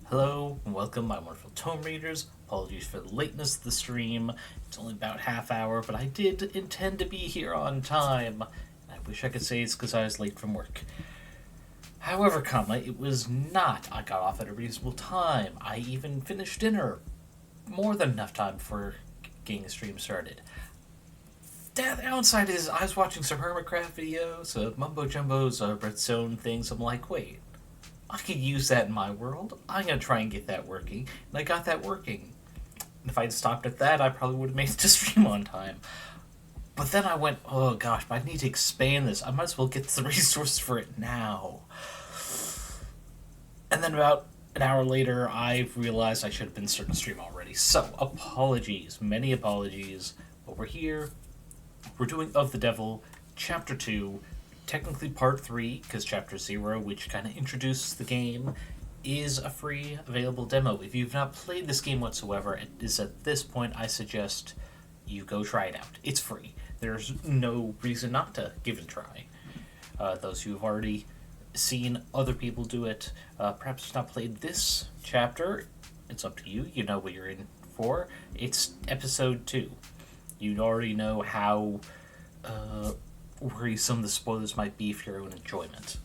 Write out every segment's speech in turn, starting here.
Hello, and welcome, my wonderful tome readers. Apologies for the lateness of the stream. It's only about half hour, but I did intend to be here on time. And I wish I could say it's because I was late from work. However, it was not. I got off at a reasonable time. I even finished dinner. More than enough time before getting the stream started. The downside is I was watching some Hermitcraft videos, Mumbo Jumbo's Redstone things. I'm like, wait, I could use that in my world. I'm going to try and get that working. And I got that working. If I'd stopped at that, I probably would have made it to stream on time. But then I went, oh gosh, but I need to expand this. I might as well get the resources for it now. And then about an hour later, I realized I should have been starting to stream already. So, apologies. Many apologies. But we're here. We're doing Of the Devil, Chapter 2, technically Part 3, because Chapter 0, which kind of introduces the game, is a free available demo. If you've not played this game whatsoever, it is at this point I suggest you go try it out. It's free. There's no reason not to give it a try. Those who have already seen other people do it, perhaps not played this chapter, it's up to you. You know what you're in for. It's episode 2. You already know how worrisome the spoilers might be for your own enjoyment.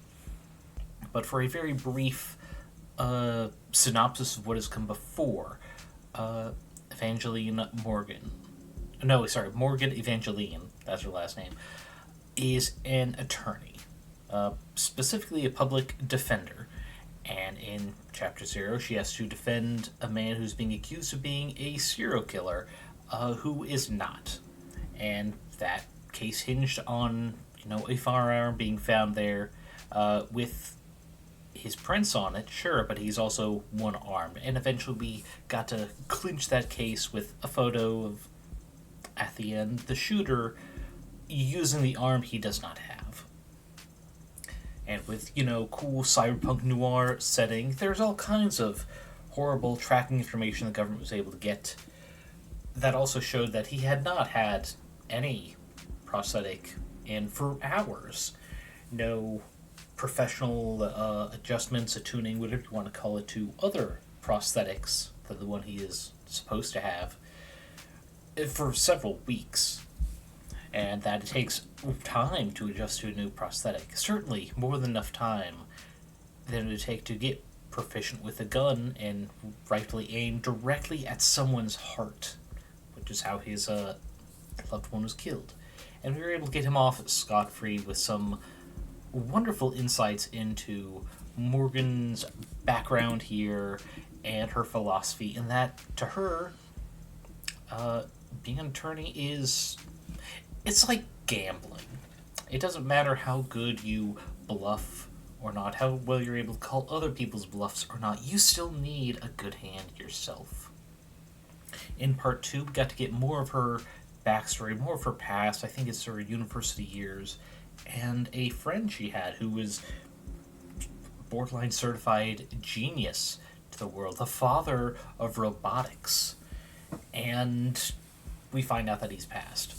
But for a very brief synopsis of what has come before, Morgan Evangeline, that's her last name, is an attorney, specifically a public defender. And in Chapter 0, she has to defend a man who's being accused of being a serial killer, who is not. And that case hinged on, a firearm being found there, with his prints on it, sure, but he's also one-armed. And eventually we got to clinch that case with a photo of, at the end, the shooter using the arm he does not have. And with, cool cyberpunk noir setting, there's all kinds of horrible tracking information the government was able to get that also showed that he had not had any prosthetic in for hours. No professional adjustments, tuning, whatever you want to call it, to other prosthetics than the one he is supposed to have for several weeks. And that it takes time to adjust to a new prosthetic. Certainly more than enough time than it would take to get proficient with a gun and rightfully aim directly at someone's heart, which is how his loved one was killed. And we were able to get him off scot-free with some wonderful insights into Morgan's background here and her philosophy, in that, to her, being an attorney it's like gambling. It doesn't matter how good you bluff or not, how well you're able to call other people's bluffs or not, you still need a good hand yourself. In Part 2, we got to get more of her backstory, more of her past. I think it's her university years, and a friend she had who was borderline certified genius to the world, the father of robotics. And we find out that he's passed,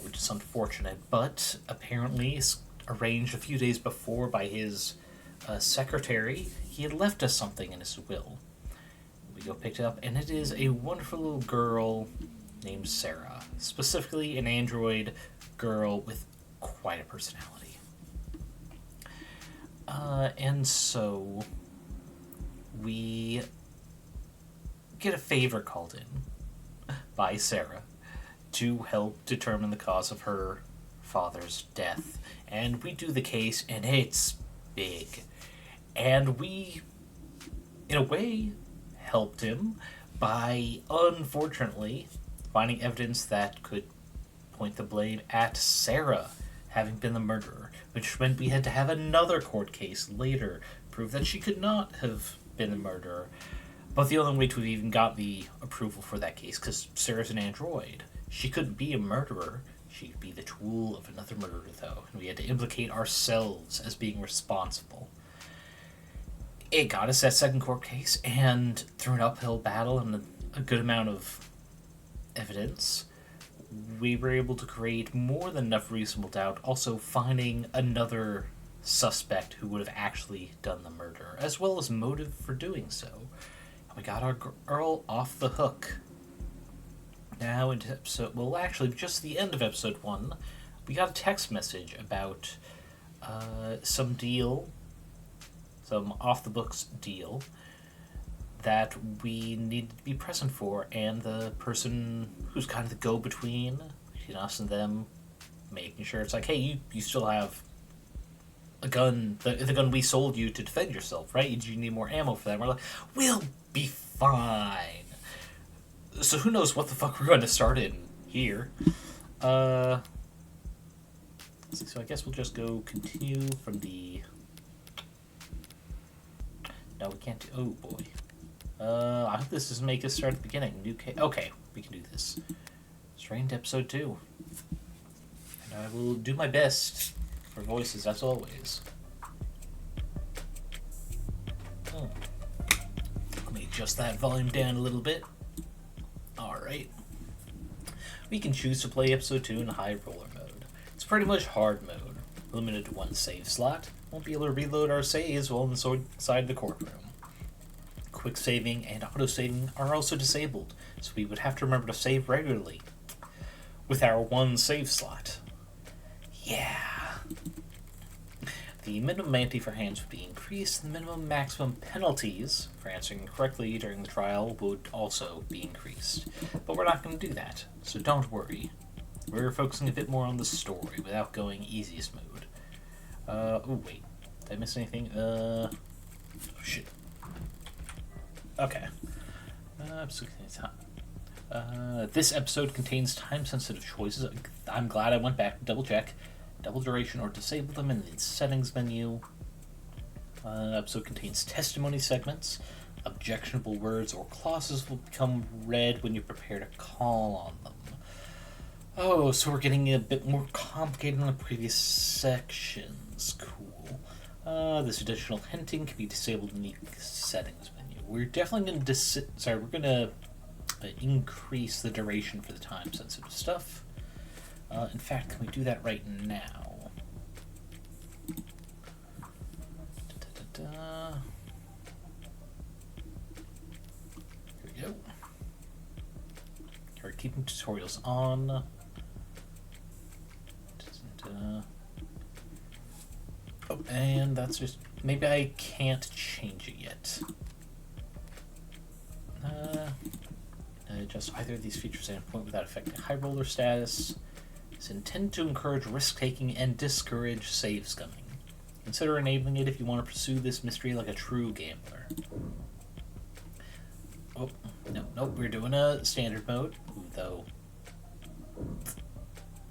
which is unfortunate, but apparently arranged a few days before by his secretary, he had left us something in his will. We go pick it up, and it is a wonderful little girl named Serra, specifically an android girl with quite a personality. And so we get a favor called in by Serra to help determine the cause of her father's death. And we do the case, and it's big. And we, in a way, helped him by, unfortunately, finding evidence that could point the blame at Serra having been the murderer, which meant we had to have another court case later prove that she could not have been the murderer. But the only way to have even got the approval for that case, because Sarah's an android, she couldn't be a murderer. She could be the tool of another murderer, though, and we had to implicate ourselves as being responsible. It got us that second court case, and through an uphill battle and a good amount of evidence, we were able to create more than enough reasonable doubt, also finding another suspect who would have actually done the murder, as well as motive for doing so. And we got our girl off the hook. Now into episode... Well, actually, just the end of episode 1, we got a text message about some deal, some off-the-books deal, that we needed to be present for, and the person who's kind of the go-between between us and them, making sure it's like, hey, you still have a gun, the gun we sold you to defend yourself, right? Do you need more ammo for that? We're like, we'll be fine. So who knows what the fuck we're going to start in here. So I guess we'll just go continue from the... No, we can't do... Oh, boy. I hope this doesn't make us start at the beginning. Okay, we can do this. Straight into episode 2. And I will do my best for voices, as always. Oh. Let me adjust that volume down a little bit. Alright. We can choose to play episode 2 in high roller mode. It's pretty much hard mode, limited to 1 save slot. Won't be able to reload our saves while inside the courtroom. Quick saving and auto-saving are also disabled, so we would have to remember to save regularly with our 1 save slot. Yeah. The minimum ante for hands would be increased, and the minimum maximum penalties for answering incorrectly during the trial would also be increased. But we're not going to do that, so don't worry. We're focusing a bit more on the story without going easiest mode. Oh wait, did I miss anything? Oh shit. Okay. This episode contains time-sensitive choices. I'm glad I went back to double-check. Double duration or disable them in the settings menu. Episode contains testimony segments. Objectionable words or clauses will become read when you prepare to call on them. Oh, so we're getting a bit more complicated than the previous sections. Cool. This additional hinting can be disabled in the settings menu. We're definitely going to we're going to increase the duration for the time-sensitive stuff. In fact, can we do that right now? Here we go. We're keeping tutorials on. Oh, and that's just... Maybe I can't change it yet. Just either of these features at a point without affecting high roller status. It's intended to encourage risk-taking and discourage save scumming. Consider enabling it if you want to pursue this mystery like a true gambler. Oh, no, we're doing a standard mode, though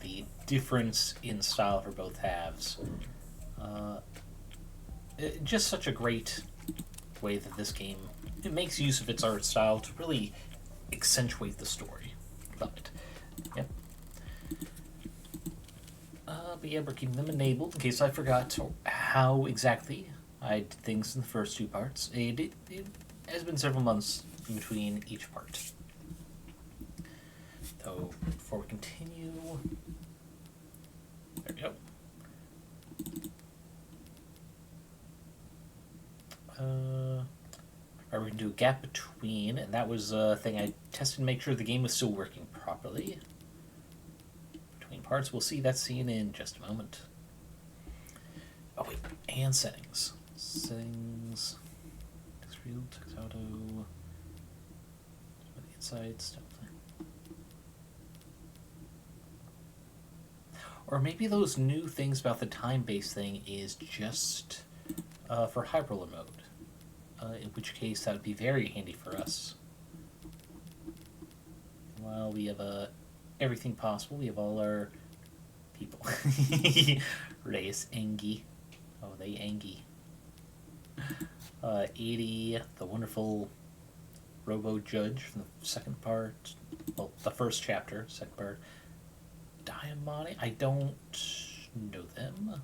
the difference in style for both halves. Just such a great way that this game, it makes use of its art style to really accentuate the story. Love it. Yep. But yeah, we're keeping them enabled in case I forgot how exactly I did things in the first 2 parts. It has been several months in between each part. So, before we continue... There we go. We're going to do a gap between, and that was a thing I tested to make sure the game was still working properly. Between parts, we'll see that scene in just a moment. Oh wait, and settings. Settings, text field, text auto, the inside stuff. Or maybe those new things about the time-based thing is just for high roller mode. In which case, that would be very handy for us. While we have everything possible, we have all our people. Reyes Engie. Oh, they Engie. 80, the wonderful robo-judge from the second part. Well, the first chapter, second part. Diamante? I don't know them.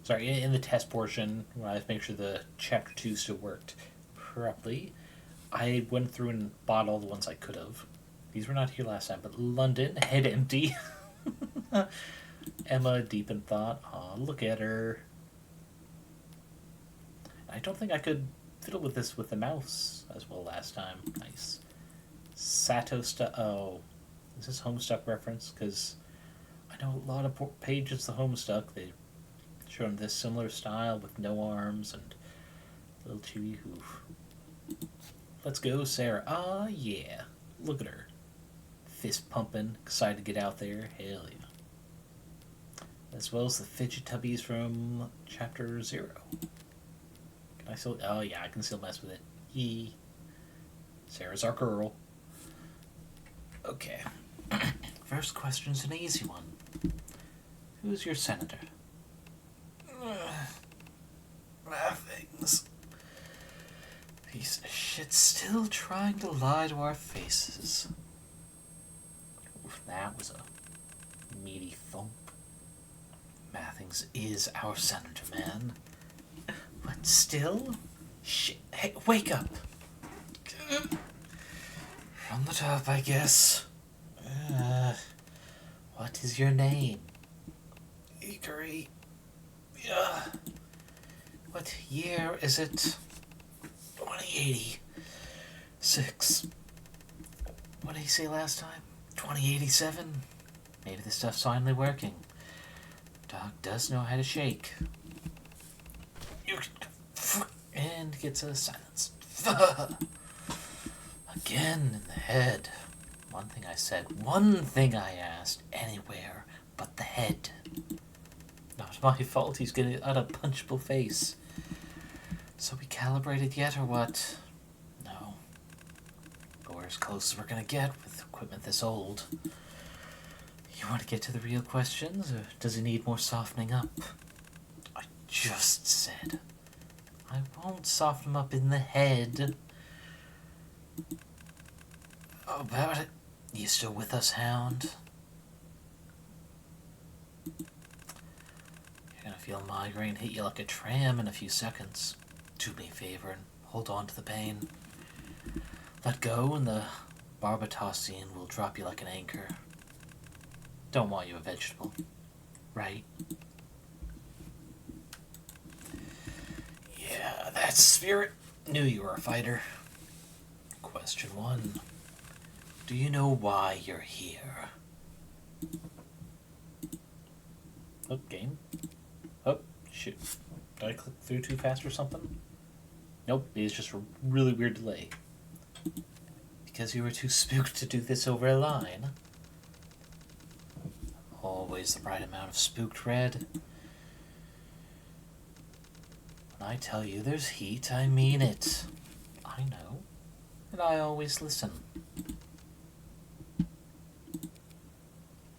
Sorry, in the test portion, when I was making sure the chapter 2 still worked properly, I went through and bought all the ones I could have. These were not here last time, but London, head empty. Emma, deep in thought. Aw, look at her. I don't think I could fiddle with this with the mouse as well last time. Nice. Sato stuff. Oh, is this Homestuck reference? Because I know a lot of pages of Homestuck. They shown this similar style with no arms and little chewy hoof. Let's go, Serra. Ah, yeah. Look at her. Fist pumping, excited to get out there. Hell yeah. As well as the fidget tubbies from chapter 0. Can I still... Oh, yeah, I can still mess with it. Yee. Sarah's our girl. Okay. First question's an easy one. Who's your senator? Nothings. Piece of shit still trying to lie to our faces. Oof, that was a meaty thump. Mathings is our senator, man. But still? Shit. Hey, wake up! From the top, I guess. What is your name? Ikari. What year is it? 2086. What did he say last time? 2087? Maybe this stuff's finally working. Dog does know how to shake. And gets a silence. Again in the head. One thing I said, one thing I asked, anywhere but the head. Not my fault he's getting an unpunchable face. So we calibrated yet or what? No. But we're as close as we're gonna get with equipment this old. You want to get to the real questions, or does it need more softening up? I just said I won't soften him up in the head. Oh, about it. You still with us, Hound? You're gonna feel migraine hit you like a tram in a few seconds. Do me a favor and hold on to the pain. Let go and the barbatosine will drop you like an anchor. Don't want you a vegetable, right? Yeah, that's spirit. Knew you were a fighter. Question 1. Do you know why you're here? Oh, game. Oh, shoot. Did I click through too fast or something? Nope, it's just a really weird delay. Because you were too spooked to do this over a line. Always the right amount of spooked red. When I tell you there's heat, I mean it. I know. And I always listen.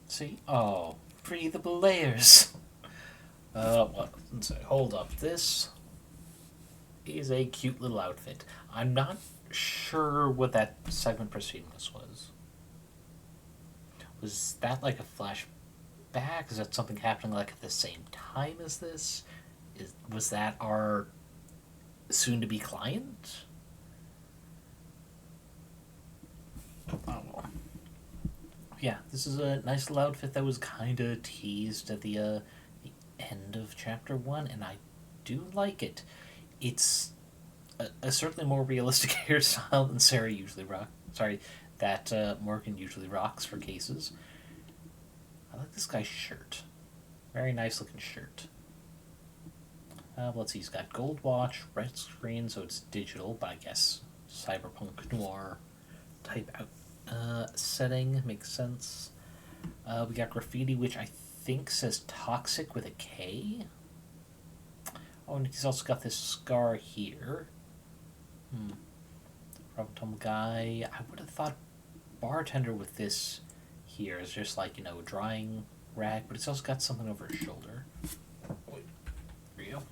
See? Oh, breathable layers. Well, let's say, hold up. This is a cute little outfit. I'm not sure what that segment preceding this was. Was that like a flashback? Is that something happening like at the same time as this? Was that our soon-to-be client? Oh. Yeah, this is a nice little outfit that was kind of teased at the end of chapter 1, and I do like it. It's a certainly more realistic hairstyle than Serra usually rocks. Sorry, that Morgan usually rocks for cases. I like this guy's shirt. Very nice looking shirt. Let's see, he's got gold watch, red screen, so it's digital, but I guess cyberpunk noir type out setting makes sense. We got graffiti, which I think says toxic with a K. Oh, and he's also got this scar here. Rough guy. I would have thought bartender with this here is just like, a drying rag, but it's also got something over his shoulder. Wait, here you go.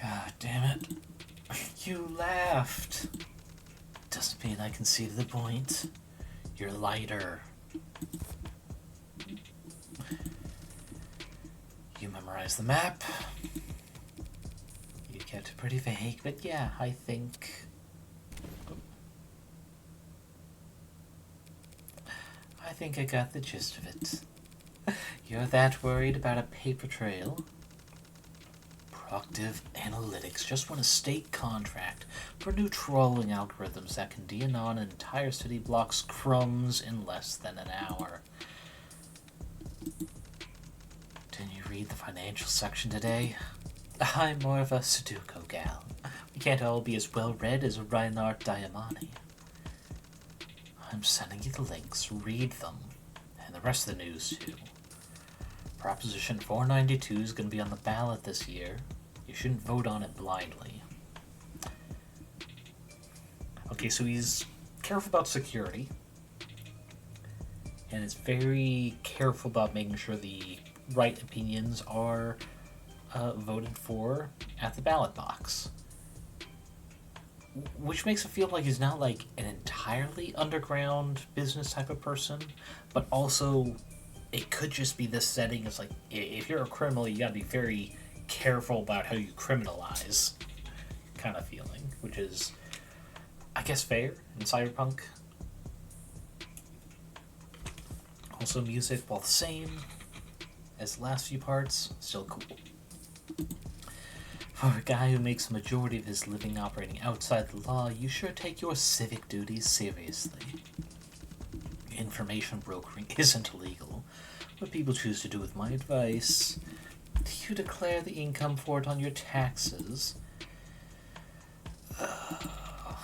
God damn it. You laughed. Doesn't mean I can see to the point. You're lighter. You memorized the map. You kept it pretty vague, but yeah, I think think I got the gist of it. You're that worried about a paper trail? Proctive Analytics just won a state contract for new trolling algorithms that can DNon an entire city block's crumbs in less than an hour. Didn't you read the financial section today? I'm more of a Sudoku gal. We can't all be as well read as Reinhard Diamani. I'm sending you the links, read them, and the rest of the news too. Proposition 492 is going to be on the ballot this year. You shouldn't vote on it blindly. Okay, so he's careful about security, and is very careful about making sure the right opinions are voted for at the ballot box. Which makes it feel like he's not like an entirely underground business type of person, but also it could just be this setting. It's like, if you're a criminal, you gotta be very careful about how you criminalize kind of feeling, which is, I guess, fair in cyberpunk. Also, music, while the same as the last few parts, still cool. For a guy who makes the majority of his living operating outside the law, you sure take your civic duties seriously. Information brokering isn't illegal. What people choose to do with my advice, you declare the income for it on your taxes.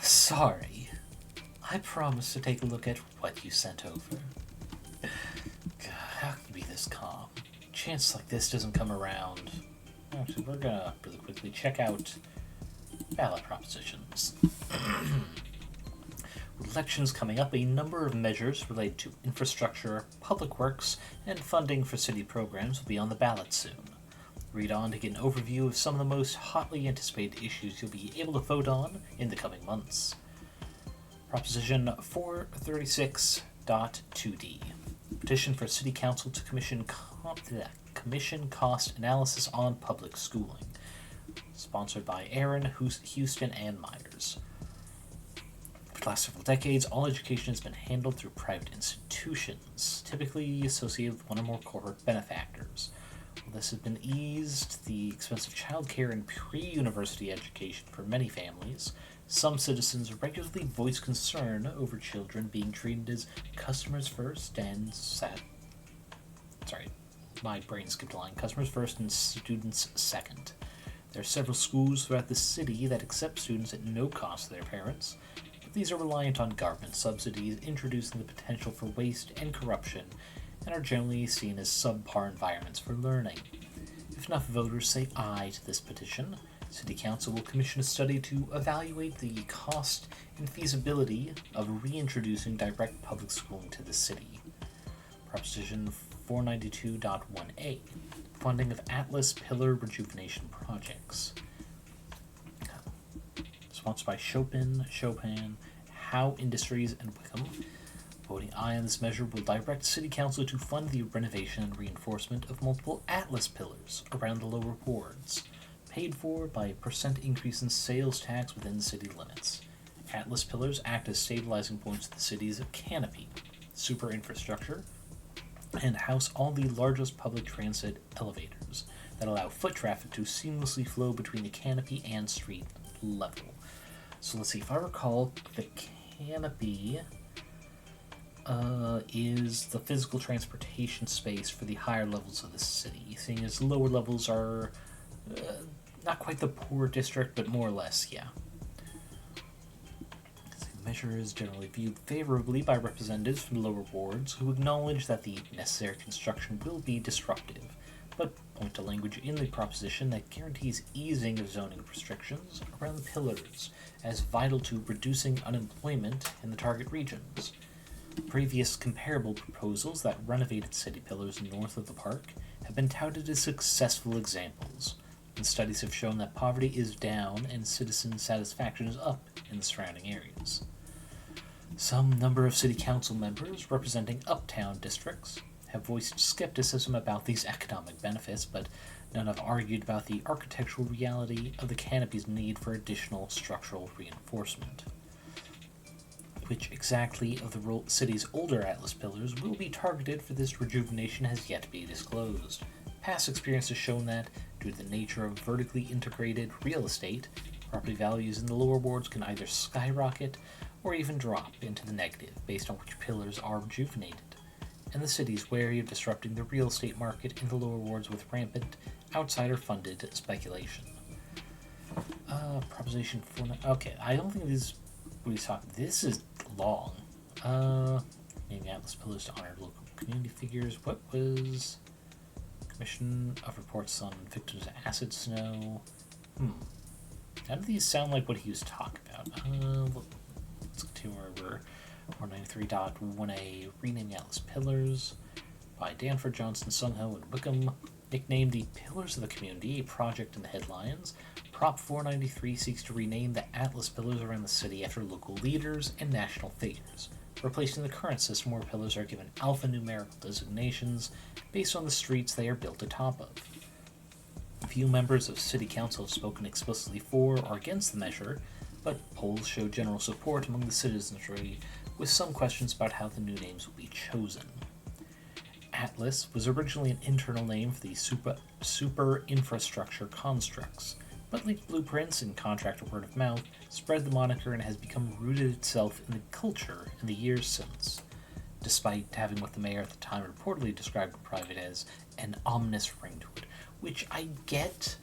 Sorry. I promise to take a look at what you sent over. God, how can you be this calm? A chance like this doesn't come around. Actually, we're gonna really quickly check out ballot propositions. With elections coming up, a number of measures related to infrastructure, public works, and funding for city programs will be on the ballot soon. Read on to get an overview of some of the most hotly anticipated issues you'll be able to vote on in the coming months. Proposition 436.2d. Petition for City Council to commission cost analysis on public schooling. Sponsored by Aaron, Houston, and Myers. For the last several decades, all education has been handled through private institutions, typically associated with one or more corporate benefactors. While this has been eased the expense of childcare and pre-university education for many families, some citizens regularly voice concern over children being treated as customers first and customers first and students second. There are several schools throughout the city that accept students at no cost to their parents, but these are reliant on government subsidies, introducing the potential for waste and corruption, and are generally seen as subpar environments for learning. If enough voters say aye to this petition, City Council will commission a study to evaluate the cost and feasibility of reintroducing direct public schooling to the city. Proposition 492.1a. Funding of Atlas Pillar Rejuvenation Projects. Sponsored by Chopin, Howe Industries, and Wickham. Voting aye on this measure will direct City Council to fund the renovation and reinforcement of multiple Atlas pillars around the lower wards, paid for by a % increase in sales tax within city limits. Atlas pillars act as stabilizing points of the city's canopy, super infrastructure, and house all the largest public transit elevators that allow foot traffic to seamlessly flow between the canopy and street level. So let's see, if I recall, the canopy is the physical transportation space for the higher levels of the city, seeing as lower levels are not quite the poor district, but more or less, yeah. The measure is generally viewed favorably by representatives from lower wards who acknowledge that the necessary construction will be disruptive, but point to language in the proposition that guarantees easing of zoning restrictions around the pillars as vital to reducing unemployment in the target regions. Previous comparable proposals that renovated city pillars north of the park have been touted as successful examples, and studies have shown that poverty is down and citizen satisfaction is up in the surrounding areas. Some number of city council members representing uptown districts have voiced skepticism about these economic benefits, but none have argued about the architectural reality of the canopy's need for additional structural reinforcement. which exactly of the city's older Atlas pillars will be targeted for this rejuvenation has yet to be disclosed. Past experience has shown that, due to the nature of vertically integrated real estate, property values in the lower wards can either skyrocket or even drop into the negative based on which pillars are rejuvenated, and the city is wary of disrupting the real estate market in the lower wards with rampant, outsider-funded speculation. Proposition 4... Okay, I don't think this... This is long. Naming Atlas pillars to honor local community figures. What was... Commission of reports on victims of acid snow. None of these sound like what he was talking about. Let's continue over 493.1a, renaming Atlas Pillars by Danford, Johnson, Sungho, and Wickham. Nicknamed the Pillars of the Community, a project in the headlines, Prop 493 seeks to rename the Atlas Pillars around the city after local leaders and national figures, replacing the current system where pillars are given alphanumerical designations based on the streets they are built atop of. Few members of City Council have spoken explicitly for or against the measure, but polls show general support among the citizenry, with some questions about how the new names will be chosen. Atlas was originally an internal name for the super infrastructure constructs, but leaked blueprints and contractor word of mouth spread the moniker and has become rooted itself in the culture in the years since, despite having what the mayor at the time reportedly described in private as an ominous ring to it, which I get,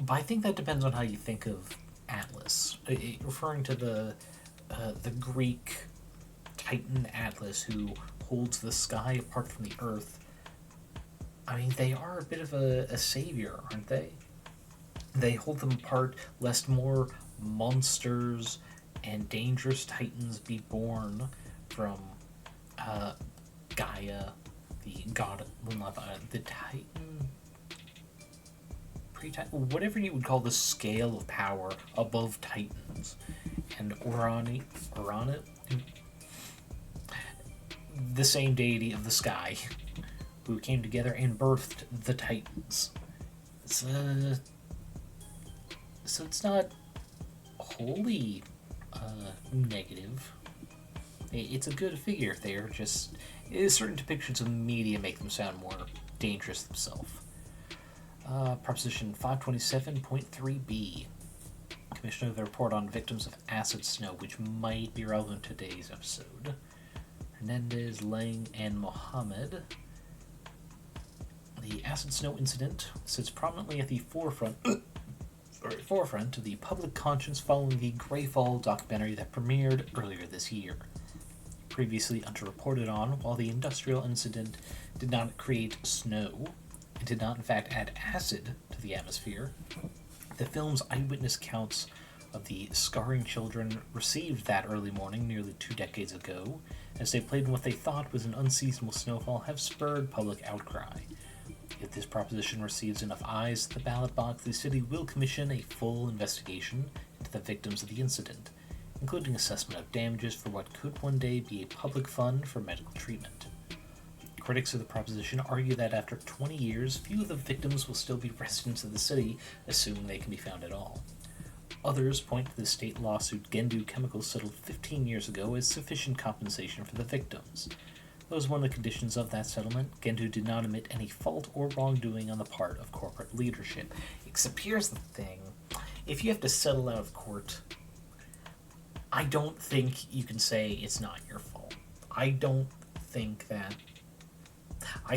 but I think that depends on how you think of Atlas, referring to the Greek Titan Atlas who holds the sky apart from the earth. I mean, they are a bit of a savior, aren't they? They hold them apart lest more monsters and dangerous titans be born from Gaia, the god, well, not the Titan, pre-Titan, whatever you would call the scale of power above Titans, and Orani, the same deity of the sky, who came together and birthed the Titans. So it's not wholly negative. It's a good figure. They are just... certain depictions of media make them sound more dangerous themselves. Proposition 527.3b. Commission of the report on victims of acid snow, which might be relevant to today's episode. Hernandez, Lang, and Mohammed. The acid snow incident sits prominently at the forefront of the public conscience following the Greyfall documentary that premiered earlier this year. Previously underreported on, while the industrial incident did not create snow, it did not in fact add acid to the atmosphere, the film's eyewitness accounts of the scarring children received that early morning nearly 2 decades ago, as they played in what they thought was an unseasonable snowfall, have spurred public outcry. If this proposition receives enough eyes at the ballot box, the city will commission a full investigation into the victims of the incident, including assessment of damages for what could one day be a public fund for medical treatment. Critics of the proposition argue that after 20 years, few of the victims will still be residents of the city, assuming they can be found at all. Others point to the state lawsuit Gendu Chemicals settled 15 years ago as sufficient compensation for the victims. Though as one of the conditions of that settlement, Gendu did not admit any fault or wrongdoing on the part of corporate leadership. Except here's the thing, if you have to settle out of court, I don't think you can say it's not your fault. I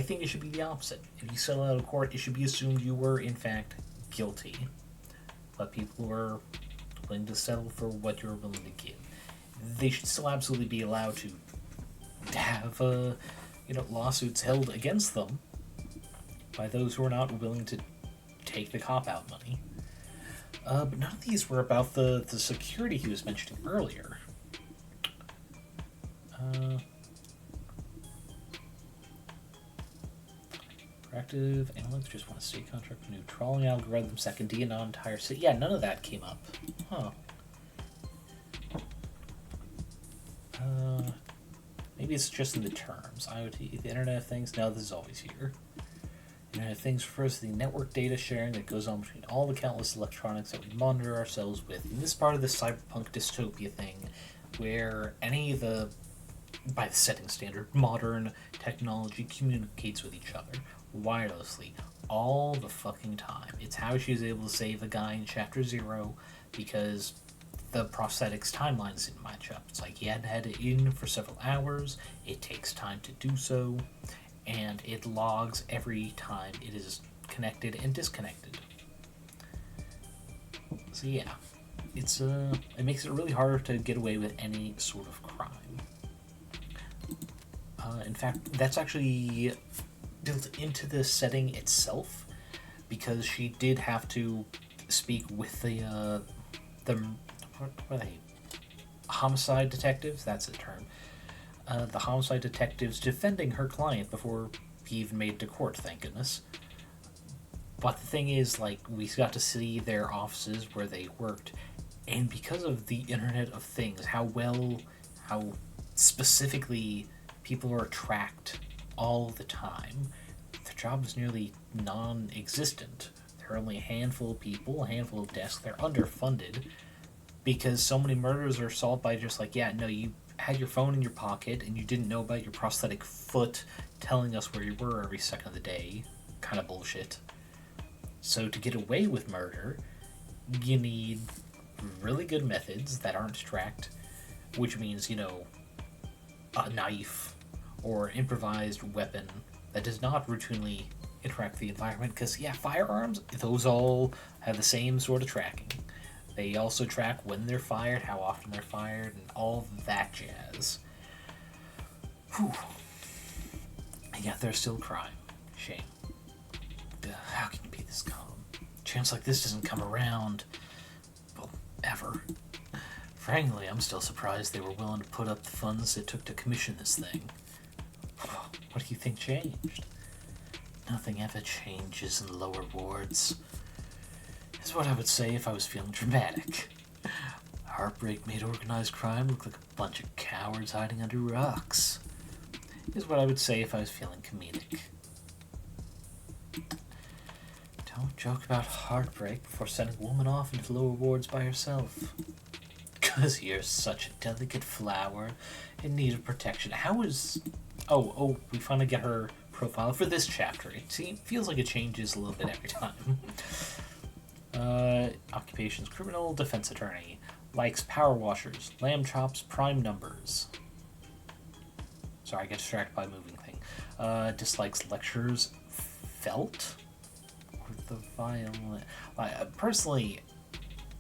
think it should be the opposite. If you settle out of court, it should be assumed you were, in fact, guilty. But people were willing to settle for what you're willing to give. They should still absolutely be allowed to have lawsuits held against them by those who are not willing to take the cop-out money. But none of these were about the security he was mentioning earlier. Proactive analytics just want a state contract for new trawling algorithm, second D, and not entire city. Yeah, none of that came up. Huh. Maybe it's just in the terms. IoT, the Internet of Things. No, this is always here. Internet of Things refers to the network data sharing that goes on between all the countless electronics that we monitor ourselves with. In this part of the cyberpunk dystopia thing, where any of the, by the setting standard, modern technology communicates with each other wirelessly all the fucking time. It's how she was able to save the guy in Chapter 0 because the prosthetics timelines didn't match up. It's like he hadn't had it in for several hours, it takes time to do so, and it logs every time it is connected and disconnected. So yeah, it makes it really hard to get away with any sort of crime. In fact, that's actually built into the setting itself, because she did have to speak with the what are they? Homicide detectives. That's the term. The homicide detectives defending her client before he even made it to court. Thank goodness. But the thing is, like, we got to see their offices where they worked, and because of the Internet of Things, how specifically people are tracked all the time, their job is nearly non-existent. There are only a handful of people, a handful of desks. They're underfunded because so many murders are solved by just like, yeah, no, you had your phone in your pocket and you didn't know about your prosthetic foot telling us where you were every second of the day. Kind of bullshit. So to get away with murder, you need really good methods that aren't tracked, which means, a knife or an improvised weapon that does not routinely interact with the environment, because, yeah, firearms, those all have the same sort of tracking. They also track when they're fired, how often they're fired, and all that jazz. Whew. And yet there's still crime. Shame. How can you be this calm? Chance like this doesn't come around, well, ever. Frankly, I'm still surprised they were willing to put up the funds it took to commission this thing. What do you think changed? Nothing ever changes in lower wards. Is what I would say if I was feeling dramatic. Heartbreak made organized crime look like a bunch of cowards hiding under rocks. Is what I would say if I was feeling comedic. Don't joke about heartbreak before sending a woman off into lower wards by herself. 'Cause you're such a delicate flower in need of protection. How is... Oh, we finally get her profile for this chapter. It feels like it changes a little bit every time. Occupations: criminal defense attorney. Likes power washers, lamb chops, prime numbers. Sorry, I get distracted by a moving thing. Dislikes lectures. Felt? Or the violin? Personally,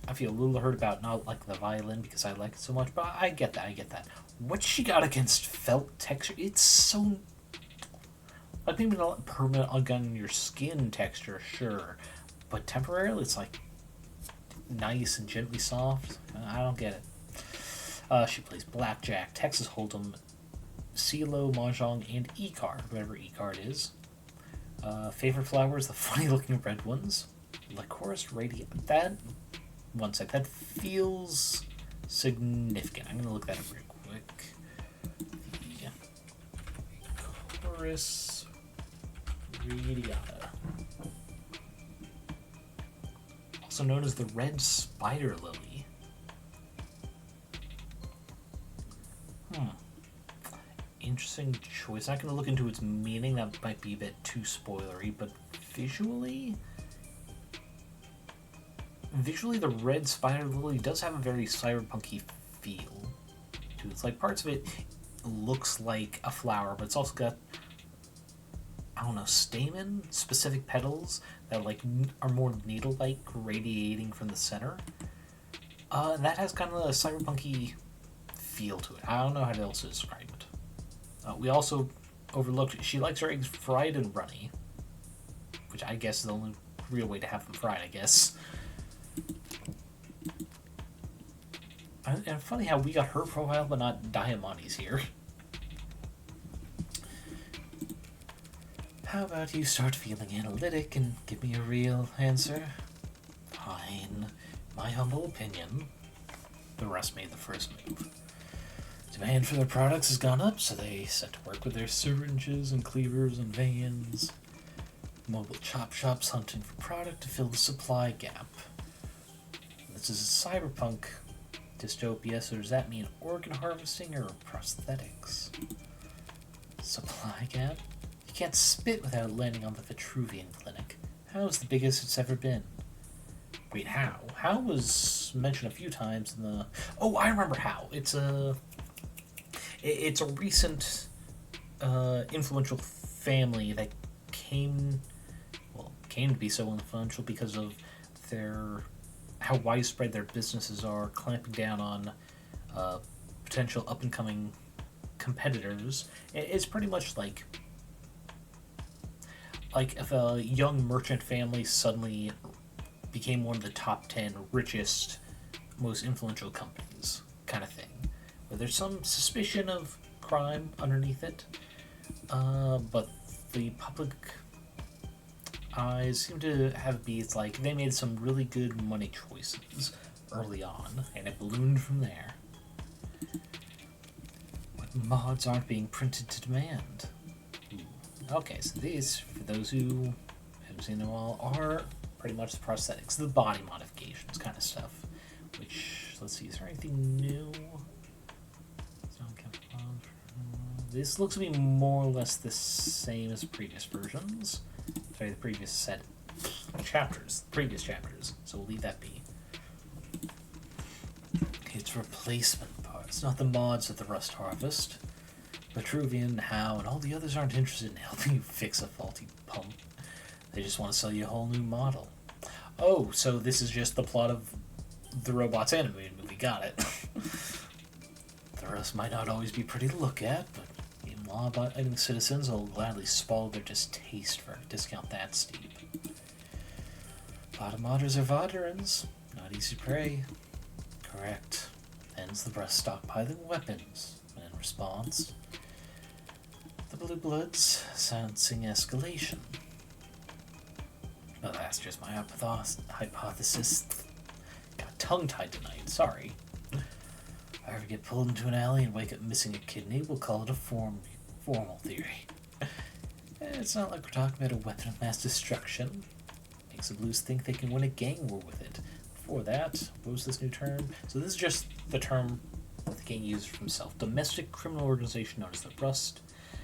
I feel a little hurt about not liking the violin because I like it so much, but I get that. What she got against felt texture? It's so... Like, maybe not permanent on your skin texture, sure. But temporarily, it's like nice and gently soft. I don't get it. She plays blackjack, Texas Hold'em, CeeLo, Mahjong, and E-card, whatever E-card is. Favorite flowers, the funny-looking red ones. Liquorus radiant. One sec, that feels significant. I'm going to look that up real quick. The Liquorus radiata. Also known as the red spider lily. Interesting choice. I'm not going to look into its meaning. That might be a bit too spoilery, but visually, the red spider lily does have a very cyberpunky feel to it. It's like parts of it looks like a flower, but it's also got, I don't know, stamen, specific petals that like are more needle-like, radiating from the center. And that has kind of a cyberpunky feel to it. I don't know how else to describe it. We also overlooked, she likes her eggs fried and runny, which I guess is the only real way to have them fried, I guess. And funny how we got her profile but not Diamondi's here. How about you start feeling analytic and give me a real answer? Fine. My humble opinion. The rest made the first move. Demand for their products has gone up, so they set to work with their syringes and cleavers and vans. Mobile chop shops hunting for product to fill the supply gap. This is a cyberpunk Dystopia, so does that mean organ harvesting or prosthetics? Supply gap? You can't spit without landing on the Vitruvian Clinic. How is the biggest it's ever been? Wait, how? How was mentioned a few times in the... Oh, I remember how. It's a recent influential family that came to be so influential because of how widespread their businesses are, clamping down on potential up-and-coming competitors. It's pretty much like if a young merchant family suddenly became one of the top 10 richest, most influential companies, kind of thing, where there's some suspicion of crime underneath it, but the public eyes seem to have it be, it's like they made some really good money choices early on, and it ballooned from there. What mods aren't being printed to demand? Okay, so these, for those who haven't seen them all, are pretty much the prosthetics, the body modifications kind of stuff. Which, let's see, is there anything new? This looks to be more or less the same as previous versions. Sorry, the previous previous chapters. So we'll leave that be. It's replacement parts, not the mods of the Rust Harvest. Vitruvian, How, and all the others aren't interested in helping you fix a faulty pump. They just want to sell you a whole new model. Oh, so this is just the plot of the Robots animated movie. Got it. The rest might not always be pretty to look at, but even law-abiding citizens will gladly swallow their distaste for a discount that steep. Bottom modders are veterans. Not easy prey. Correct. Hence the breast stockpiling weapons. And in response, the Blue Bloods sensing escalation. Well, that's just my hypothesis. Got tongue-tied tonight, sorry. If I ever get pulled into an alley and wake up missing a kidney, we'll call it a formal theory. It's not like we're talking about a weapon of mass destruction. Makes the Blues think they can win a gang war with it. Before that, what was this new term? So this is just the term that the gang used for himself. Domestic criminal organization known as the Rust.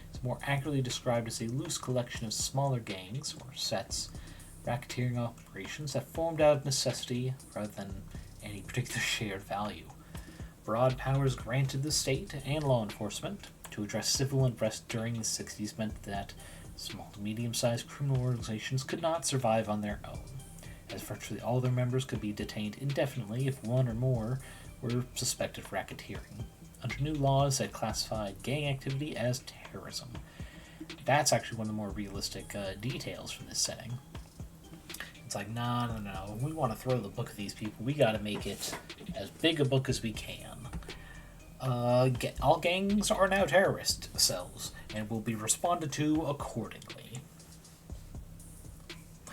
It's more accurately described as a loose collection of smaller gangs, or sets, racketeering operations that formed out of necessity rather than any particular shared value. Broad powers granted the state and law enforcement to address civil unrest during the 60s meant that small to medium-sized criminal organizations could not survive on their own, as virtually all their members could be detained indefinitely if one or more were suspected of racketeering, under new laws that classified gang activity as terrorism. That's actually one of the more realistic details from this setting. It's like, no. We want to throw the book at these people. We got to make it as big a book as we can. All gangs are now terrorist cells and will be responded to accordingly.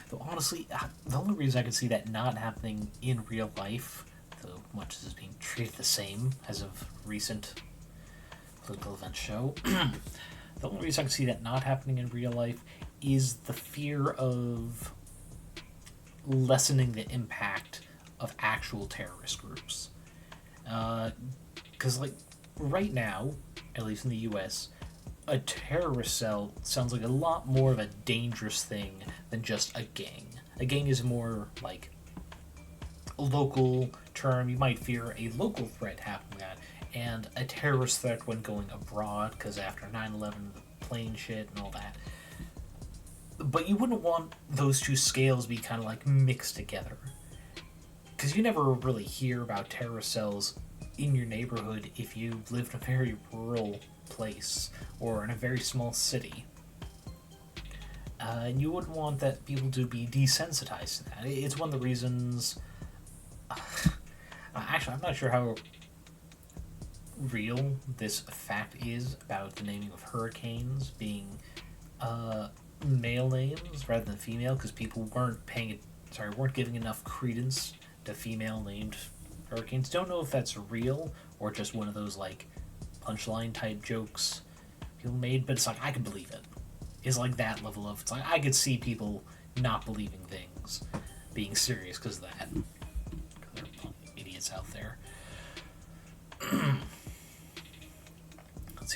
Though honestly, the only reason I can see that not happening in real life, though much as it's being treated the same as of recent political events show, the only reason I can see that not happening in real life is the fear of lessening the impact of actual terrorist groups. Because, right now, at least in the US, a terrorist cell sounds like a lot more of a dangerous thing than just a gang. A gang is more like a local term. You might fear a local threat happening at, and a terrorist threat when going abroad, because after 9/11, the plane shit and all that. But you wouldn't want those two scales be kind of like mixed together. Because you never really hear about terrorist cells in your neighborhood if you lived in a very rural place or in a very small city. And you wouldn't want that people to be desensitized to that. It's one of the reasons... actually, I'm not sure how real this fact is about the naming of hurricanes being male names rather than female, because people weren't giving enough credence to female named hurricanes. Don't know if that's real or just one of those punchline type jokes people made, but it's like, I can believe it. It's like that level of, it's like I could see people not believing things being serious because of that. There are plenty of idiots out there.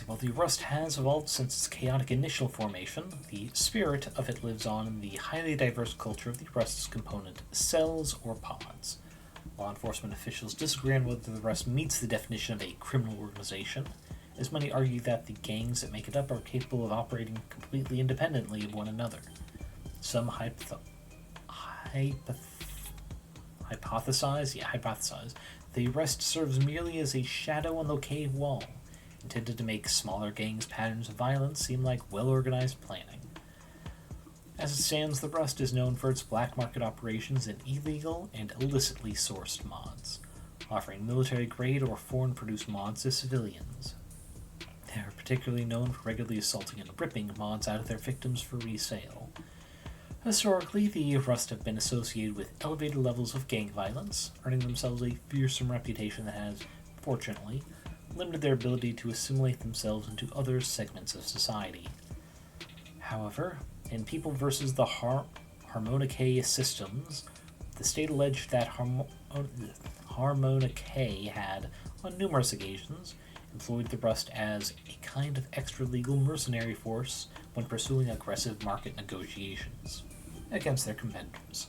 While the rust has evolved since its chaotic initial formation, the spirit of it lives on in the highly diverse culture of the rust's component cells or pods. Law enforcement officials disagree on whether the rust meets the definition of a criminal organization, as many argue that the gangs that make it up are capable of operating completely independently of one another. Some hypothesize the rust serves merely as a shadow on the cave wall, intended to make smaller gangs' patterns of violence seem like well-organized planning. As it stands, the Rust is known for its black market operations in illegal and illicitly sourced mods, offering military-grade or foreign-produced mods to civilians. They are particularly known for regularly assaulting and ripping mods out of their victims for resale. Historically, the Rust have been associated with elevated levels of gang violence, earning themselves a fearsome reputation that has, fortunately, limited their ability to assimilate themselves into other segments of society. However, in People vs. the Harmonicae Systems, the state alleged that Harmonicae had, on numerous occasions, employed the Rust as a kind of extra-legal mercenary force when pursuing aggressive market negotiations against their competitors.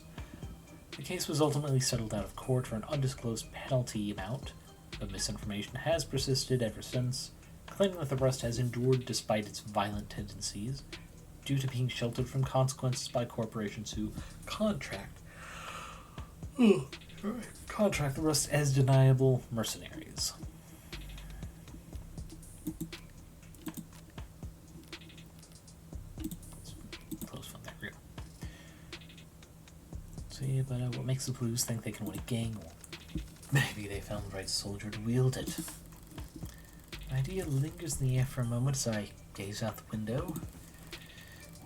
The case was ultimately settled out of court for an undisclosed penalty amount, but misinformation has persisted ever since, claiming that the Rust has endured despite its violent tendencies, due to being sheltered from consequences by corporations who contract the Rust as deniable mercenaries. Close fun there. See, but what makes the Blues think they can win a gang war? Maybe they found the right soldier to wield it. The idea lingers in the air for a moment as I gaze out the window.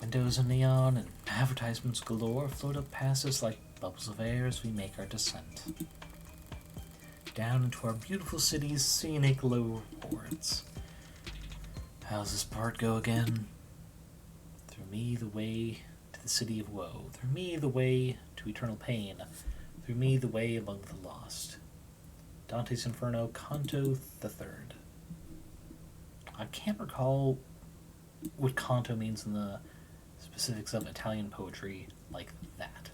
Windows of neon and advertisements galore float up past us like bubbles of air as we make our descent down into our beautiful city's scenic low wards. How's this part go again? Through me the way to the city of woe, through me the way to eternal pain, through me the way among the lost. Dante's Inferno, Canto the Third. I can't recall what canto means in the specifics of Italian poetry like that,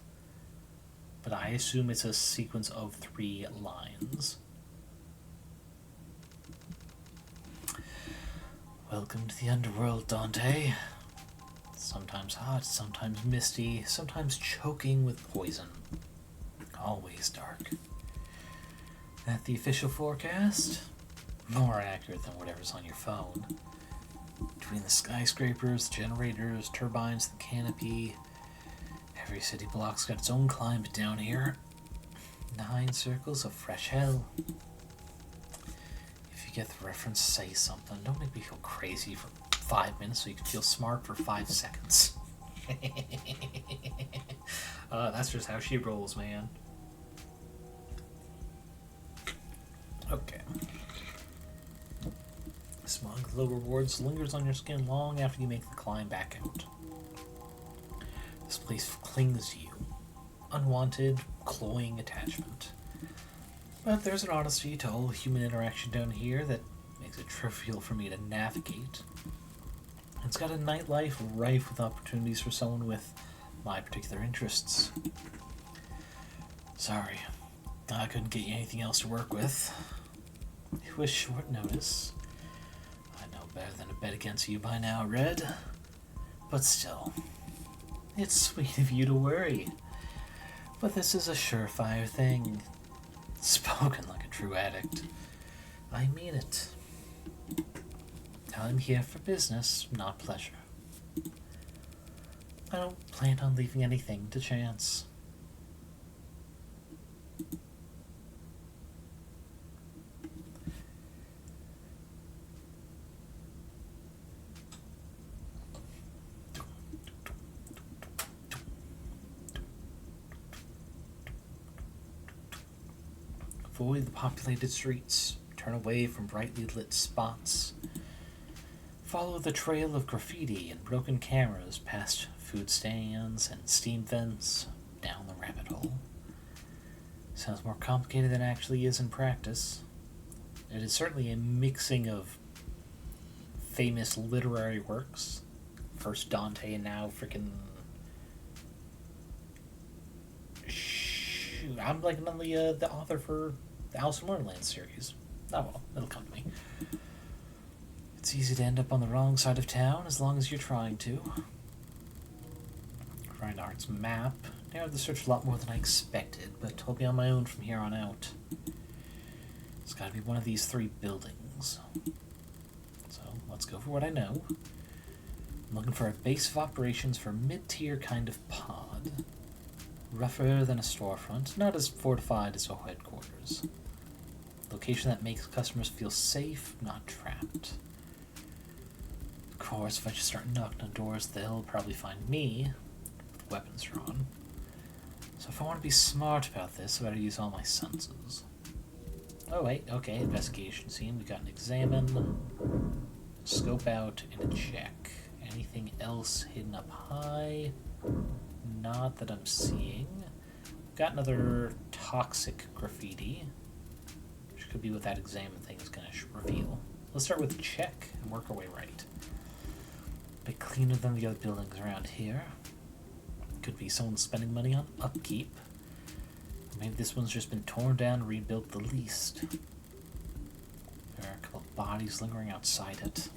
but I assume it's a sequence of 3 lines. Welcome to the underworld, Dante. Sometimes hot, sometimes misty, sometimes choking with poison. Always dark. That the official forecast? More accurate than whatever's on your phone. Between the skyscrapers, the generators, turbines, the canopy, every city block's got its own climate down here. 9 circles of fresh hell. If you get the reference, say something. Don't make me feel crazy for 5 minutes so you can feel smart for 5 seconds. That's just how she rolls, man. Okay. Smug low rewards lingers on your skin long after you make the climb back out. This place clings to you. Unwanted, cloying attachment. But there's an honesty to all human interaction down here that makes it trivial for me to navigate. It's got a nightlife rife with opportunities for someone with my particular interests. Sorry, I couldn't get you anything else to work with. It was short notice. Better than a bet against you by now, Red. But still, it's sweet of you to worry. But this is a surefire thing. Spoken like a true addict. I mean it. I'm here for business, not pleasure. I don't plan on leaving anything to chance. Avoid the populated streets. Turn away from brightly lit spots. Follow the trail of graffiti and broken cameras past food stands and steam vents down the rabbit hole. Sounds more complicated than it actually is in practice. It is certainly a mixing of famous literary works. First Dante and now freaking... Shoot, I'm blanking on the author for the Alice in Wonderland series. Oh well, it'll come to me. It's easy to end up on the wrong side of town as long as you're trying to. Reinhardt's map narrowed the search a lot more than I expected, but I'll be on my own from here on out. It's gotta be one of these 3 buildings. So, let's go for what I know. I'm looking for a base of operations for a mid-tier kind of pod. Rougher than a storefront, not as fortified as a headquarters. Location that makes customers feel safe, not trapped. Of course, if I just start knocking on doors, they'll probably find me with weapons drawn. So if I want to be smart about this, I better use all my senses. Oh wait, okay, investigation scene. We got an examine, scope out, and a check. Anything else hidden up high? Not that I'm seeing. Got another toxic graffiti, which could be what that examine thing is going to reveal. Let's start with check and work our way right. A bit cleaner than the other buildings around here. Could be someone spending money on upkeep. Maybe this one's just been torn down and rebuilt the least. There are a couple of bodies lingering outside it.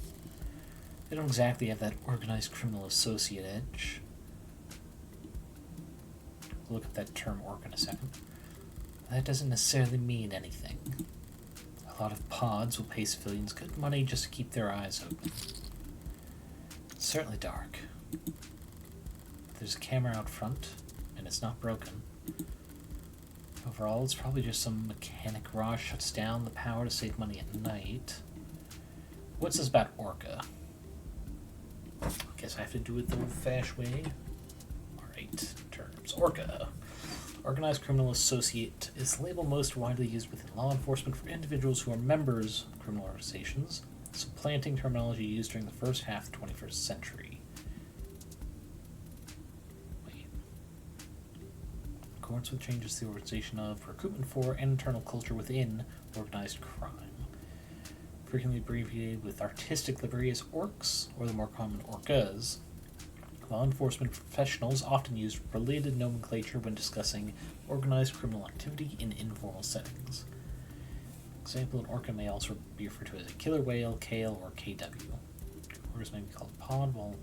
They don't exactly have that organized criminal associate edge. We'll look at that term ORCA in a second. That doesn't necessarily mean anything. A lot of pods will pay civilians good money just to keep their eyes open. It's certainly dark. There's a camera out front, and it's not broken. Overall, it's probably just some mechanic garage shuts down the power to save money at night. What's this about ORCA? I guess I have to do it the old-fashioned way. Alright, terms. ORCA. Organized Criminal Associate is the label most widely used within law enforcement for individuals who are members of criminal organizations, supplanting terminology used during the first half of the 21st century. Wait. In accordance with changes to the organization of, recruitment for, and internal culture within organized crime. Frequently abbreviated with artistic livery as ORCs, or the more common ORCAs. Law enforcement professionals often use related nomenclature when discussing organized criminal activity in informal settings. Example, an ORCA may also be referred to as a killer whale, KL, or KW. Orders may be called pod, well,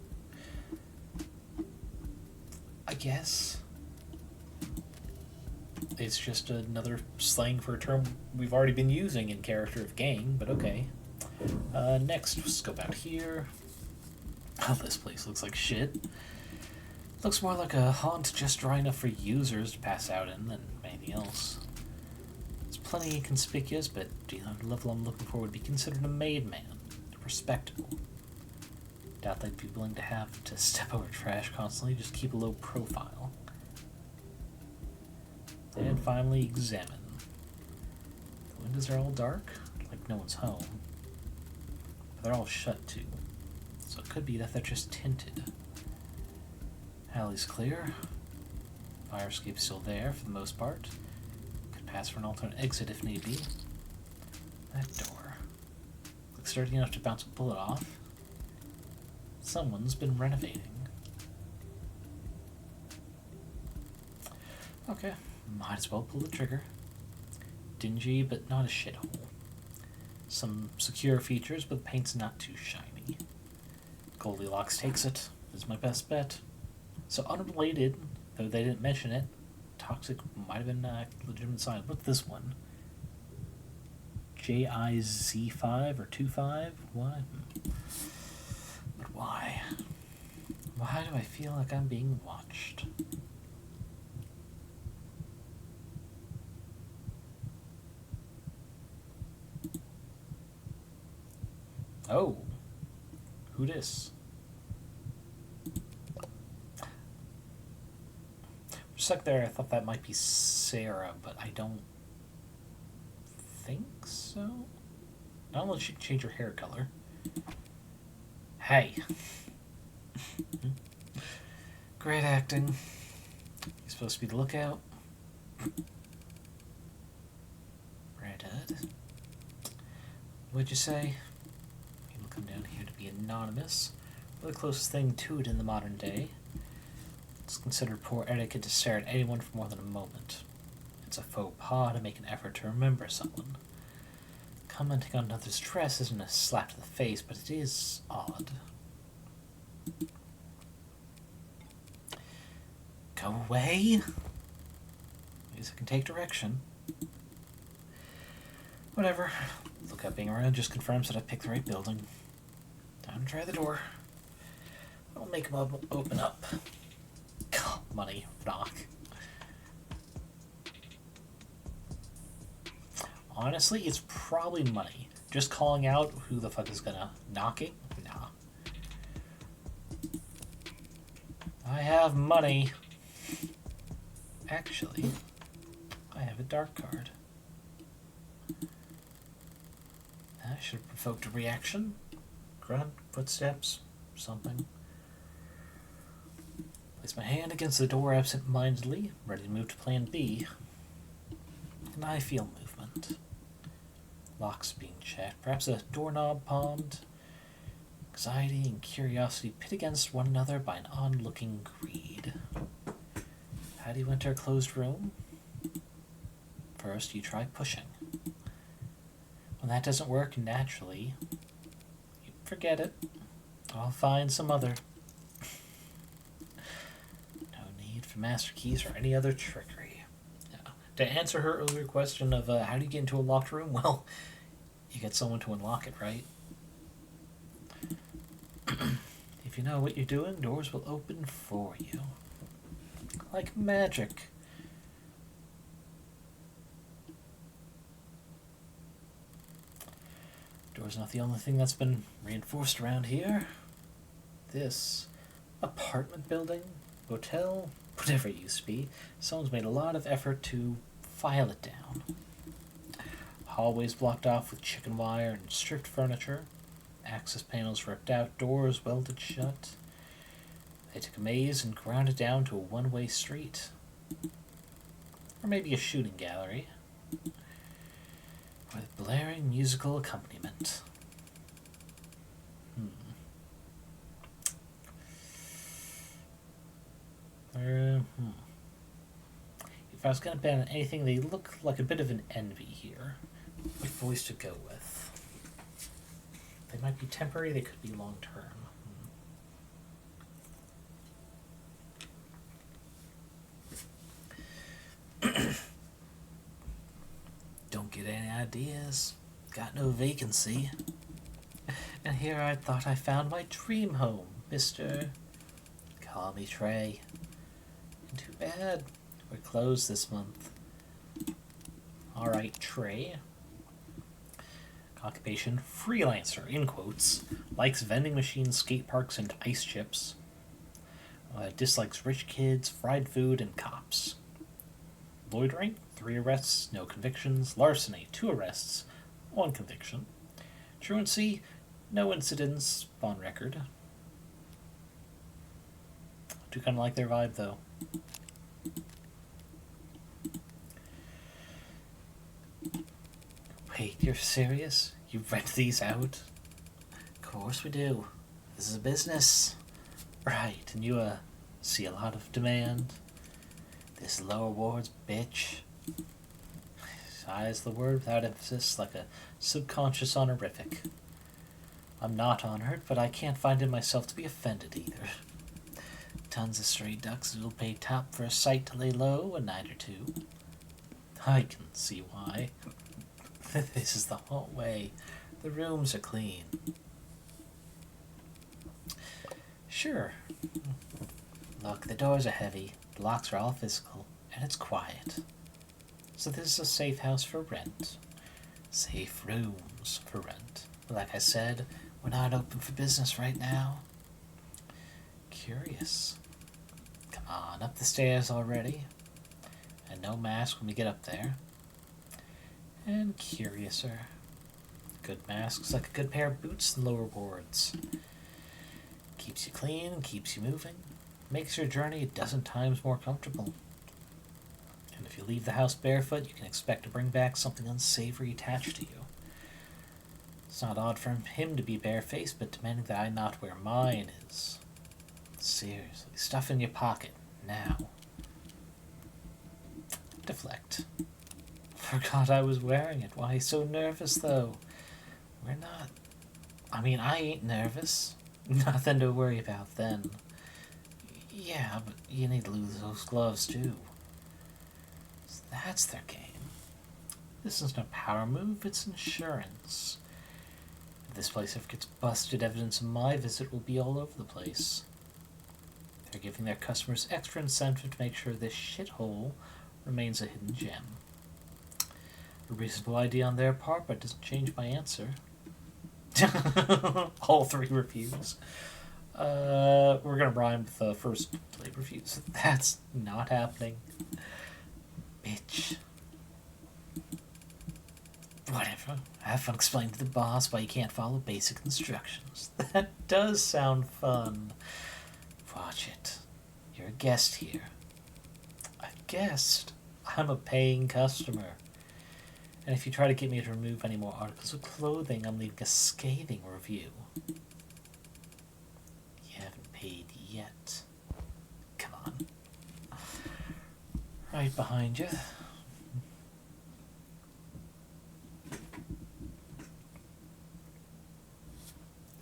I guess it's just another slang for a term we've already been using in character of gang, but okay. Next, scope out here. Oh, this place looks like shit. Looks more like a haunt just dry enough for users to pass out in than anything else. It's plenty conspicuous, but the level I'm looking for would be considered a made man. Respectable. Doubt they'd be willing to have to step over trash constantly, just keep a low profile. And finally, examine. The windows are all dark, like no one's home. But they're all shut too. So it could be that they're just tinted. Alley's clear. Fire escape's still there for the most part. Could pass for an alternate exit if need be. That door. Looks sturdy enough to bounce a bullet off. Someone's been renovating. Okay, might as well pull the trigger. Dingy, but not a shithole. Some secure features, but the paint's not too shiny. Goldilocks takes it, is my best bet. So unrelated, though they didn't mention it, toxic might have been a legitimate sign. What's this one? JIZ5 or 25? Why? But why? Why do I feel like I'm being watched? Oh. Who dis? For a sec there, I thought that might be Serra, but I don't think so. Not unless you change your hair color. Hey. Great acting. You're supposed to be the lookout. Red Hood. What'd you say? People come down here to be a anonymous, or the closest thing to it in the modern day. It's considered poor etiquette to stare at anyone for more than a moment. It's a faux pas to make an effort to remember someone. Commenting on another's dress isn't a slap to the face, but it is odd. Go away? At least I can take direction. Whatever. Look up being around just confirms that I picked the right building. Time to try the door. I'll make him open up. Money. Knock. Honestly, it's probably money. Just calling out who the fuck is gonna knock it? Nah. I have money. Actually, I have a dark card. I should have provoked a reaction. Grunt, footsteps, something. Place my hand against the door absent-mindedly, ready to move to plan B. And I feel movement. Locks being checked, perhaps a doorknob palmed. Anxiety and curiosity pit against one another by an onlooking greed. How do you enter a closed room? First, you try pushing. When that doesn't work naturally, you forget it. I'll find some other. No need for master keys or any other trickery. Now, to answer her earlier question of how do you get into a locked room, well, you get someone to unlock it, right? If you know what you're doing, doors will open for you. Like magic. Door's not the only thing that's been reinforced around here. This apartment building, hotel, whatever it used to be, someone's made a lot of effort to file it down. Hallways blocked off with chicken wire and stripped furniture. Access panels ripped out, doors welded shut. They took a maze and ground it down to a one-way street. Or maybe a shooting gallery. With blaring musical accompaniment. If I was going to bet on anything, they look like a bit of an envy here. What voice to go with? They might be temporary, they could be long-term. Don't get any ideas. Got no vacancy. And here I thought I found my dream home, Mr. Call me Trey. And too bad. We're closed this month. Alright, Trey. Occupation, freelancer, in quotes. Likes vending machines, skate parks, and ice chips. Dislikes rich kids, fried food, and cops. Loitering, 3 arrests, no convictions. Larceny, 2 arrests, 1 conviction. Truancy, no incidents on record. I do kind of like their vibe, though. Wait, you're serious? You rent these out? Of course we do. This is a business. Right, and you see a lot of demand. This lower ward's bitch. Sighs the word without emphasis, like a subconscious honorific. I'm not honored, but I can't find in myself to be offended either. Tons of stray ducks that'll pay top for a sight to lay low a night or 2. I can see why. This is the hallway. The rooms are clean. Sure. Look, the doors are heavy, the locks are all physical, and it's quiet. So this is a safe house for rent. Safe rooms for rent. But like I said, we're not open for business right now. Curious. Come on, up the stairs already. And no mask when we get up there. And curiouser. Good masks like a good pair of boots in lower wards. Keeps you clean and keeps you moving. Makes your journey a dozen times more comfortable. And if you leave the house barefoot, you can expect to bring back something unsavory attached to you. It's not odd for him to be barefaced, but demanding that I not wear mine is... Seriously, stuff in your pocket, now. Deflect. Forgot I was wearing it. Why so nervous, though? We're not... I mean, I ain't nervous. Nothing to worry about then. Yeah, but you need to lose those gloves, too. So that's their game. This is no power move, it's insurance. If this place ever gets busted, evidence of my visit will be all over the place. They're giving their customers extra incentive to make sure this shithole remains a hidden gem. A reasonable idea on their part, but doesn't change my answer. All 3 reviews. We're gonna rhyme with the first play reviews. That's not happening. Bitch. Whatever. Have fun explaining to the boss why you can't follow basic instructions. That does sound fun. Watch it. You're a guest here. A guest? I'm a paying customer. And if you try to get me to remove any more articles of clothing, I'm leaving a scathing review. You haven't paid yet. Come on. Right behind you.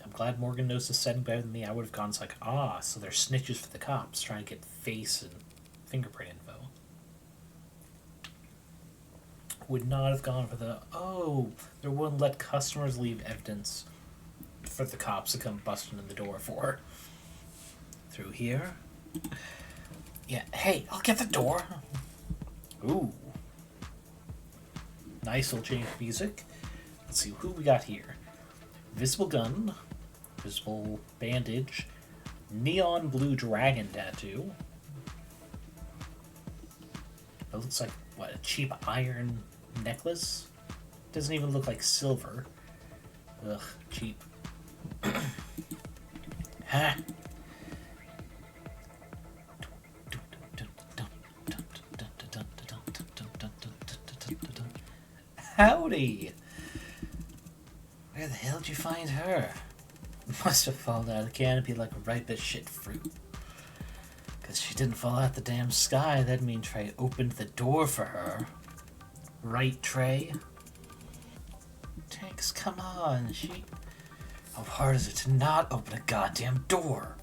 I'm glad Morgan knows the setting better than me. I would have gone like, so they're snitches for the cops, trying to get face and fingerprint info. Would not have gone for the, they wouldn't let customers leave evidence for the cops to come busting in the door for. Through here? Yeah, hey, I'll get the door. Ooh. Nice little change of music. Let's see who we got here. Visible gun, visible bandage, neon blue dragon tattoo. It looks like, what, a cheap iron necklace? Doesn't even look like silver. Ugh, cheap. Ha! Howdy! Where the hell did you find her? Must have fallen out of the canopy like a ripe as shit fruit. Because she didn't fall out the damn sky, that'd mean Trey opened the door for her. Right, Trey? Tanks, come on, How hard is it to not open a goddamn door?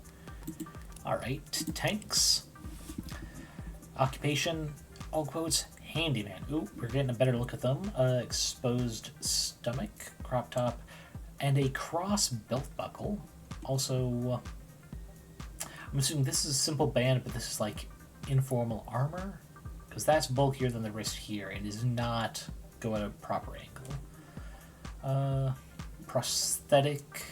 Alright, Tanks. Occupation, all quotes, handyman. Ooh, we're getting a better look at them. Exposed stomach, crop top, and a cross belt buckle. Also, I'm assuming this is a simple band, but this is like informal armor, because that's bulkier than the wrist here and does not go at a proper angle. Prosthetic.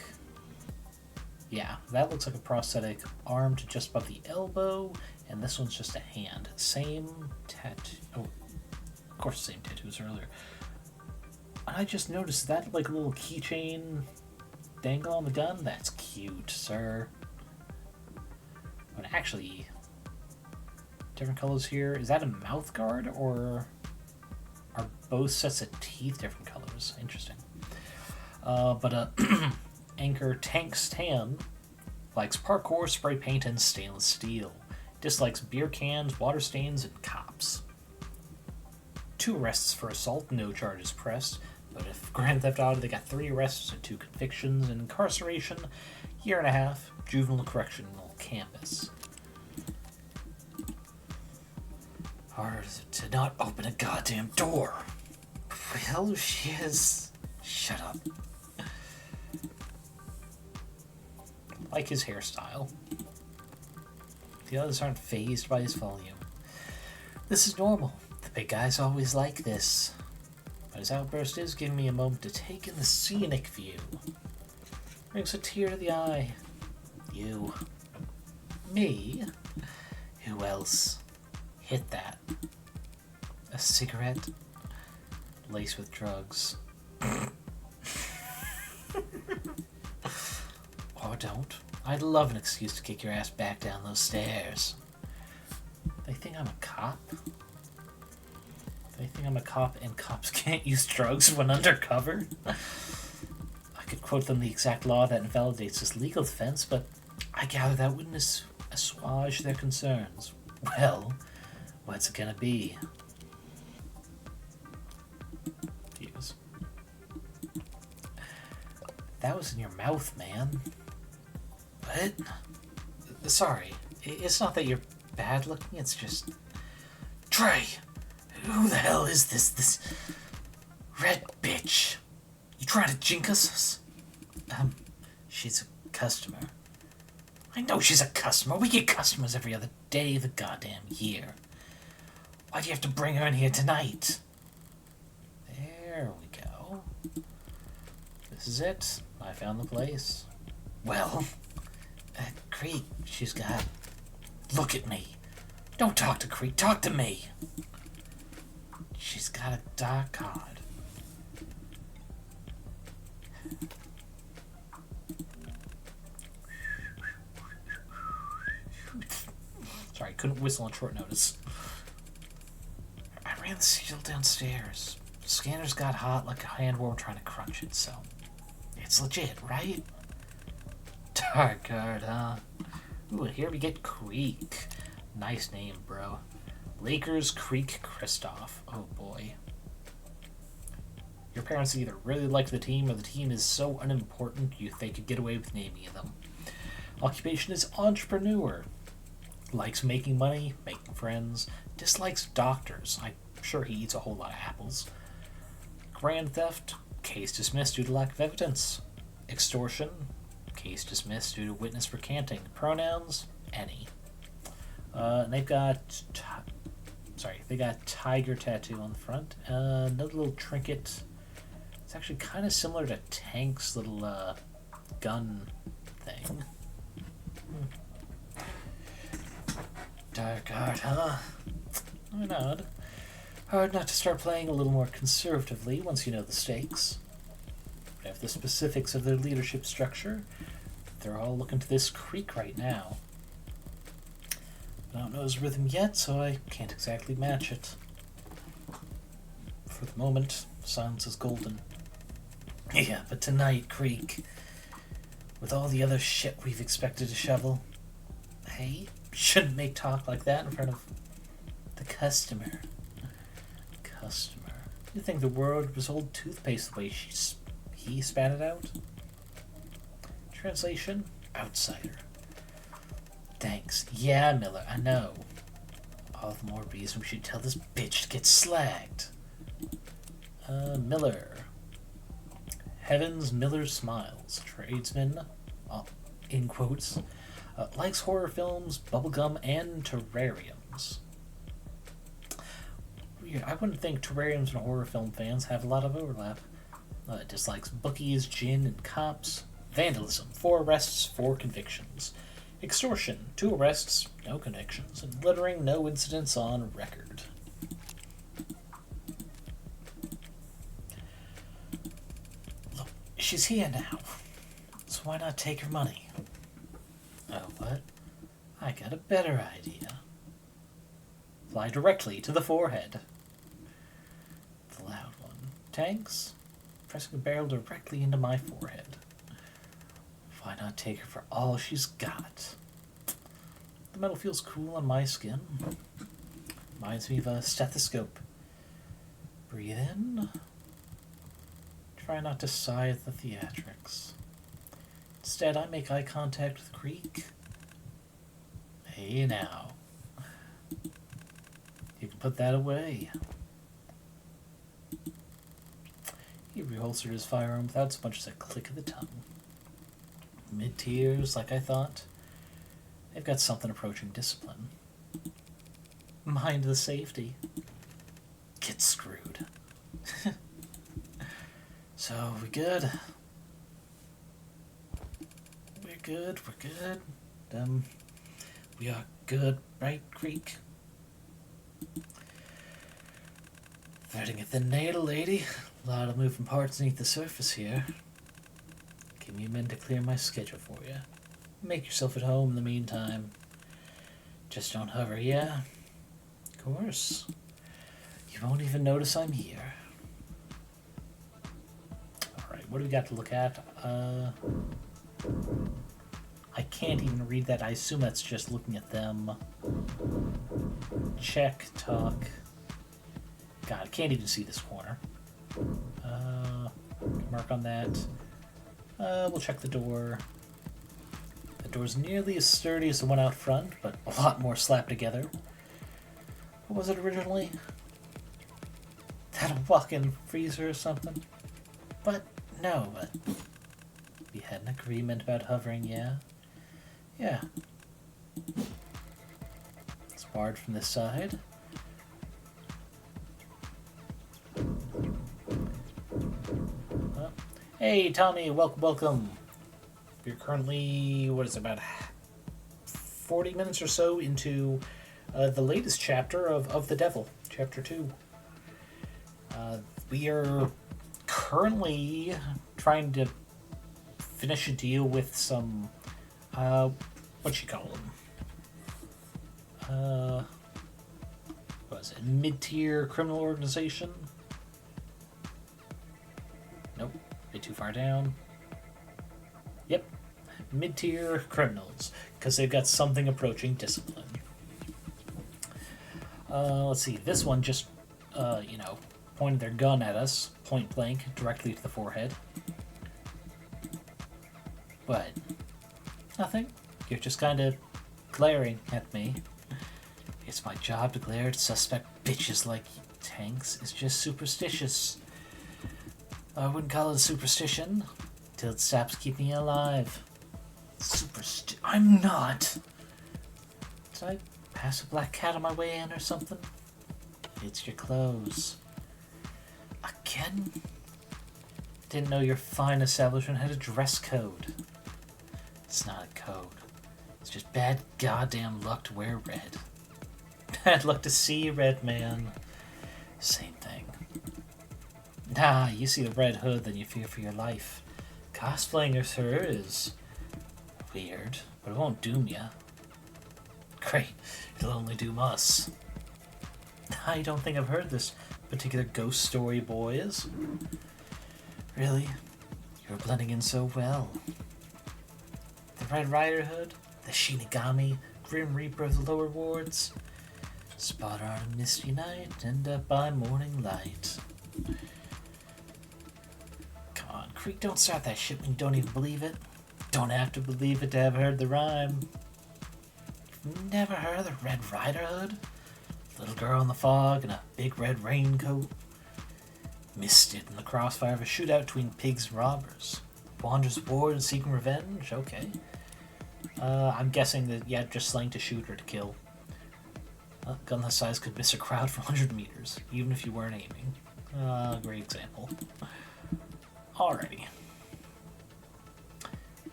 Yeah, that looks like a prosthetic arm to just above the elbow, and this one's just a hand. Same tattoo. Oh, of course, same tattoos earlier. I just noticed that like a little keychain dangle on the gun. That's cute, sir. But actually, different colors here. Is that a mouth guard, or are both sets of teeth different colors? Interesting. Anchor Tanks Tan likes parkour, spray paint, and stainless steel. Dislikes beer cans, water stains, and cops. 2 arrests for assault, no charges pressed. But if Grand Theft Auto, they got 3 arrests and 2 convictions, and incarceration, 1.5 years, juvenile correctional campus. Hard is it to not open a goddamn door? Well, she is. Shut up. Like his hairstyle. The others aren't fazed by his volume. This is normal. The big guys always like this. But his outburst is giving me a moment to take in the scenic view. Brings a tear to the eye. You. Me? Who else? Hit that. A cigarette? Laced with drugs. Or don't. I'd love an excuse to kick your ass back down those stairs. They think I'm a cop? They think I'm a cop and cops can't use drugs when undercover? could quote them the exact law that invalidates this legal defense, but I gather that wouldn't assuage their concerns. Well, what's it gonna be? Jeez. That was in your mouth, man. What? Sorry. It's not that you're bad looking, it's just... Trey! Who the hell is this red bitch? You trying to jinx us? She's a customer. I know she's a customer. We get customers every other day of the goddamn year. Why do you have to bring her in here tonight? There we go. This is it. I found the place. Well, Creek, she's got... Look at me. Don't talk to Creek, talk to me. She's got a dark card. Sorry, couldn't whistle on short notice. I ran the seal downstairs. The scanner's got hot like a handworm trying to crunch it, so... It's legit, right? Dark card, huh? Ooh, and here we get Creek. Nice name, bro. Lakers Creek Kristoff. Oh boy. Your parents either really like the team or the team is so unimportant they could get away with naming them. Occupation is entrepreneur. Likes making money, making friends. Dislikes doctors. I'm sure he eats a whole lot of apples. Grand theft. Case dismissed due to lack of evidence. Extortion. Case dismissed due to witness recanting. Pronouns. Any. And they've got... they got tiger tattoo on the front. Another little trinket. It's actually kind of similar to Tank's little gun thing. Dark art, huh? Not odd. Hard not to start playing a little more conservatively once you know the stakes. But have the specifics of their leadership structure. They're all looking to this Creek right now. I don't know his rhythm yet, so I can't exactly match it. For the moment, silence is golden. Yeah, but tonight, Creek, with all the other shit we've expected to shovel, hey, shouldn't make talk like that in front of the customer. You think the world was old toothpaste the way he spat it out? Translation, outsider. Thanks. Yeah, Miller, I know. All the more reason we should tell this bitch to get slagged. Miller. Heavens, Miller smiles. Tradesman, in quotes, likes horror films, bubblegum, and terrariums. Weird. I wouldn't think terrariums and horror film fans have a lot of overlap. Dislikes bookies, gin, and cops. Vandalism, 4 arrests, 4 convictions. Extortion, 2 arrests, no convictions. And littering, no incidents on record. Look, she's here now. So why not take her money? Oh, what? I got a better idea. Fly directly to the forehead. The loud one. Tanks? Pressing a barrel directly into my forehead. Why not take her for all she's got? The metal feels cool on my skin. Reminds me of a stethoscope. Breathe in. Try not to sigh at the theatrics. Instead, I make eye contact with Creek. Hey now. You can put that away. He reholstered his firearm without so much as a click of the tongue. Mid-tiers, like I thought. They've got something approaching discipline. Mind the safety. Get screwed. So, we good? We're good. We are good, right, Creek? Threading a thin needle, lady. A lot of moving parts beneath the surface here. Give me a minute to clear my schedule for you. Make yourself at home in the meantime. Just don't hover, yeah? Of course. You won't even notice I'm here. Alright, what do we got to look at? I can't even read that. I assume that's just looking at them. Check, talk. God, I can't even see this corner. Mark on that. We'll check the door. The door's nearly as sturdy as the one out front, but a lot more slapped together. What was it originally? That a walk-in freezer or something? But no, but we had an agreement about hovering, yeah? Yeah. It's barred from this side. Hey, Tommy, welcome. We're currently, what is it, about 40 minutes or so into the latest chapter of The Devil, Chapter 2. We are currently trying to finish a deal with some, what you call them? What is it, mid-tier criminal organization? Nope. Bit too far down. Yep. Mid-tier criminals, because they've got something approaching discipline. Let's see. This one just, pointed their gun at us, point blank, directly to the forehead. But nothing. You're just kind of glaring at me. It's my job to glare at suspect bitches like tanks. It's just superstitious. I wouldn't call it a superstition till it stops keeping you alive. I'm not. Did I pass a black cat on my way in or something? It's your clothes. Again? Didn't know your fine establishment had a dress code. It's not a code. It's just bad goddamn luck to wear red. Bad luck to see red, man. Same thing. Nah, you see the red hood, then you fear for your life. Cosplaying as her is weird, but it won't doom ya. Great, it'll only doom us. I don't think I've heard this particular ghost story, boys. Really? You're blending in so well. The Red Rider Hood, the Shinigami, Grim Reaper of the lower wards. Spot her on a misty night, end up by morning light. Creek, don't start that shit when you don't even believe it. Don't have to believe it to have heard the rhyme. You've never heard of the Red Rider Hood? Little girl in the fog and a big red raincoat. Misted in the crossfire of a shootout between pigs and robbers. Wanders ward and seeking revenge? Okay. I'm guessing that, yeah, just slang to shoot or to kill. A gun that size could miss a crowd from 100 meters, even if you weren't aiming. Great example. Alrighty.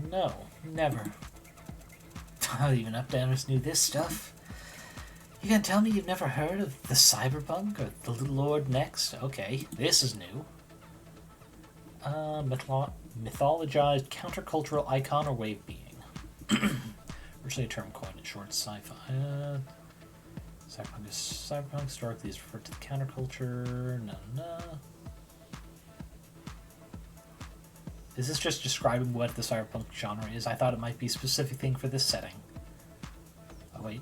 No, never. Even Updowners knew this stuff. You gonna tell me you've never heard of the Cyberpunk or the Little Lord Next? Okay, this is new. Mythologized countercultural icon or wave being. Originally a term coined in short sci-fi. Cyberpunk historically is referred to the counterculture. No. Is this just describing what the cyberpunk genre is? I thought it might be a specific thing for this setting. Oh wait.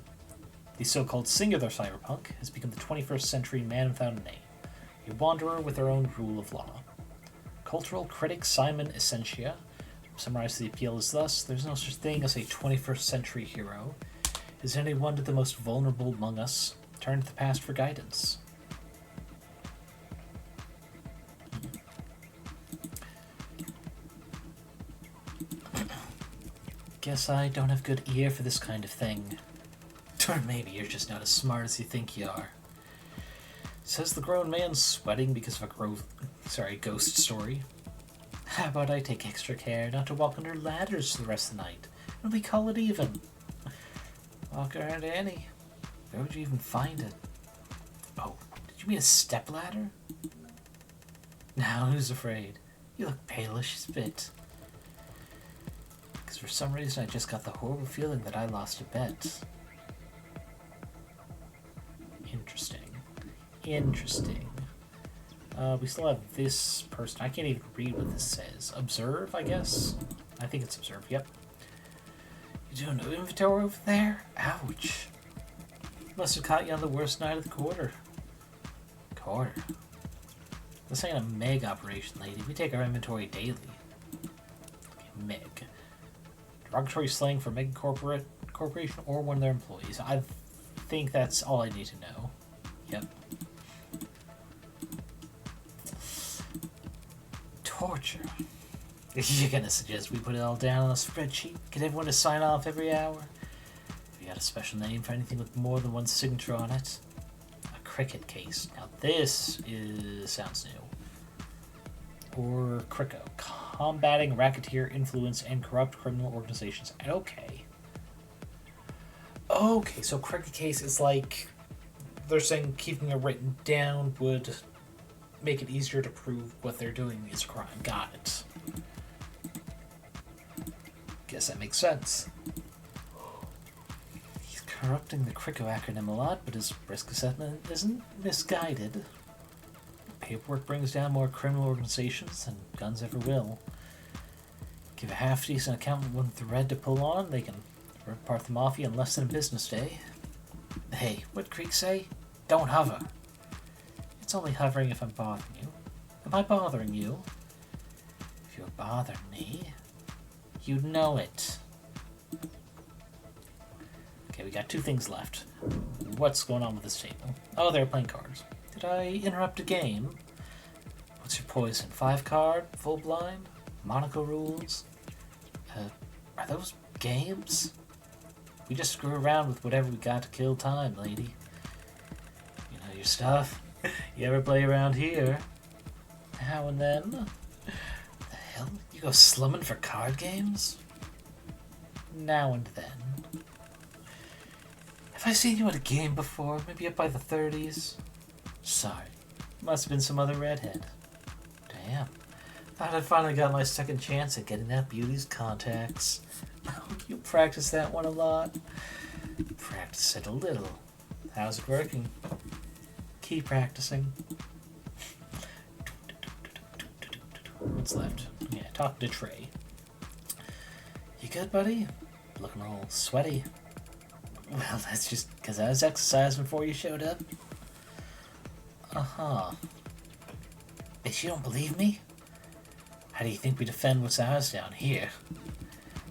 The so-called singular cyberpunk has become the 21st century man without a name, a wanderer with their own rule of law. Cultural critic Simon Essentia summarized the appeal as thus: there's no such thing as a 21st century hero. Is any one to the most vulnerable among us? Turn to the past for guidance. Guess I don't have good ear for this kind of thing. Or maybe you're just not as smart as you think you are. Says the grown man sweating because of a ghost story. How about I take extra care not to walk under ladders for the rest of the night, and we call it even. Walk around Annie. Where would you even find it? Oh, did you mean a stepladder? Now who's afraid? You look palish as spit. Because for some reason I just got the horrible feeling that I lost a bet. Interesting. We still have this person. I can't even read what this says. Observe, I guess? I think it's observe, yep. You doing no inventory over there? Ouch. Must have caught you on the worst night of the quarter. Quarter? This ain't a Meg operation, lady. We take our inventory daily. Meg. Derogatory slang for Meg Corporation or one of their employees. I think that's all I need to know. Yep. Torture. You're gonna suggest we put it all down on a spreadsheet? Get everyone to sign off every hour? Have you got a special name for anything with more than one signature on it? A cricket case. Now this sounds new. Or CRICO. Combating racketeer influence and corrupt criminal organizations. Okay. Okay, so cricket case is like... They're saying keeping it written down would make it easier to prove what they're doing is a crime. Got it. Guess that makes sense. He's corrupting the CRICO acronym a lot, but his risk assessment isn't misguided. Paperwork brings down more criminal organizations than guns ever will. Give a half-decent accountant one thread to pull on, they can rip apart the mafia in less than a business day. Hey, what'd Creek say? Don't hover. It's only hovering if I'm bothering you. Am I bothering you? If you're bothering me, you'd know it. Okay, we got two things left. What's going on with this table? Oh, they're playing cards. Did I interrupt a game? What's your poison? 5-card? Full blind? Monaco rules? Are those games? We just screw around with whatever we got to kill time, lady. You know your stuff. You ever play around here? Now and then? The hell? You go slumming for card games? Now and then. Have I seen you at a game before? Maybe up by the 30s? Sorry. Must have been some other redhead. Damn. Thought I finally got my second chance at getting that beauty's contacts. You practice that one a lot? Practice it a little. How's it working? Keep practicing. What's left? Yeah, talk to Trey. You good, buddy? Looking all sweaty. Well, that's just because I was exercising before you showed up. Uh-huh. But you don't believe me? How do you think we defend what's ours down here?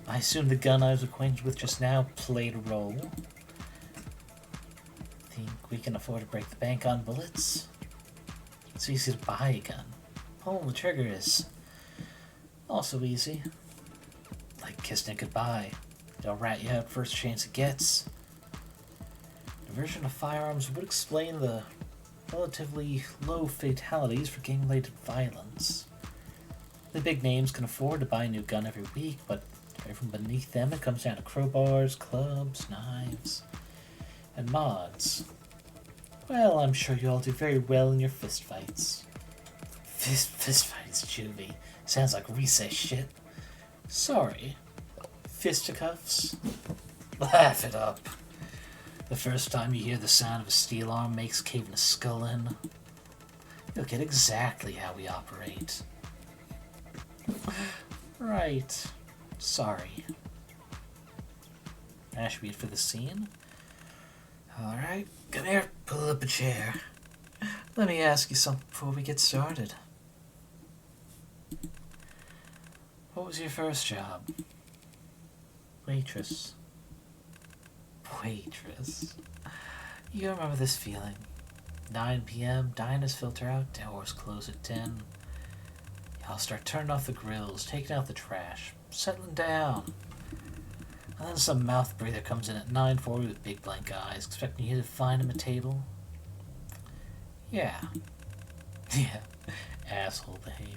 I assume the gun I was acquainted with just now played a role. Think we can afford to break the bank on bullets? It's easy to buy a gun. Pulling the trigger is also easy. Like kissing it goodbye. They'll rat you out first chance it gets. Diversion of firearms would explain the relatively low fatalities for gang-related violence. The big names can afford to buy a new gun every week, but right from beneath them it comes down to crowbars, clubs, knives, and mods. Well, I'm sure you all do very well in your fistfights. Fistfights, Juvie. Sounds like recess shit. Sorry. Fisticuffs? Laugh it up. The first time you hear the sound of a steel arm makes caving a skull in, you'll get exactly how we operate. Right. Sorry. That should be it for the scene. Alright, come here, pull up a chair. Let me ask you something before we get started. What was your first job? Waitress. Waitress. You remember this feeling. 9 p.m., diners filter out, doors close at 10. Y'all start turning off the grills, taking out the trash, settling down. And then some mouth breather comes in at 9:40 with big blank eyes, expecting you to find him a table. Yeah. Yeah. Asshole behavior.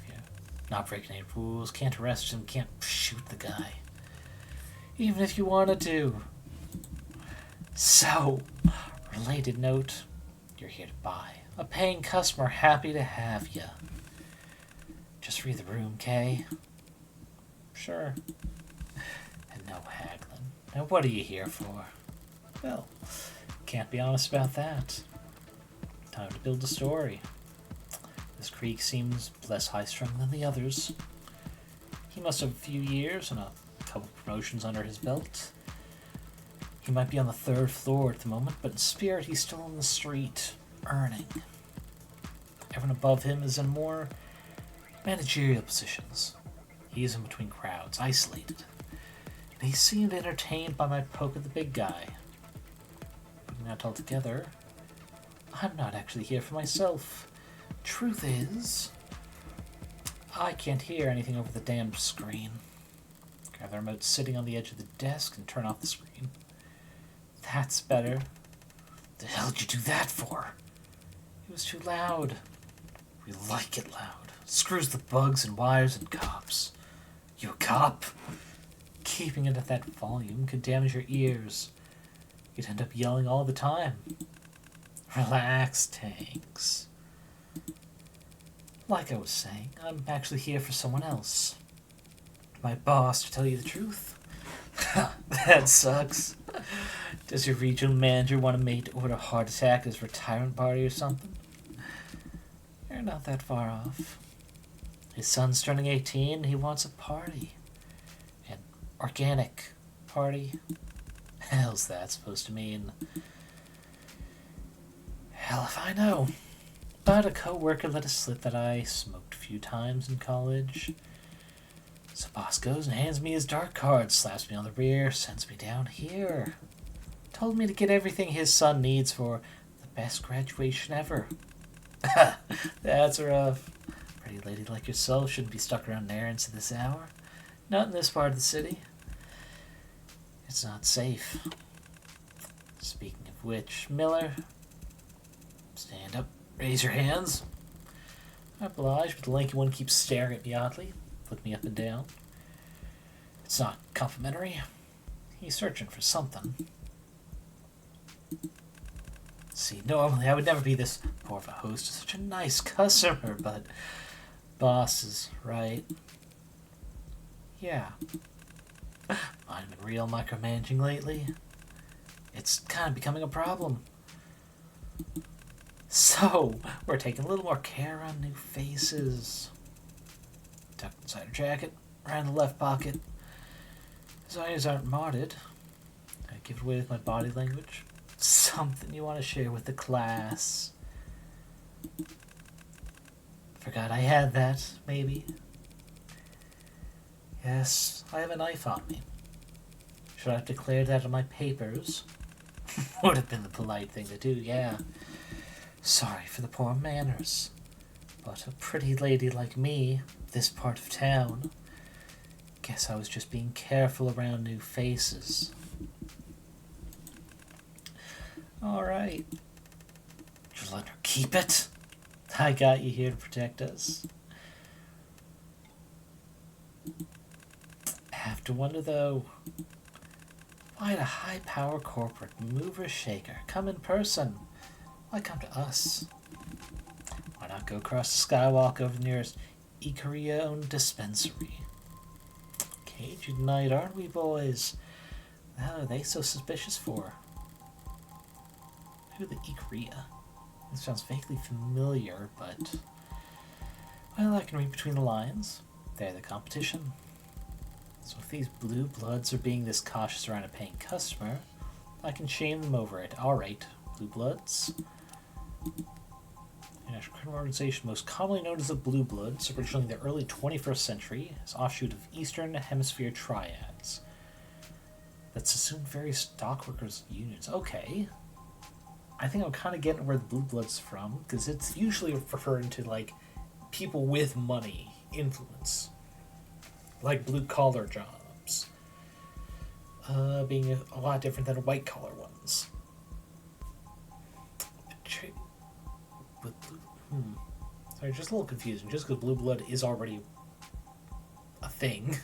Not breaking any rules, can't arrest him, can't shoot the guy. Even if you wanted to. So, related note, you're here to buy. A paying customer happy to have ya. Just read the room, Kay? Sure. And no haggling. Now what are you here for? Well, can't be honest about that. Time to build a story. This creek seems less high-strung than the others. He must have a few years and a couple promotions under his belt. He might be on the 3rd floor at the moment, but in spirit he's still on the street, earning. Everyone above him is in more managerial positions. He's in between crowds, isolated. And he seemed entertained by my poke at the big guy. Putting that all together, I'm not actually here for myself. Truth is, I can't hear anything over the damned screen. Grab the remote sitting on the edge of the desk and turn off the screen. That's better. The hell did you do that for? It was too loud. We like it loud. Screws the bugs and wires and cops. You a cop? Keeping it at that volume could damage your ears. You'd end up yelling all the time. Relax, Tanks. Like I was saying, I'm actually here for someone else. My boss, to tell you the truth. That sucks. Does your regional manager want a mate to order a heart attack at his retirement party or something? You're not that far off. His son's turning 18 and he wants a party. An organic party. Hell's that supposed to mean? Hell if I know. But a co-worker let us slip that I smoked a few times in college. So boss goes and hands me his dark card, slaps me on the rear, sends me down here. Told me to get everything his son needs for the best graduation ever. That's rough. Pretty lady like yourself shouldn't be stuck around errands at this hour. Not in this part of the city. It's not safe. Speaking of which, Miller, stand up. Raise your hands. I oblige, but the lanky one keeps staring at me oddly, looking me up and down. It's not complimentary. He's searching for something. See, normally I would never be this poor of a host to such a nice customer, but boss is right. Yeah. I've been real micromanaging lately. It's kind of becoming a problem. So, we're taking a little more care on new faces. Tucked inside her jacket, right in the left pocket. His eyes aren't modded. I give it away with my body language. Something you want to share with the class. Forgot I had that, maybe. Yes, I have a knife on me. Should I have declared that on my papers? Would have been the polite thing to do, yeah. Sorry for the poor manners, but a pretty lady like me, this part of town, guess I was just being careful around new faces. Alright. Just let her keep it. I got you here to protect us. Have to wonder though, why'd a high-power corporate mover shaker come in person? Why come to us? Why not go across the skywalk over the nearest Ikaria-owned dispensary? Cagey tonight, aren't we, boys? What the hell are they so suspicious for? Who are the Ikaria? This sounds vaguely familiar, but... well, I can read between the lines. They're the competition. So if these blue bloods are being this cautious around a paying customer, I can shame them over it. Alright, blue bloods. The National Criminal Organization, most commonly known as the Blue Bloods, originally in the early 21st century, is an offshoot of Eastern Hemisphere triads. That's assumed various dockworkers' unions. Okay. I think I'm kind of getting where the Blue Bloods from, because it's usually referring to, like, people with money, influence. Like blue-collar jobs. Being a lot different than white-collar ones. With blue, Sorry, just a little confusing. Just because blue blood is already a thing,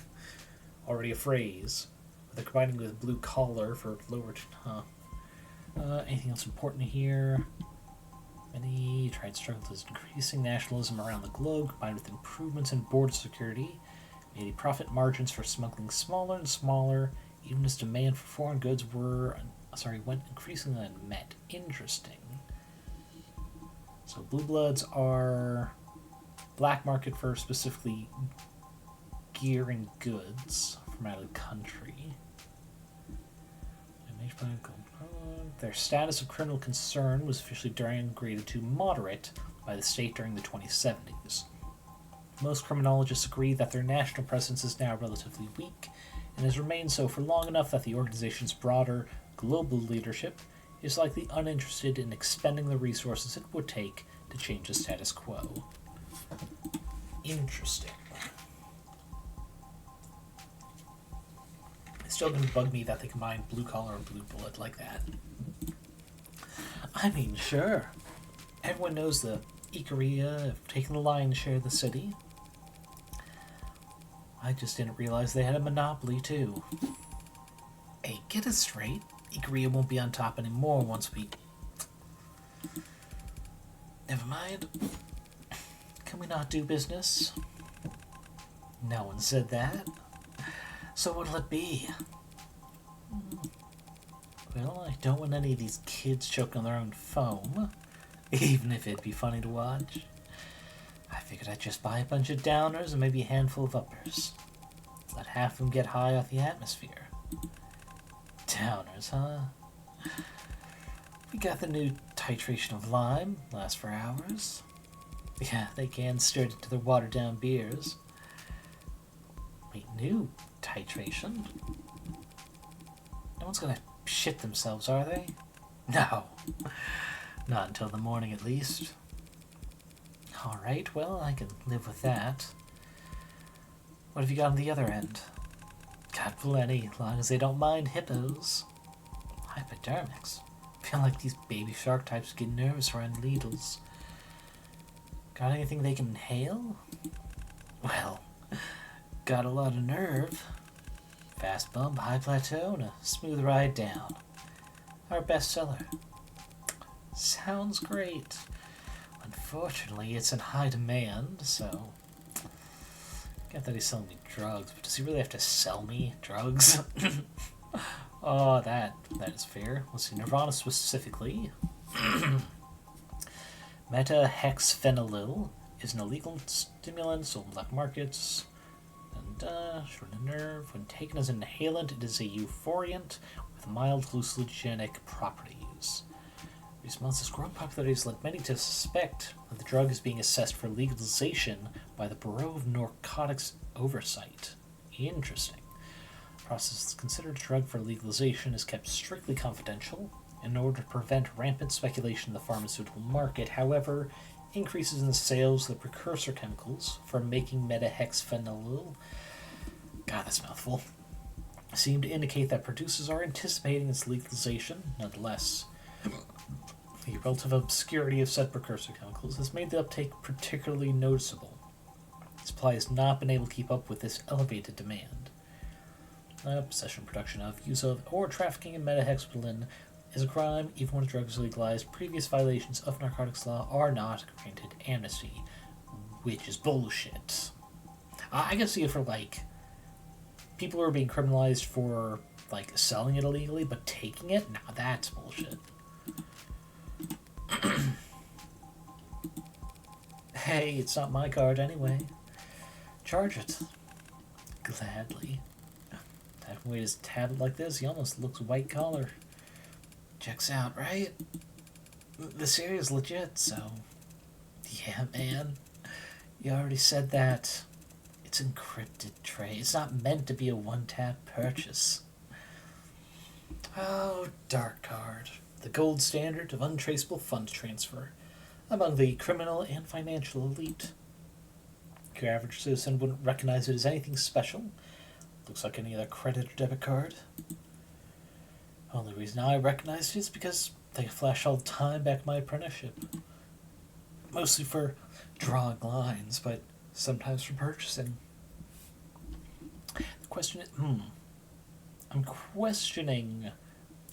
already a phrase, but they're combining with blue collar for lower. Anything else important here? Many tried struggles with increasing nationalism around the globe, combined with improvements in border security, made profit margins for smuggling smaller and smaller, even as demand for foreign goods went increasingly unmet. Interesting. So blue bloods are black market for specifically gear and goods from out of the country. Their status of criminal concern was officially downgraded to moderate by the state during the 2070s. Most criminologists agree that their national presence is now relatively weak and has remained so for long enough that the organization's broader global leadership is likely uninterested in expending the resources it would take to change the status quo. Interesting. It's still going to bug me that they combine blue collar and blue bullet like that. I mean, sure. Everyone knows the Ikaria have taken the lion's share of the city. I just didn't realize they had a monopoly, too. Hey, get it straight. Ikaria won't be on top anymore once we... Never mind. Can we not do business? No one said that. So what'll it be? Well, I don't want any of these kids choking on their own foam, even if it'd be funny to watch. I figured I'd just buy a bunch of downers and maybe a handful of uppers. Let half of them get high off the atmosphere. Downers, huh? We got the new titration of lime, lasts for hours. Yeah, they can stir it into their watered-down beers. Wait, new titration? No one's gonna shit themselves, are they? No. Not until the morning, at least. Alright, well, I can live with that. What have you got on the other end? Got plenty, as long as they don't mind hippos. Hypodermics? Feel like these baby shark types get nervous around needles. Got anything they can inhale? Well, got a lot of nerve. Fast bump, high plateau, and a smooth ride down. Our bestseller. Sounds great. Unfortunately, it's in high demand, so... Get that he's selling me drugs, but does he really have to sell me drugs? Oh, that is fair. Let's see, Nirvana specifically. Metahexfenolil is an illegal stimulant sold in black markets. And, schroedinger. When taken as an inhalant, it is a euphoriant with mild hallucinogenic properties. Recent months, its growing popularity has led many to suspect that the drug is being assessed for legalization by the Bureau of Narcotics Oversight. Interesting. The process is considered a drug for legalization is kept strictly confidential in order to prevent rampant speculation in the pharmaceutical market. However, increases in the sales of the precursor chemicals for making metahexfenolil, God, that's a mouthful, seem to indicate that producers are anticipating its legalization. Nonetheless, the relative obscurity of said precursor chemicals has made the uptake particularly noticeable. Supply has not been able to keep up with this elevated demand. Possession, production of, use of, or trafficking in metahexfenolil is a crime even when the drug is legalized. Previous violations of narcotics law are not granted amnesty, which is bullshit. I can see it for, like, people who are being criminalized for, like, selling it illegally, but taking it? Now that's bullshit. Hey, it's not my card anyway. Charge it. Gladly. Type away his tablet like this, he almost looks white collar. Checks out, right? This area's legit, so... Yeah, man. You already said that. It's encrypted, Trey. It's not meant to be a one-tap purchase. Oh, dark card. The gold standard of untraceable fund transfer among the criminal and financial elite. Your average citizen wouldn't recognize it as anything special. Looks like any other credit or debit card. Only reason I recognized it is because they flash all the time back in my apprenticeship. Mostly for drawing lines, but sometimes for purchasing. The question is, I'm questioning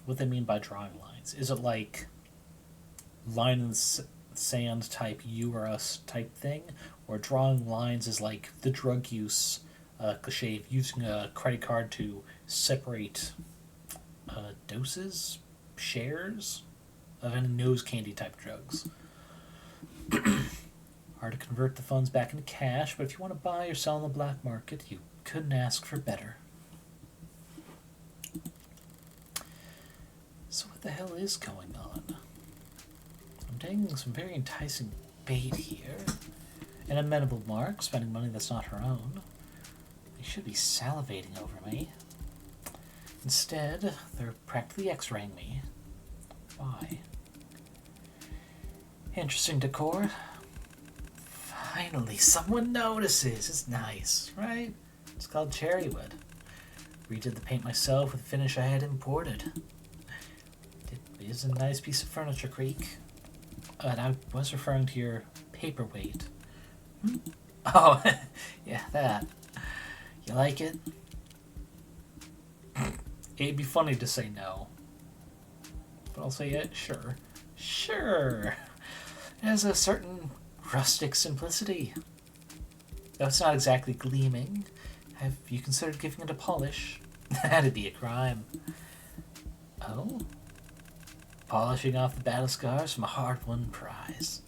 what they mean by drawing lines. Is it like line in the sand type you or us type thing? Or drawing lines is like the drug use cliche of using a credit card to separate doses, shares of any nose candy type drugs. Hard to convert the funds back into cash, but if you want to buy or sell on the black market, you couldn't ask for better. So what the hell is going on? I'm taking some very enticing bait here. An amenable mark, spending money that's not her own. They should be salivating over me. Instead, they're practically x-raying me. Why? Interesting decor. Finally, someone notices. It's nice, right? It's called cherrywood. Redid the paint myself with a finish I had imported. It is a nice piece of furniture, Creek. And I was referring to your paperweight. Oh, yeah, that. You like it? It'd be funny to say no. But I'll say it, sure. Sure. It has a certain rustic simplicity. Though it's not exactly gleaming, have you considered giving it a polish? That'd be a crime. Oh? Polishing off the battle scars from a hard-won prize.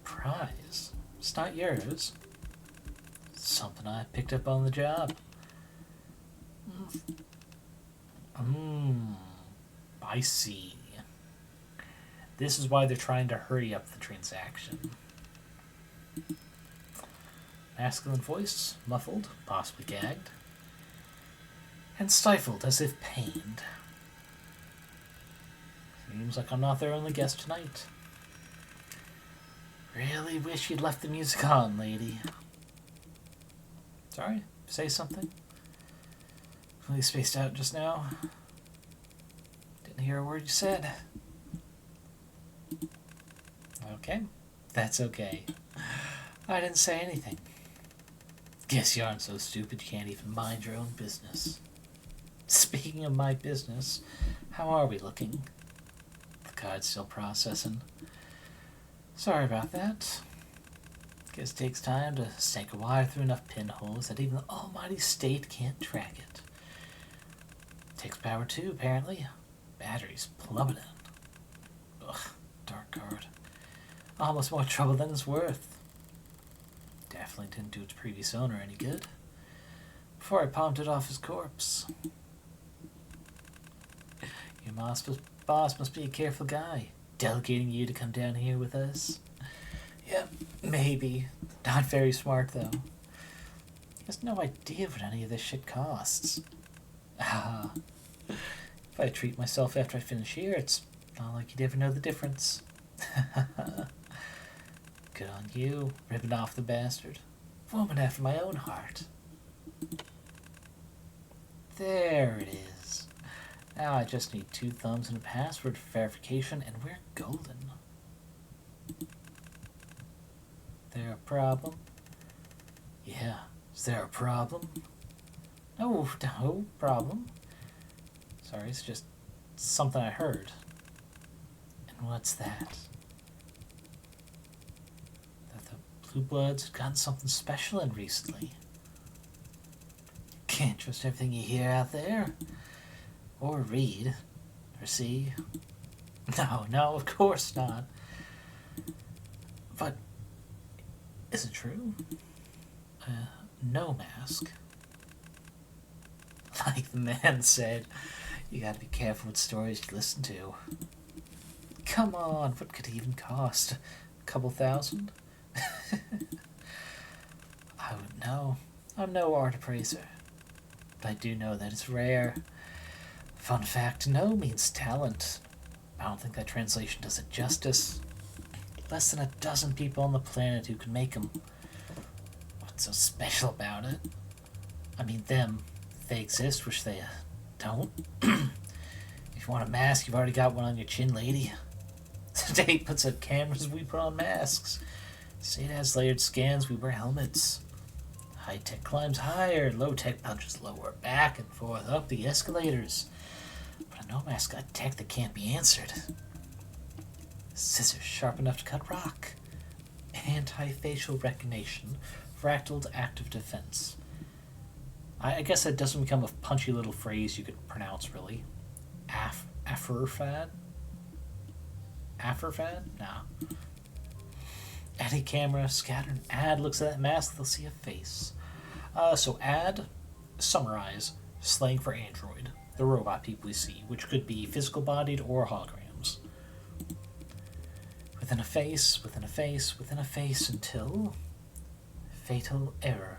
Prize? It's not yours. Something I picked up on the job. I see. This is why they're trying to hurry up the transaction. Masculine voice, muffled, possibly gagged, and stifled as if pained. Seems like I'm not their only guest tonight. Really wish you'd left the music on, lady. Sorry, say something? Really spaced out just now. Didn't hear a word you said. Okay, that's okay. I didn't say anything. Guess you aren't so stupid you can't even mind your own business. Speaking of my business, how are we looking? The card's still processing. Sorry about that. Guess it takes time to snake a wire through enough pinholes that even the almighty state can't track it. Takes power too, apparently. Batteries plummeting. Ugh, dark card. Almost more trouble than it's worth. Definitely didn't do its previous owner any good. Before I palmed it off his corpse. Your boss must be a careful guy, delegating you to come down here with us. Yep, maybe. Not very smart, though. He has no idea what any of this shit costs. If I treat myself after I finish here, it's not like you'd ever know the difference. Good on you, ripping off the bastard. Woman after my own heart. There it is. Now I just need 2 thumbs and a password for verification, and we're golden. There a problem? Yeah, is there a problem? No problem. Sorry, it's just something I heard. And what's that? That the Blue Bloods have gotten something special in recently. Can't trust everything you hear out there. Or read. Or see. No, of course not. But, is it true? No mask. Like the man said, you gotta be careful what stories you listen to. Come on, what could it even cost? A couple thousand? I wouldn't know. I'm no art appraiser. But I do know that it's rare. Fun fact, no means talent. I don't think that translation does it justice. Less than a dozen people on the planet who can make them. What's so special about it? I mean, them. They exist, which they don't. If you want a mask, you've already got one on your chin, lady. State puts up cameras, we put on masks. State has layered scans, we wear helmets. High-tech climbs higher, low-tech punches lower, back and forth up the escalators. But a no-mask got tech that can't be answered. Scissors sharp enough to cut rock. Anti-facial recognition, fractaled active defense. I guess that doesn't become a punchy little phrase you could pronounce, really. Afurfad? Afurfad? No. Any camera, scatter an ad, looks at that mask, they'll see a face. So ad, summarize, slang for android, the robot people we see, which could be physical bodied or holograms. Within a face, within a face, within a face until fatal error.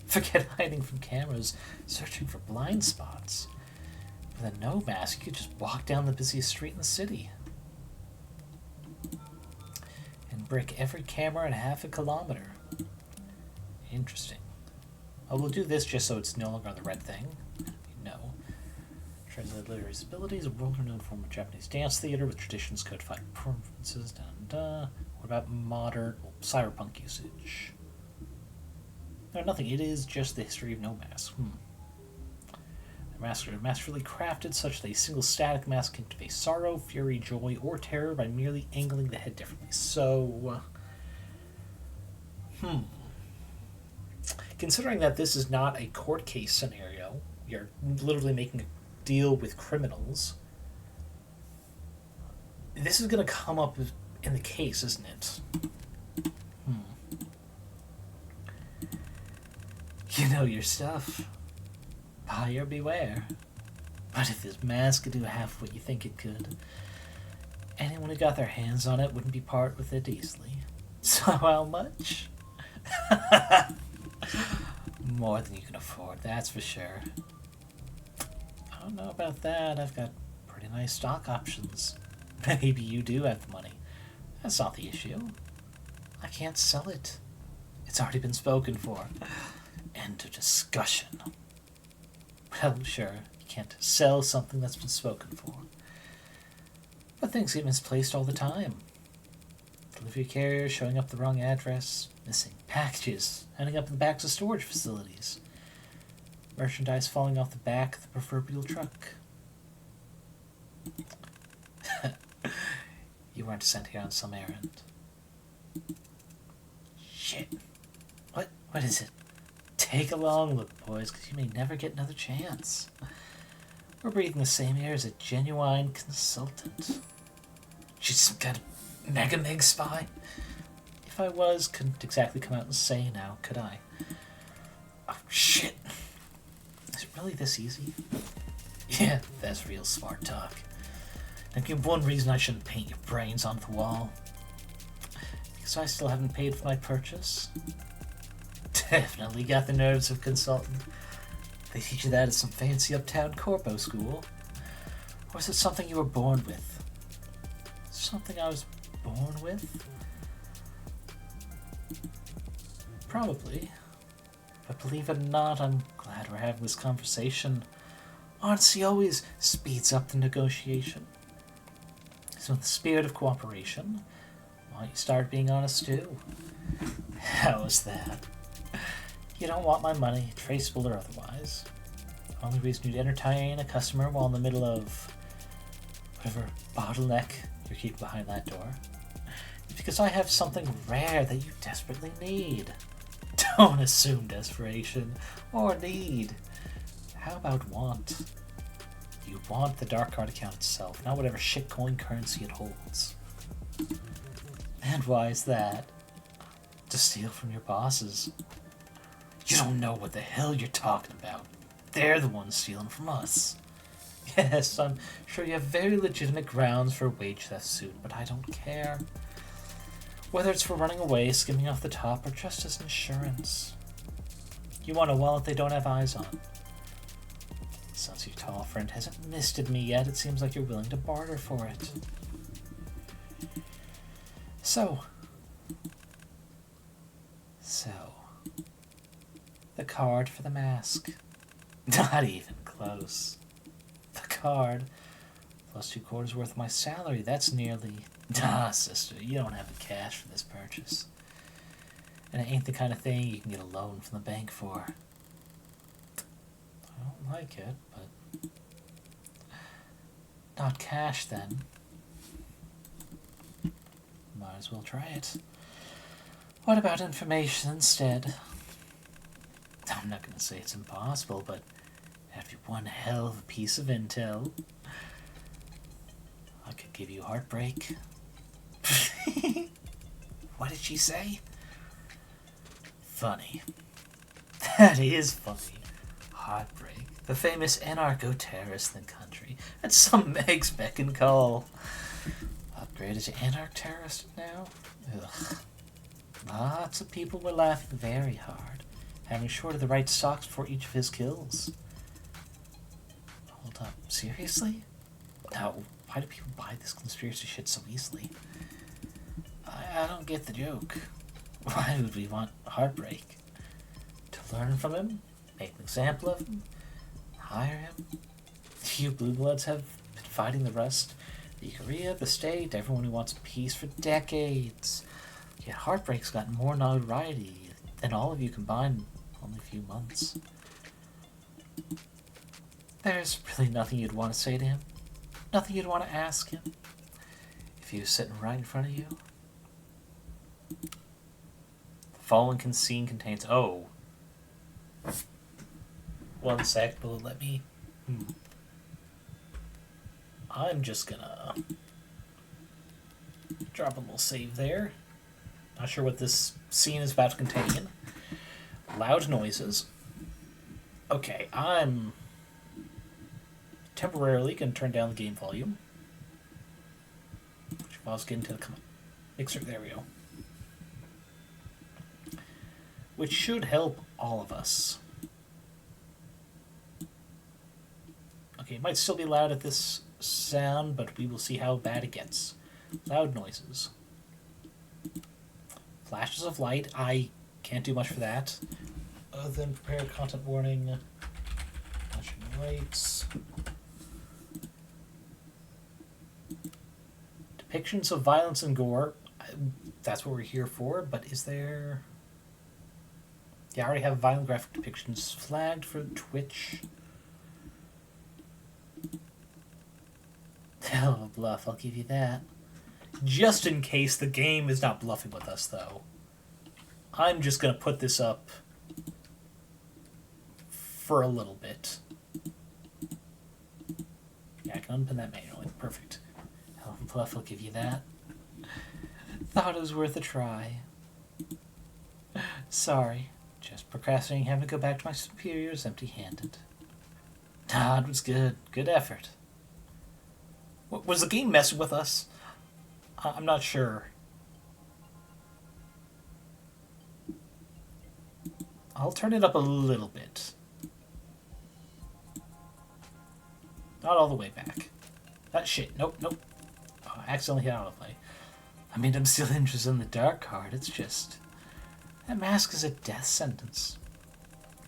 Forget hiding from cameras, searching for blind spots. With a no mask, you could just walk down the busiest street in the city. And break every camera in half a kilometer. Interesting. Oh, we'll do this just so it's no longer on the red thing. No. Translate literary abilities, a world-renowned form of Japanese dance theater with traditions, codified performances, What about modern cyberpunk usage? No, nothing. It is just the history of no mask. The masks are masterfully crafted such that a single static mask can convey sorrow, fury, joy, or terror by merely angling the head differently. So, considering that this is not a court case scenario, you're literally making a deal with criminals, this is going to come up in the case, isn't it? You know your stuff. Buyer beware. But if this mask could do half what you think it could, anyone who got their hands on it wouldn't be part with it easily. So how much? More than you can afford, that's for sure. I don't know about that. I've got pretty nice stock options. Maybe you do have the money. That's not the issue. I can't sell it. It's already been spoken for. End of discussion. Well, sure, you can't sell something that's been spoken for. But things get misplaced all the time. Delivery carriers showing up the wrong address, missing packages, ending up in the backs of storage facilities, merchandise falling off the back of the proverbial truck. You weren't sent here on some errand. Shit. What is it? Take a long look, boys, because you may never get another chance. We're breathing the same air as a genuine consultant. She's some kind of mega spy? If I was, couldn't exactly come out and say now, could I? Oh, shit. Is it really this easy? Yeah, that's real smart talk. Now give one reason I shouldn't paint your brains onto the wall. Because I still haven't paid for my purchase. Definitely got the nerves of a consultant. They teach you that at some fancy uptown corpo school. Or is it something you were born with? Something I was born with? Probably. But believe it or not, I'm glad we're having this conversation. Honesty always speeds up the negotiation. So in the spirit of cooperation, why don't you start being honest too? How's that? You don't want my money, traceable or otherwise. The only reason you'd entertain a customer while in the middle of whatever bottleneck you're keeping behind that door is because I have something rare that you desperately need. Don't assume desperation or need. How about want? You want the dark card account itself, not whatever shitcoin currency it holds. And why is that? To steal from your bosses. You don't know what the hell you're talking about. They're the ones stealing from us. Yes, I'm sure you have very legitimate grounds for a wage theft suit, but I don't care. Whether it's for running away, skimming off the top, or just as insurance. You want a wallet they don't have eyes on. Since your tall friend hasn't misted me yet, it seems like you're willing to barter for it. So, the card for the mask. Not even close. The card, plus 2/4 worth of my salary, that's nearly... Ah, sister, you don't have the cash for this purchase. And it ain't the kind of thing you can get a loan from the bank for. I don't like it, but... Not cash, then. Might as well try it. What about information instead? I'm not going to say it's impossible, but it'd be one hell of a piece of intel. I could give you heartbreak. What did she say? Funny. That is funny. Heartbreak. The famous anarcho-terrorist in the country. That's some Meg's beck and call. Upgraded to anarch-terrorist now? Ugh. Lots of people were laughing very hard, having short of the right socks for each of his kills. Hold up, seriously? Now, why do people buy this conspiracy shit so easily? I don't get the joke. Why would we want Heartbreak? To learn from him? Make an example of him? Hire him? You Blue Bloods have been fighting the Rust, the Korea, the state, everyone who wants peace for decades. Yet Heartbreak's gotten more notoriety than all of you combined in only a few months. There's really nothing you'd want to say to him. Nothing you'd want to ask him. If he was sitting right in front of you. The following scene contains... Oh. One sec, but let me... I'm just gonna... drop a little save there. Not sure what this scene is about to contain. Loud noises. Okay, I'm temporarily going to turn down the game volume. Which involves getting to the mixer. There we go. Which should help all of us. Okay, it might still be loud at this sound, but we will see how bad it gets. Loud noises. Flashes of light. I can't do much for that. Other than prepare content warning. Flashing lights. Depictions of violence and gore. That's what we're here for, but is there... Yeah, I already have violent graphic depictions flagged for Twitch. Hell of a bluff, I'll give you that. Just in case the game is not bluffing with us, though. I'm just going to put this up for a little bit. Yeah, I can unpin that manually. Perfect. Hell of a bluff, I'll give you that. Thought it was worth a try. Sorry. Just procrastinating having to go back to my superiors empty-handed. Nah, it was good. Good effort. Was the game messing with us? I'm not sure. I'll turn it up a little bit. Not all the way back. That shit. Nope, nope. Oh, I accidentally hit autoplay. I mean, I'm still interested in the dark card. It's just... That mask is a death sentence.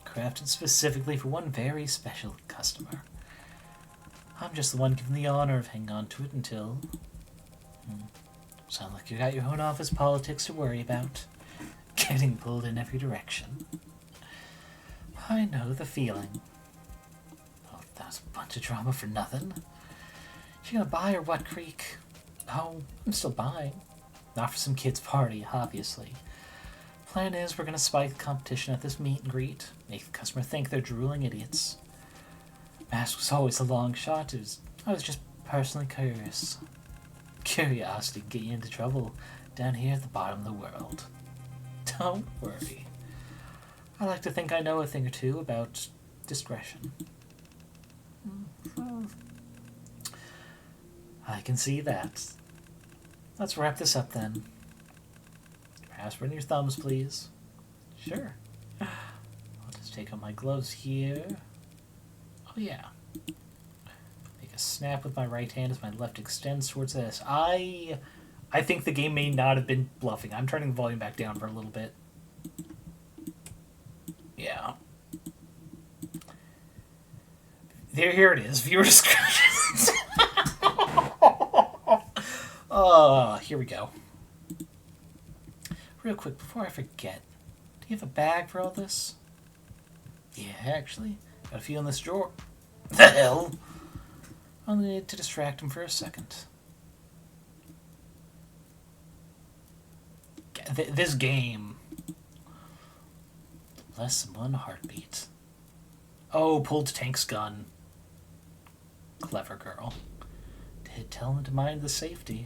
Crafted specifically for one very special customer. I'm just the one given the honor of hanging on to it until... Sound like you got your own office politics to worry about. Getting pulled in every direction. I know the feeling. Oh, that was a bunch of drama for nothing. You gonna buy or what, Creek? Oh, I'm still buying. Not for some kid's party, obviously. Plan is we're gonna spike the competition at this meet and greet. Make the customer think they're drooling idiots. Mask was always a long shot. I was just personally curious. Curiosity can get you into trouble down here at the bottom of the world. Don't worry. I like to think I know a thing or two about discretion. I can see that. Let's wrap this up then. Password in your thumbs, please. Sure. I'll just take out my gloves here. Oh, yeah. Make a snap with my right hand as my left extends towards this. I think the game may not have been bluffing. I'm turning the volume back down for a little bit. Yeah. Here it is. Viewer discretion. Here we go. Real quick, before I forget, do you have a bag for all this? Yeah, actually. Got a few in this drawer. The hell? I'll need to distract him for a second. This game. Less than one heartbeat. Oh, pulled Tank's gun. Clever girl. Did tell him to mind the safety.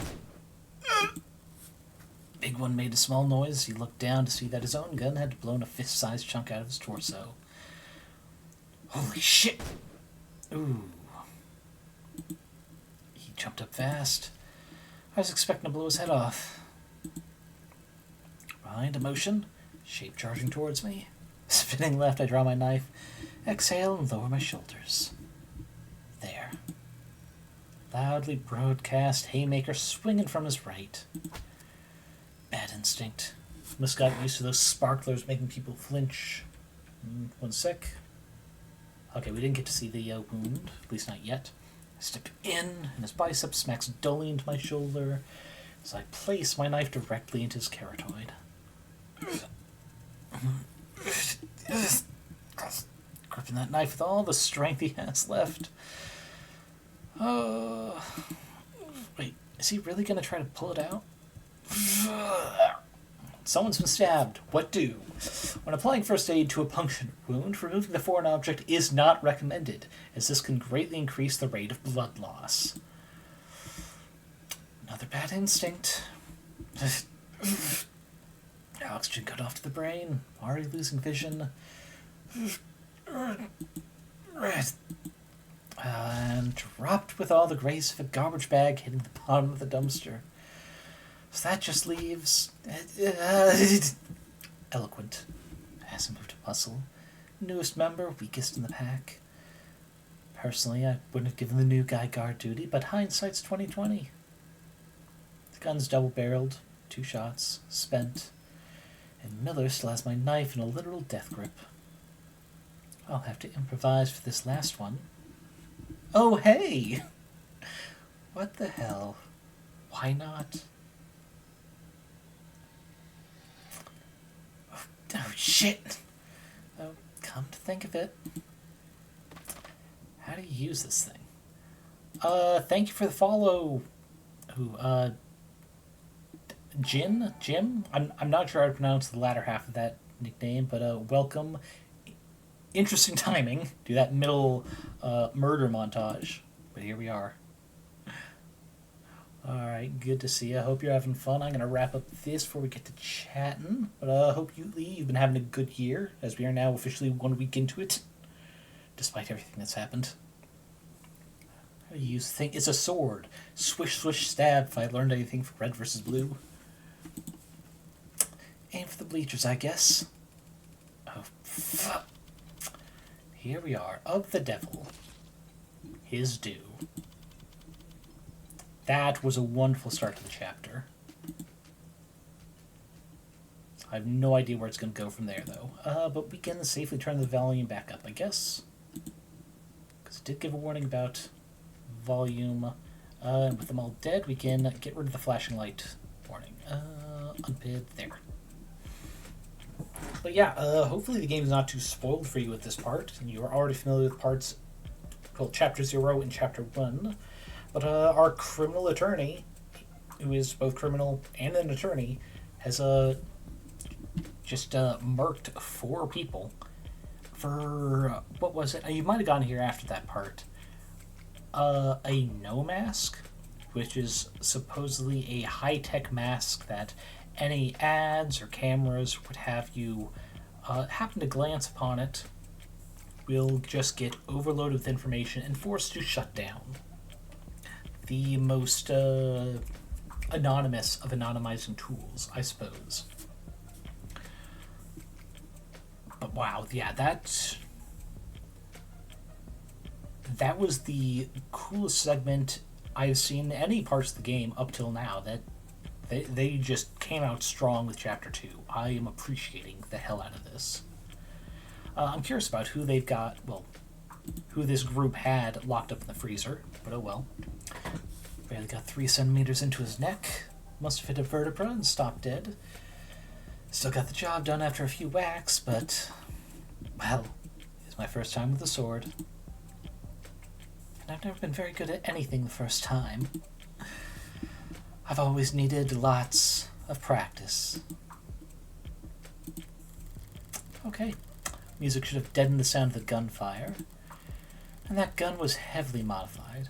big one made a small noise. He looked down to see that his own gun had blown a fist-sized chunk out of his torso. Holy shit! Ooh. He jumped up fast. I was expecting to blow his head off. Behind a motion, shape charging towards me. Spinning left, I draw my knife, exhale, and lower my shoulders. There. Loudly broadcast haymaker swinging from his right. Bad instinct. Must got used to those sparklers making people flinch. 1 sec. Okay, we didn't get to see the wound, at least not yet. I step in, and his bicep smacks dully into my shoulder as I place my knife directly into his carotid. Gripping that knife with all the strength he has left. Wait, is he really going to try to pull it out? Someone's been stabbed. What do? When applying first aid to a punctured wound, removing the foreign object is not recommended, as this can greatly increase the rate of blood loss. Another bad instinct. Oxygen cut off to the brain. Already losing vision. And dropped with all the grace of a garbage bag hitting the bottom of the dumpster. So that just leaves... eloquent. Hasn't moved a muscle. Newest member, weakest in the pack. Personally, I wouldn't have given the new guy guard duty, but hindsight's 20/20. The gun's double-barreled, 2 shots, spent, and Miller still has my knife in a literal death grip. I'll have to improvise for this last one. Oh, hey! What the hell? Why not? Oh, shit! Oh, come to think of it. How do you use this thing? Thank you for the follow. Jim? I'm not sure how to pronounce the latter half of that nickname, but welcome. Interesting timing. Do that middle murder montage. But here we are. Alright, good to see you. I hope you're having fun. I'm going to wrap up this before we get to chatting. But I hope you've been having a good year, as we are now officially 1 week into it. Despite everything that's happened. How do you use the thing? It's a sword. Swish, swish, stab, if I learned anything from red versus blue. Aim for the bleachers, I guess. Oh, fuck. Here we are. Of the devil. His due. That was a wonderful start to the chapter. I have no idea where it's going to go from there, though. But we can safely turn the volume back up, I guess. Because it did give a warning about volume. And with them all dead, we can get rid of the flashing light warning. Unpid there. But yeah, hopefully the game is not too spoiled for you at this part, and you are already familiar with parts, well, Chapter 0 and Chapter 1. But our criminal attorney, who is both criminal and an attorney, has just murked 4 people for, what was it? You might have gone here after that part. A no mask, which is supposedly a high-tech mask that any ads or cameras would have you happen to glance upon it will just get overloaded with information and forced to shut down. The most anonymous of anonymizing tools, I suppose. But wow, yeah, that was the coolest segment I've seen in any parts of the game up till now. That they just came out strong with Chapter 2. I am appreciating the hell out of this. I'm curious about who they've got, well, who this group had locked up in the freezer, but oh well. Barely got 3 centimeters into his neck. Must have hit a vertebra and stopped dead. Still got the job done after a few whacks, but, well, it's my first time with a sword. And I've never been very good at anything the first time. I've always needed lots of practice. Okay. Music should have deadened the sound of the gunfire. And that gun was heavily modified.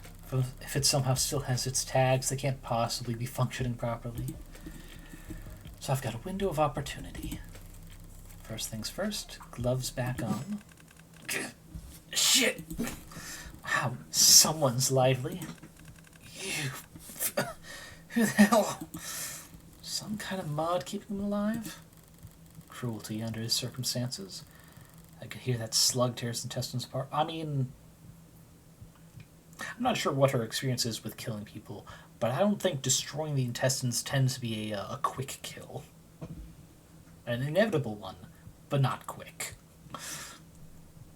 If it somehow still has its tags, they can't possibly be functioning properly. So I've got a window of opportunity. First things first, gloves back on. Shit! Wow, someone's lively. You... Who the hell? Some kind of mod keeping him alive? Cruelty under his circumstances. I could hear that slug tear his intestines apart. I mean, I'm not sure what her experience is with killing people, but I don't think destroying the intestines tends to be a quick kill. An inevitable one, but not quick.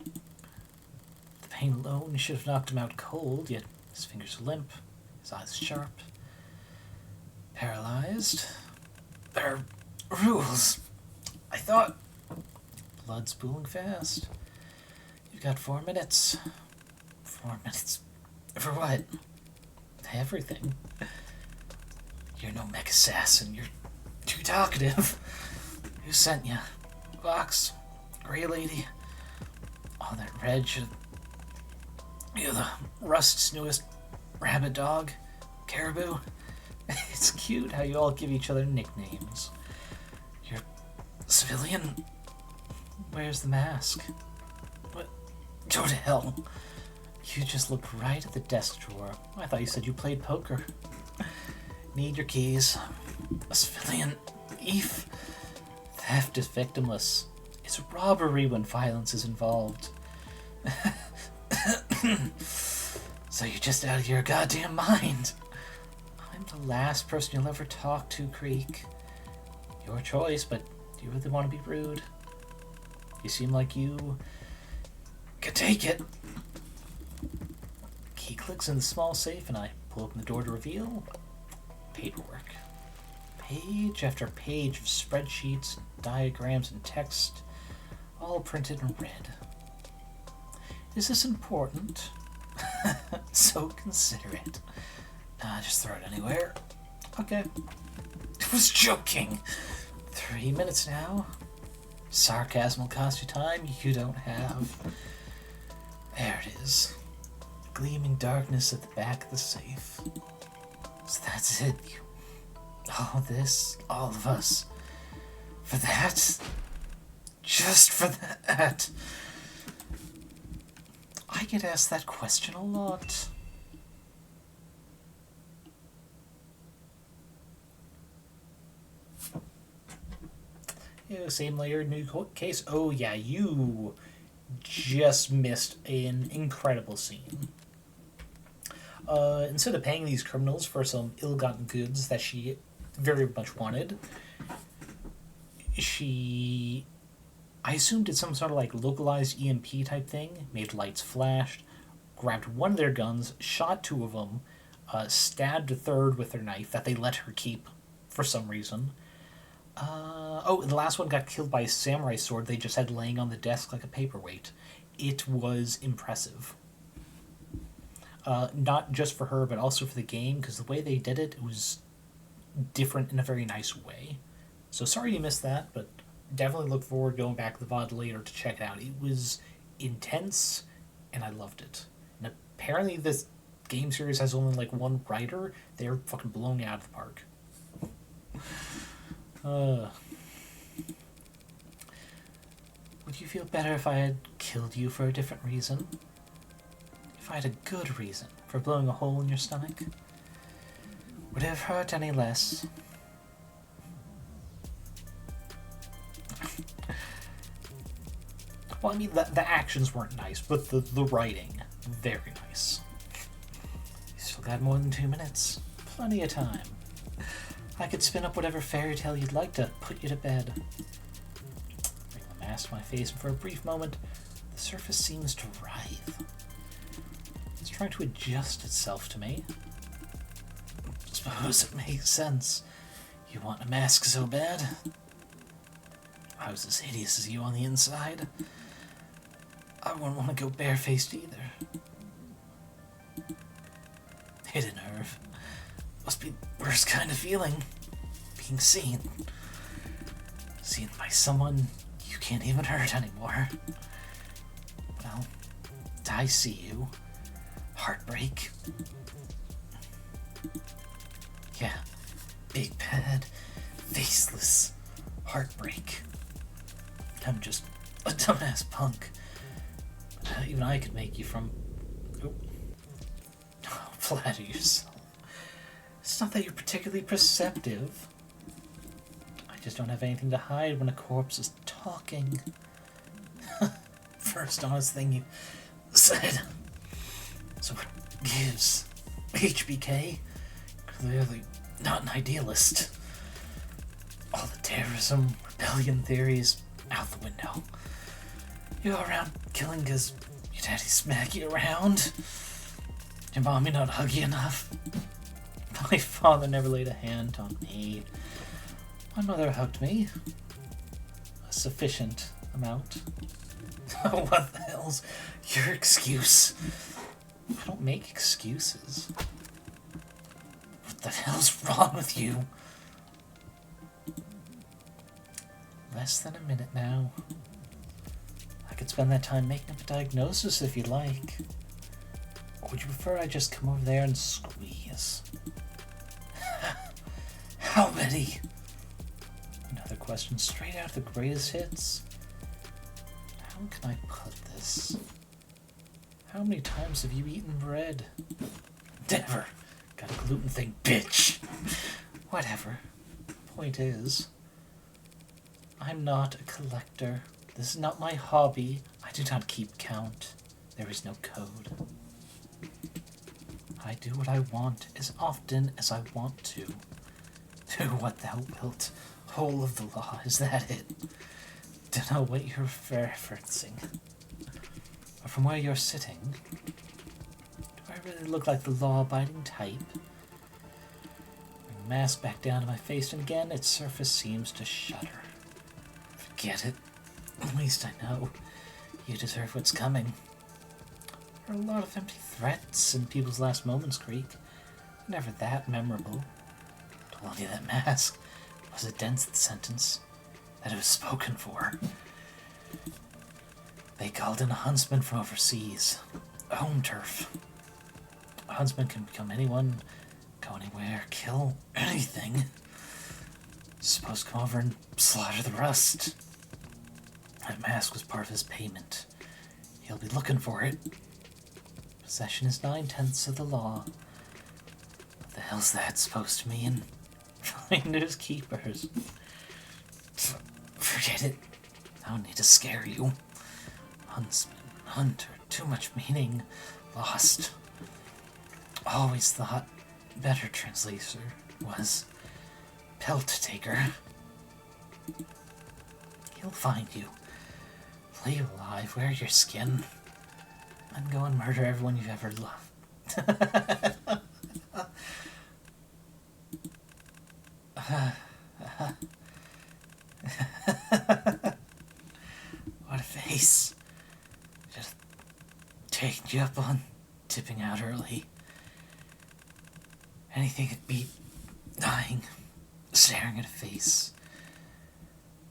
The pain alone should have knocked him out cold, yet his fingers limp, his eyes sharp. Paralyzed. There are rules. I thought... Blood's pooling fast. You've got 4 minutes. 4 minutes. For what? Everything. You're no mech assassin. You're too talkative. Who sent you? Vox? Grey Lady? Oh, that red should... You're the Rust's newest rabbit dog? Caribou? It's cute how you all give each other nicknames. You're civilian? Where's the mask? What? Go to hell. You just looked right at the desk drawer. I thought you said you played poker. Need your keys. A civilian thief. Theft is victimless. It's robbery when violence is involved. So you're just out of your goddamn mind. I'm the last person you'll ever talk to, Creek. Your choice, but do you really want to be rude? You seem like you could take it. Key clicks in the small safe and I pull open the door to reveal paperwork. Page after page of spreadsheets, diagrams, and text, all printed in red. Is this important? So consider it. Just throw it anywhere. Okay. I was joking. 3 minutes now. Sarcasm will cost you time you don't have. There it is. Gleaming darkness at the back of the safe. So that's it. All this, all of us. For that? Just for that? I get asked that question a lot. Yeah, same layer, new case. Oh yeah, you just missed an incredible scene. Instead of paying these criminals for some ill-gotten goods that she very much wanted, she, I assume, did some sort of like localized EMP type thing, made lights flash, grabbed one of their guns, shot 2 of them, stabbed a third with her knife that they let her keep for some reason. The last one got killed by a samurai sword they just had laying on the desk like a paperweight. It was impressive. Not just for her, but also for the game, because the way they did it, it was different in a very nice way. So sorry you missed that, but definitely look forward to going back to the VOD later to check it out. It was intense, and I loved it. And apparently this game series has only like 1 writer. They're fucking blowing it out of the park. Would you feel better if I had killed you for a different reason? If I had a good reason for blowing a hole in your stomach? Would it have hurt any less? Well, I mean, the actions weren't nice, but the writing, very nice. You still got more than 2 minutes. Plenty of time. I could spin up whatever fairy tale you'd like to put you to bed. Bring the mask to my face, and for a brief moment, the surface seems to writhe. It's trying to adjust itself to me. Suppose it makes sense. You want a mask so bad? I was as hideous as you on the inside. I wouldn't want to go barefaced either. Hit a nerve. Must be the worst kind of feeling. Being seen. Seen by someone you can't even hurt anymore. Well, I see you. Heartbreak. Yeah. Big bed. faceless heartbreak. I'm just a dumbass punk. Even I could make you from... Oh, flatter yourself. It's not that you're particularly perceptive. I just don't have anything to hide when a corpse is talking. First honest thing you said. So what gives? HBK? Clearly not an idealist. All the terrorism, rebellion theories, out the window. You go around killing because your daddy smack you around. Your mommy not hug you enough. My father never laid a hand on me. My mother hugged me. A sufficient amount. What the hell's your excuse? I don't make excuses. What the hell's wrong with you? Less than a minute now. I could spend that time making up a diagnosis if you like. Or would you prefer I just come over there and squeeze? How many? Another question straight out of the greatest hits. How can I put this? How many times have you eaten bread? Never. Got a gluten thing, bitch. Whatever. Point is, I'm not a collector. This is not my hobby. I do not keep count. There is no code. I do what I want as often as I want to. Do what thou wilt. Whole of the law, is that it? Don't know what you're referencing. But from where you're sitting, do I really look like the law-abiding type? Bring the mask back down to my face, and again its surface seems to shudder. Forget it. At least I know you deserve what's coming. There are a lot of empty threats in people's last moments, Creek. Never that memorable. Told you that mask was a dense sentence, that it was spoken for. They called in a huntsman from overseas. Home turf. A huntsman can become anyone, go anywhere, kill anything. Supposed to come over and slaughter the rest. That mask was part of his payment. He'll be looking for it. Possession is 9/10 of the law. What the hell's that supposed to mean? Finders keepers. Forget it. I don't need to scare you. Huntsman, hunter, too much meaning. Lost. Always thought better translation was pelt taker. He'll find you. Play alive, wear your skin, and go and murder everyone you've ever loved. What a face. Just taking you up on tipping out early. Anything could beat dying, staring at a face.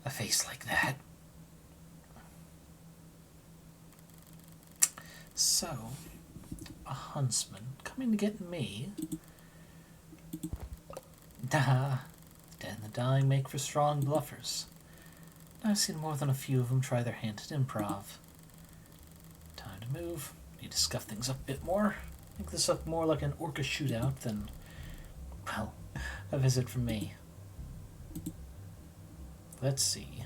A face like that. So, a huntsman coming to get me. Dead and the dying make for strong bluffers. I've seen more than a few of them try their hand at improv. Time to move. Need to scuff things up a bit more. Make this look more like an ORCA shootout than, well, a visit from me. Let's see.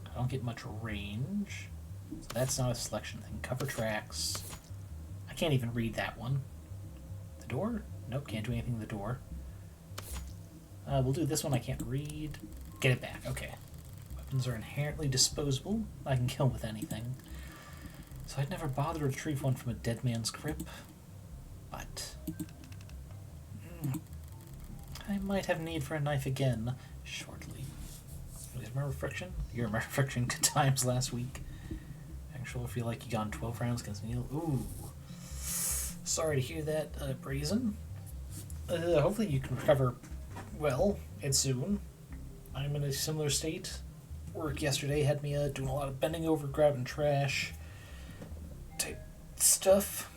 I don't get much range. So that's not a selection thing. Cover tracks. I can't even read that one. The door? Nope, can't do anything with the door. We'll do this one I can't read. Get it back. Okay. Weapons are inherently disposable. I can kill with anything. So I'd never bother to retrieve one from a dead man's grip. But I might have need for a knife again shortly. Is murder friction? Your murder friction good times last week. Actually, I feel like you got 12 rounds against Neil. Ooh. Sorry to hear that, Brazen. Hopefully you can recover well and soon. I'm in a similar state. Work yesterday had me doing a lot of bending over, grabbing trash type stuff.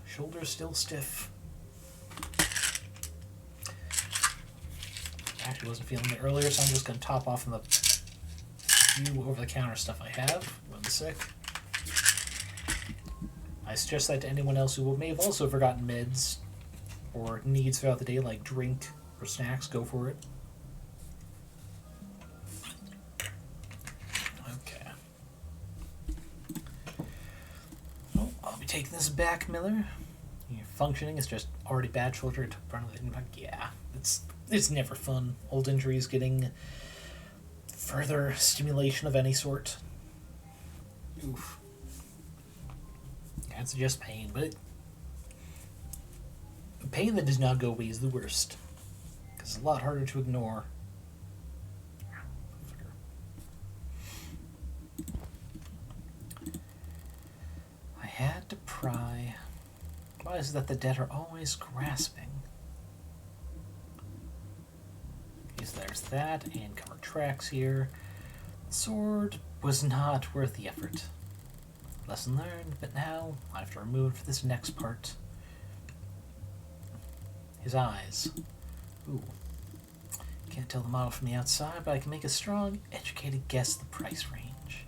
Shoulder still stiff. actually wasn't feeling it earlier, so I'm just going to top off on the few over-the-counter stuff I have. 1 sec. I suggest that to anyone else who may have also forgotten meds or needs throughout the day, like drink or snacks. Go for it. Okay. Well, I'll be taking this back, Miller. Your functioning is just already bad shoulder. It took front of the impact. Yeah, it's never fun. Old injuries getting further stimulation of any sort. Oof. It's just pain, but pain that does not go away is the worst, because it's a lot harder to ignore. I had to pry. Why is it that the dead are always grasping? Okay, so there's that, and cover tracks here. The sword was not worth the effort. Lesson learned, but now I have to remove for this next part. His eyes. Ooh. Can't tell the model from the outside, but I can make a strong, educated guess the price range.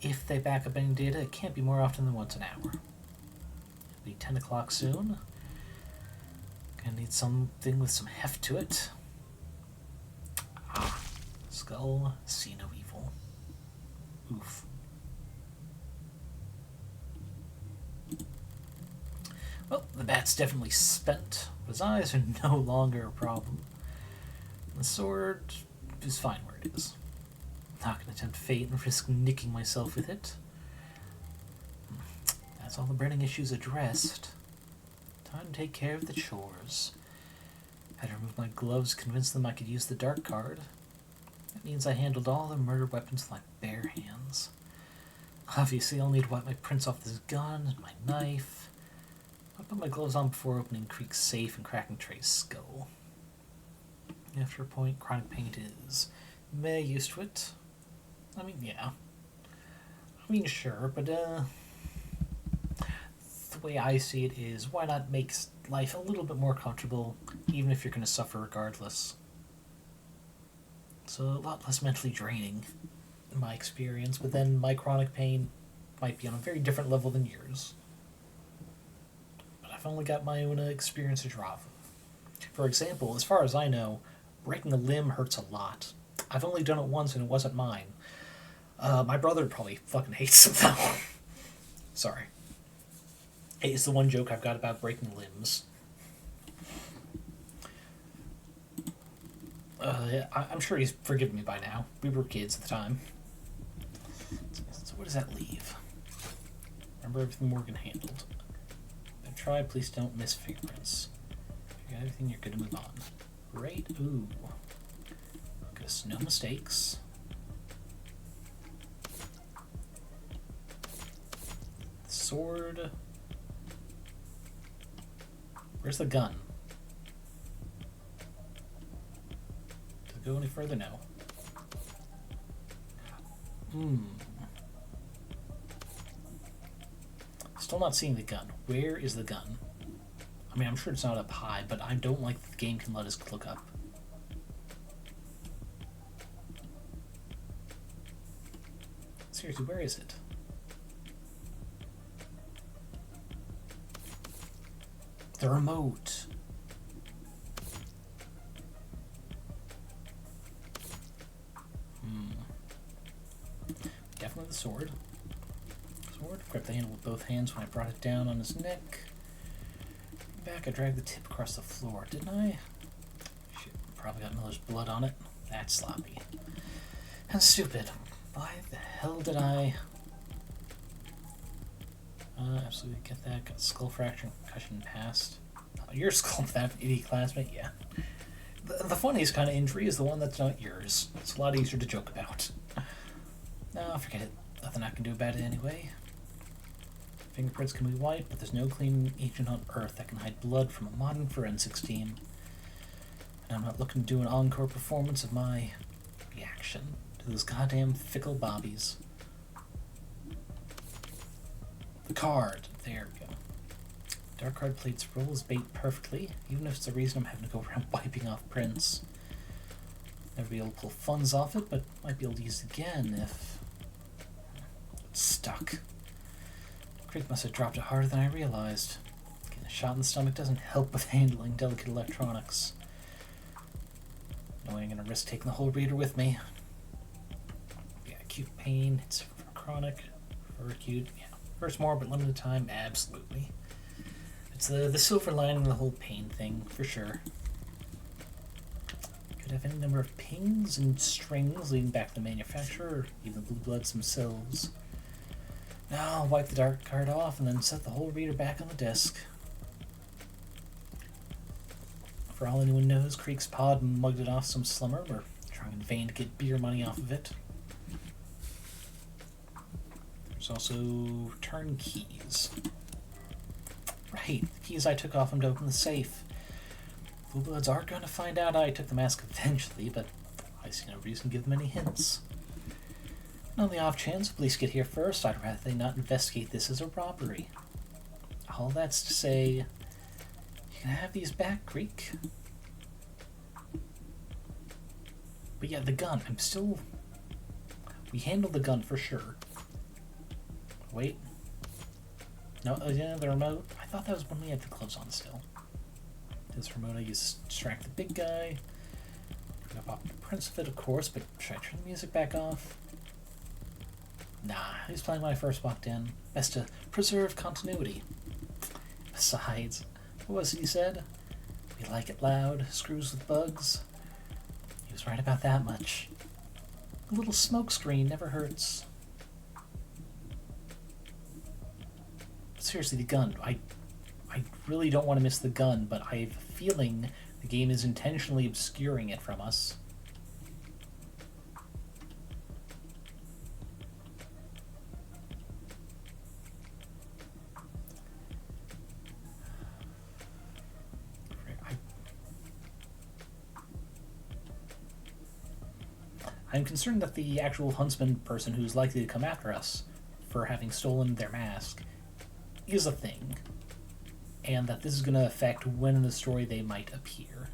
If they back up any data, it can't be more often than once an hour. It'll be 10 o'clock soon. Gonna need something with some heft to it. Ah. Skull, see no evil. Oof. Well, the bat's definitely spent, but his eyes are no longer a problem. The sword is fine where it is. I'm not going to tempt fate and risk nicking myself with it. That's all the burning issues addressed. Time to take care of the chores. Had to remove my gloves, convince them I could use the dark card. That means I handled all the murder weapons with my bare hands. Obviously, I'll need to wipe my prints off this gun, my knife. I put my gloves on before opening Creek's safe and cracking Trey's skull. After a point, chronic pain is. May used to it. I mean, yeah. I mean, sure, but, the way I see it is, why not make life a little bit more comfortable, even if you're going to suffer regardless? It's a lot less mentally draining, in my experience, but then my chronic pain might be on a very different level than yours. I've only got my own experience to draw from. For example, as far as I know, breaking a limb hurts a lot. I've only done it once and it wasn't mine. My brother probably fucking hates it though. Sorry. It's the one joke I've got about breaking limbs. I'm sure he's forgiven me by now. We were kids at the time. So what does that leave? Remember everything Morgan handled. Try, please don't miss fingerprints. If you got everything, you're good to move on. Great. Ooh. Guess no mistakes. Sword. Where's the gun? Does it go any further? No. Still not seeing the gun. Where is the gun? I mean, I'm sure it's not up high, but I don't like that the game can let us look up. Seriously, where is it? The remote. Definitely the sword. Grip the handle with both hands when I brought it down on his neck. Back, I dragged the tip across the floor, didn't I? Shit, probably got Miller's blood on it. That's sloppy. And stupid. Why the hell did I... absolutely get that. Got skull fracture, concussion passed. Your skull, that idiot classmate, yeah. The funniest kind of injury is the one that's not yours. It's a lot easier to joke about. No, forget it. Nothing I can do about it anyway. Fingerprints can be wiped, but there's no clean agent on Earth that can hide blood from a modern forensics team. And I'm not looking to do an encore performance of my reaction to those goddamn fickle bobbies. The card. There we go. Dark card played its role as bait perfectly, even if it's the reason I'm having to go around wiping off prints. Never be able to pull funds off it, but might be able to use it again if it's stuck. Creek must have dropped it harder than I realized. Getting a shot in the stomach doesn't help with handling delicate electronics. Knowing I'm going to risk taking the whole reader with me. Yeah, acute pain. It's for chronic. For acute. Yeah. Hurts more, but limited time. Absolutely. It's the silver lining of the whole pain thing, for sure. Could have any number of pings and strings leading back to the manufacturer, or even the blue bloods themselves. Now I'll wipe the dark card off and then set the whole reader back on the desk. For all anyone knows, Creek's pod mugged it off some slummer. We're trying in vain to get beer money off of it. There's also return keys. Right, the keys I took off him to open the safe. Blue Bloods are going to find out I took the mask eventually, but I see no reason to give them any hints. And on the off chance police get here first, I'd rather they not investigate this as a robbery. All that's to say, you can have these back, Creek. But yeah, the gun, we handled the gun for sure. Wait. No, yeah, the remote. I thought that was when we had the gloves on still. This remote I use to distract the big guy. I'm gonna pop the prints of it, of course, but should I turn the music back off? Nah, he was playing when I first walked in. Best to preserve continuity. Besides, what was it he said? We like it loud, screws with bugs. He was right about that much. A little smoke screen never hurts. Seriously, the gun. I really don't want to miss the gun, but I have a feeling the game is intentionally obscuring it from us. I'm concerned that the actual huntsman person who's likely to come after us for having stolen their mask is a thing, and that this is going to affect when in the story they might appear.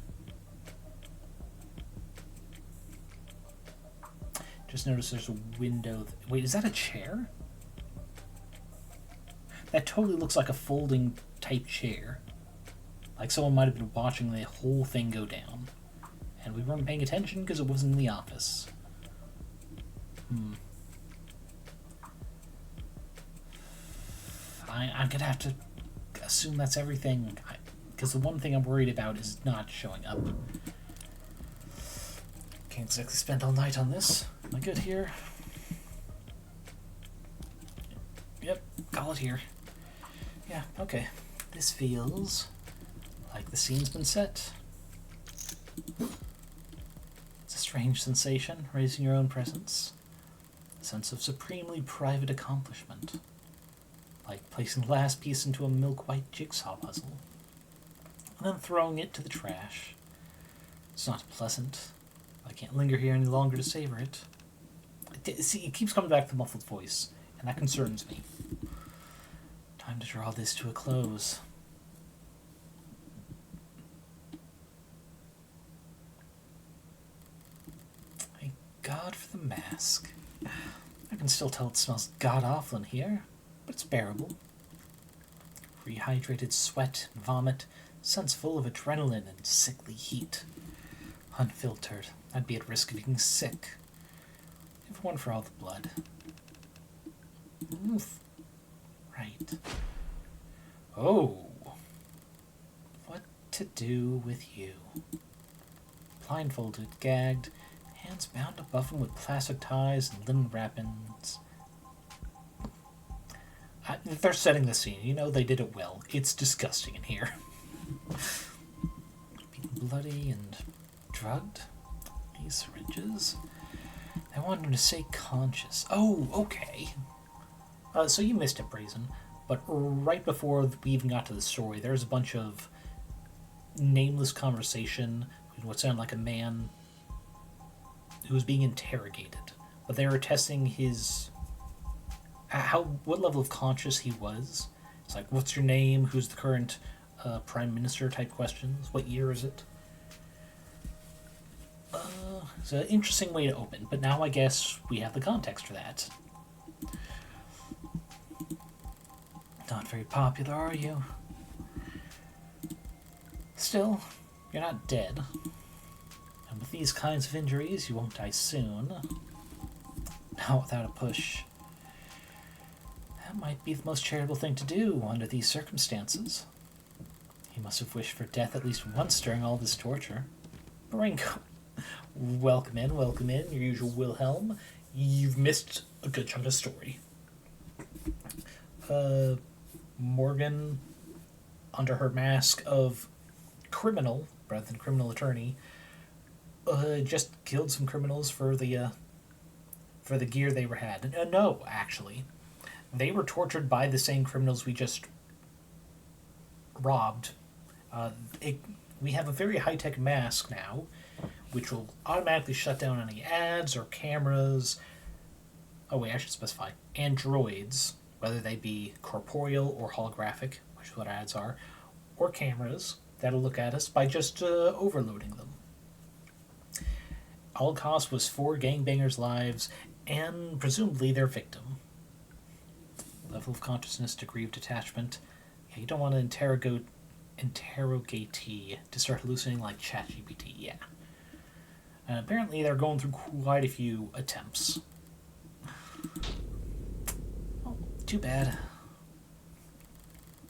Just notice there's a window. Wait, is that a chair? That totally looks like a folding type chair. Like someone might have been watching the whole thing go down, and we weren't paying attention because it wasn't in the office. I'm gonna have to assume that's everything, because the one thing I'm worried about is not showing up. Can't exactly spend all night on this. Am I good here? Yep, call it here. Yeah, okay. This feels like the scene's been set. It's a strange sensation, raising your own presence. A sense of supremely private accomplishment. Like placing the last piece into a milk-white jigsaw puzzle, and then throwing it to the trash. It's not pleasant. I can't linger here any longer to savor it. See, it keeps coming back to the muffled voice, and that concerns me. Time to draw this to a close. Thank God for the mask. I can still tell it smells god-awful in here, but it's bearable. Rehydrated sweat and vomit, scents full of adrenaline and sickly heat. Unfiltered, I'd be at risk of getting sick. If one for all the blood. Oof. Right. Oh. What to do with you? Blindfolded, gagged, hands bound above him with plastic ties and linen wrappings. They're setting the scene. You know they did it well. It's disgusting in here. Being bloody and drugged. These syringes. I want him to say conscious. Oh, okay. So you missed it, Brazen. But right before we even got to the story, there's a bunch of nameless conversation between what sounded like a man who was being interrogated. But they were testing his... what level of conscious he was. It's like, what's your name? Who's the current prime minister type questions? What year is it? It's an interesting way to open, but now I guess we have the context for that. Not very popular, are you? Still, you're not dead. And with these kinds of injuries, you won't die soon. Not without a push. That might be the most charitable thing to do under these circumstances. He must have wished for death at least once during all this torture. Baringo, welcome in, your usual Wilhelm. You've missed a good chunk of story. Morgan, under her mask of criminal, rather than criminal attorney, just killed some criminals for the gear they were had. No, actually. They were tortured by the same criminals we just robbed. We have a very high-tech mask now, which will automatically shut down any ads or cameras. Oh wait, I should specify. Androids, whether they be corporeal or holographic, which is what ads are, or cameras that'll look at us by just overloading them. All it cost was 4 gangbangers' lives and presumably their victim. Level of consciousness, degree of detachment. Yeah, you don't want to interrogatee to start hallucinating like ChatGPT, yeah. And apparently they're going through quite a few attempts. Oh, too bad.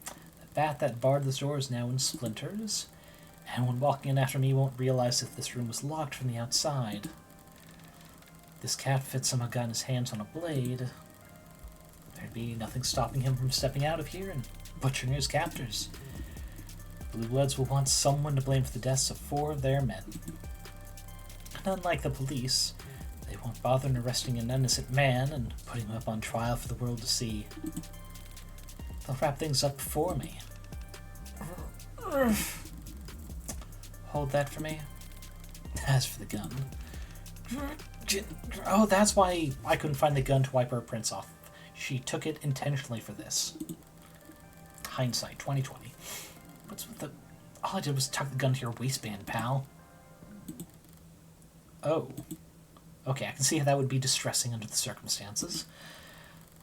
The bat that barred this door is now in splinters. Anyone walking in after me won't realize that this room was locked from the outside. This cat fit somehow got his hands on a blade. There'd be nothing stopping him from stepping out of here and butchering his captors. Blue Bloods will want someone to blame for the deaths of 4 of their men. And unlike the police, they won't bother in arresting an innocent man and putting him up on trial for the world to see. They'll wrap things up for me. Hold that for me. As for the gun... Oh, that's why I couldn't find the gun to wipe her prints off. She took it intentionally for this. Hindsight, 2020. What's with the... All I did was tuck the gun to your waistband, pal. Oh. Okay, I can see how that would be distressing under the circumstances.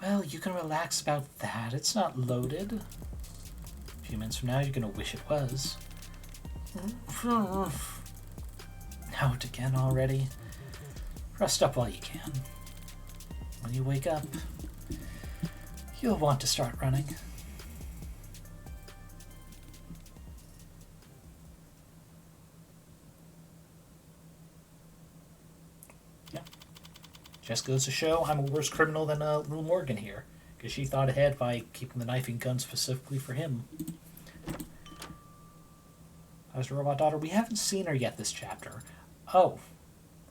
Well, you can relax about that. It's not loaded. A few minutes from now, you're going to wish it was. Out again already? Rest up while you can. When you wake up, you'll want to start running. Yeah. Just goes to show I'm a worse criminal than little Morgan here, because she thought ahead by keeping the knife and gun specifically for him. How's the robot daughter? We haven't seen her yet this chapter. Oh.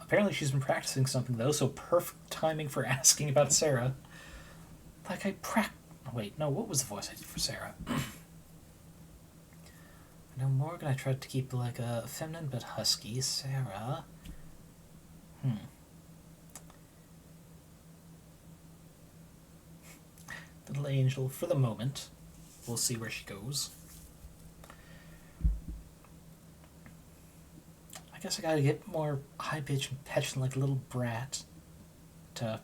Apparently she's been practicing something, though, so perfect timing for asking about Serra. Like Wait, no, what was the voice I did for Serra? I know Morgan I tried to keep like a feminine but husky. Serra... Little angel for the moment. We'll see where she goes. I guess I gotta get more high-pitched and petulant like a little brat to,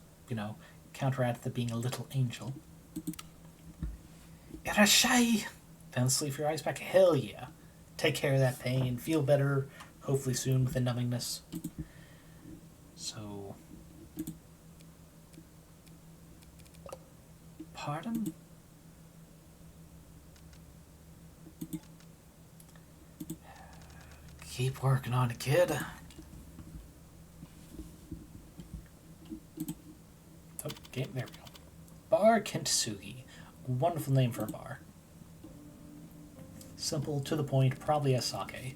counteract the being a little angel. Irashai! Found sleep for your eyes back? Hell yeah. Take care of that pain. Feel better, hopefully soon, with the numbingness. So... Pardon? Keep working on it, kid. Okay, there we go. Bar Kintsugi. Wonderful name for a bar. Simple, to the point, probably a sake.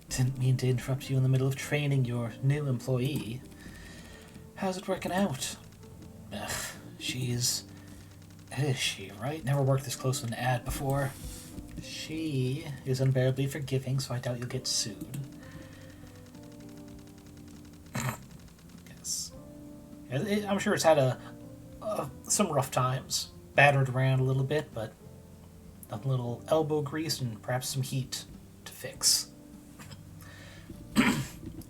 Didn't mean to interrupt you in the middle of training your new employee. How's it working out? Ugh, she's... Is she, right? Never worked this close with an ad before. She is unbearably forgiving, so I doubt you'll get sued. Yes. I'm sure it's had some rough times. Battered around a little bit, but a little elbow grease and perhaps some heat to fix.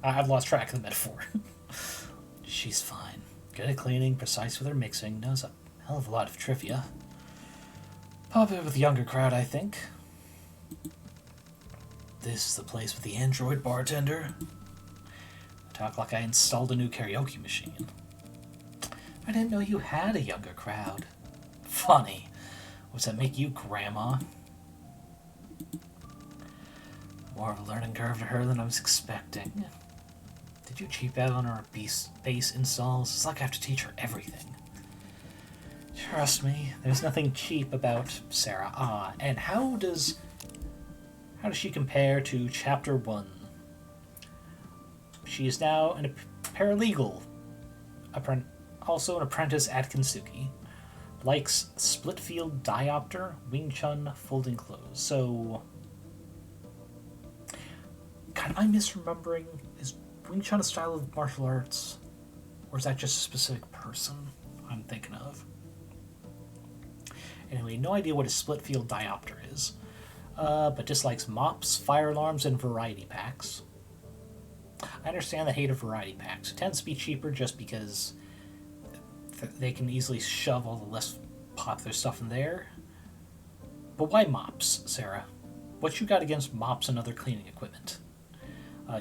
I've lost track of the metaphor. She's fine. Good at cleaning, precise with her mixing, knows a hell of a lot of trivia. Popular with the younger crowd, I think. This is the place with the android bartender. I talk like I installed a new karaoke machine. I didn't know you had a younger crowd. Funny. What's that make you, Grandma? More of a learning curve to her than I was expecting. Did you cheap out on our bass installs? It's like I have to teach her everything. Trust me, there's nothing cheap about Serra. And how does she compare to Chapter 1? She is now a paralegal, also an apprentice at Kensuke. Likes split field diopter, Wing Chun, folding clothes. So, God, am I misremembering? Is Wing Chun a style of martial arts? Or is that just a specific person I'm thinking of? Anyway, no idea what a split field diopter is. But dislikes mops, fire alarms, and variety packs. I understand the hate of variety packs. It tends to be cheaper just because they can easily shove all the less popular stuff in there. But why mops, Serra? What you got against mops and other cleaning equipment?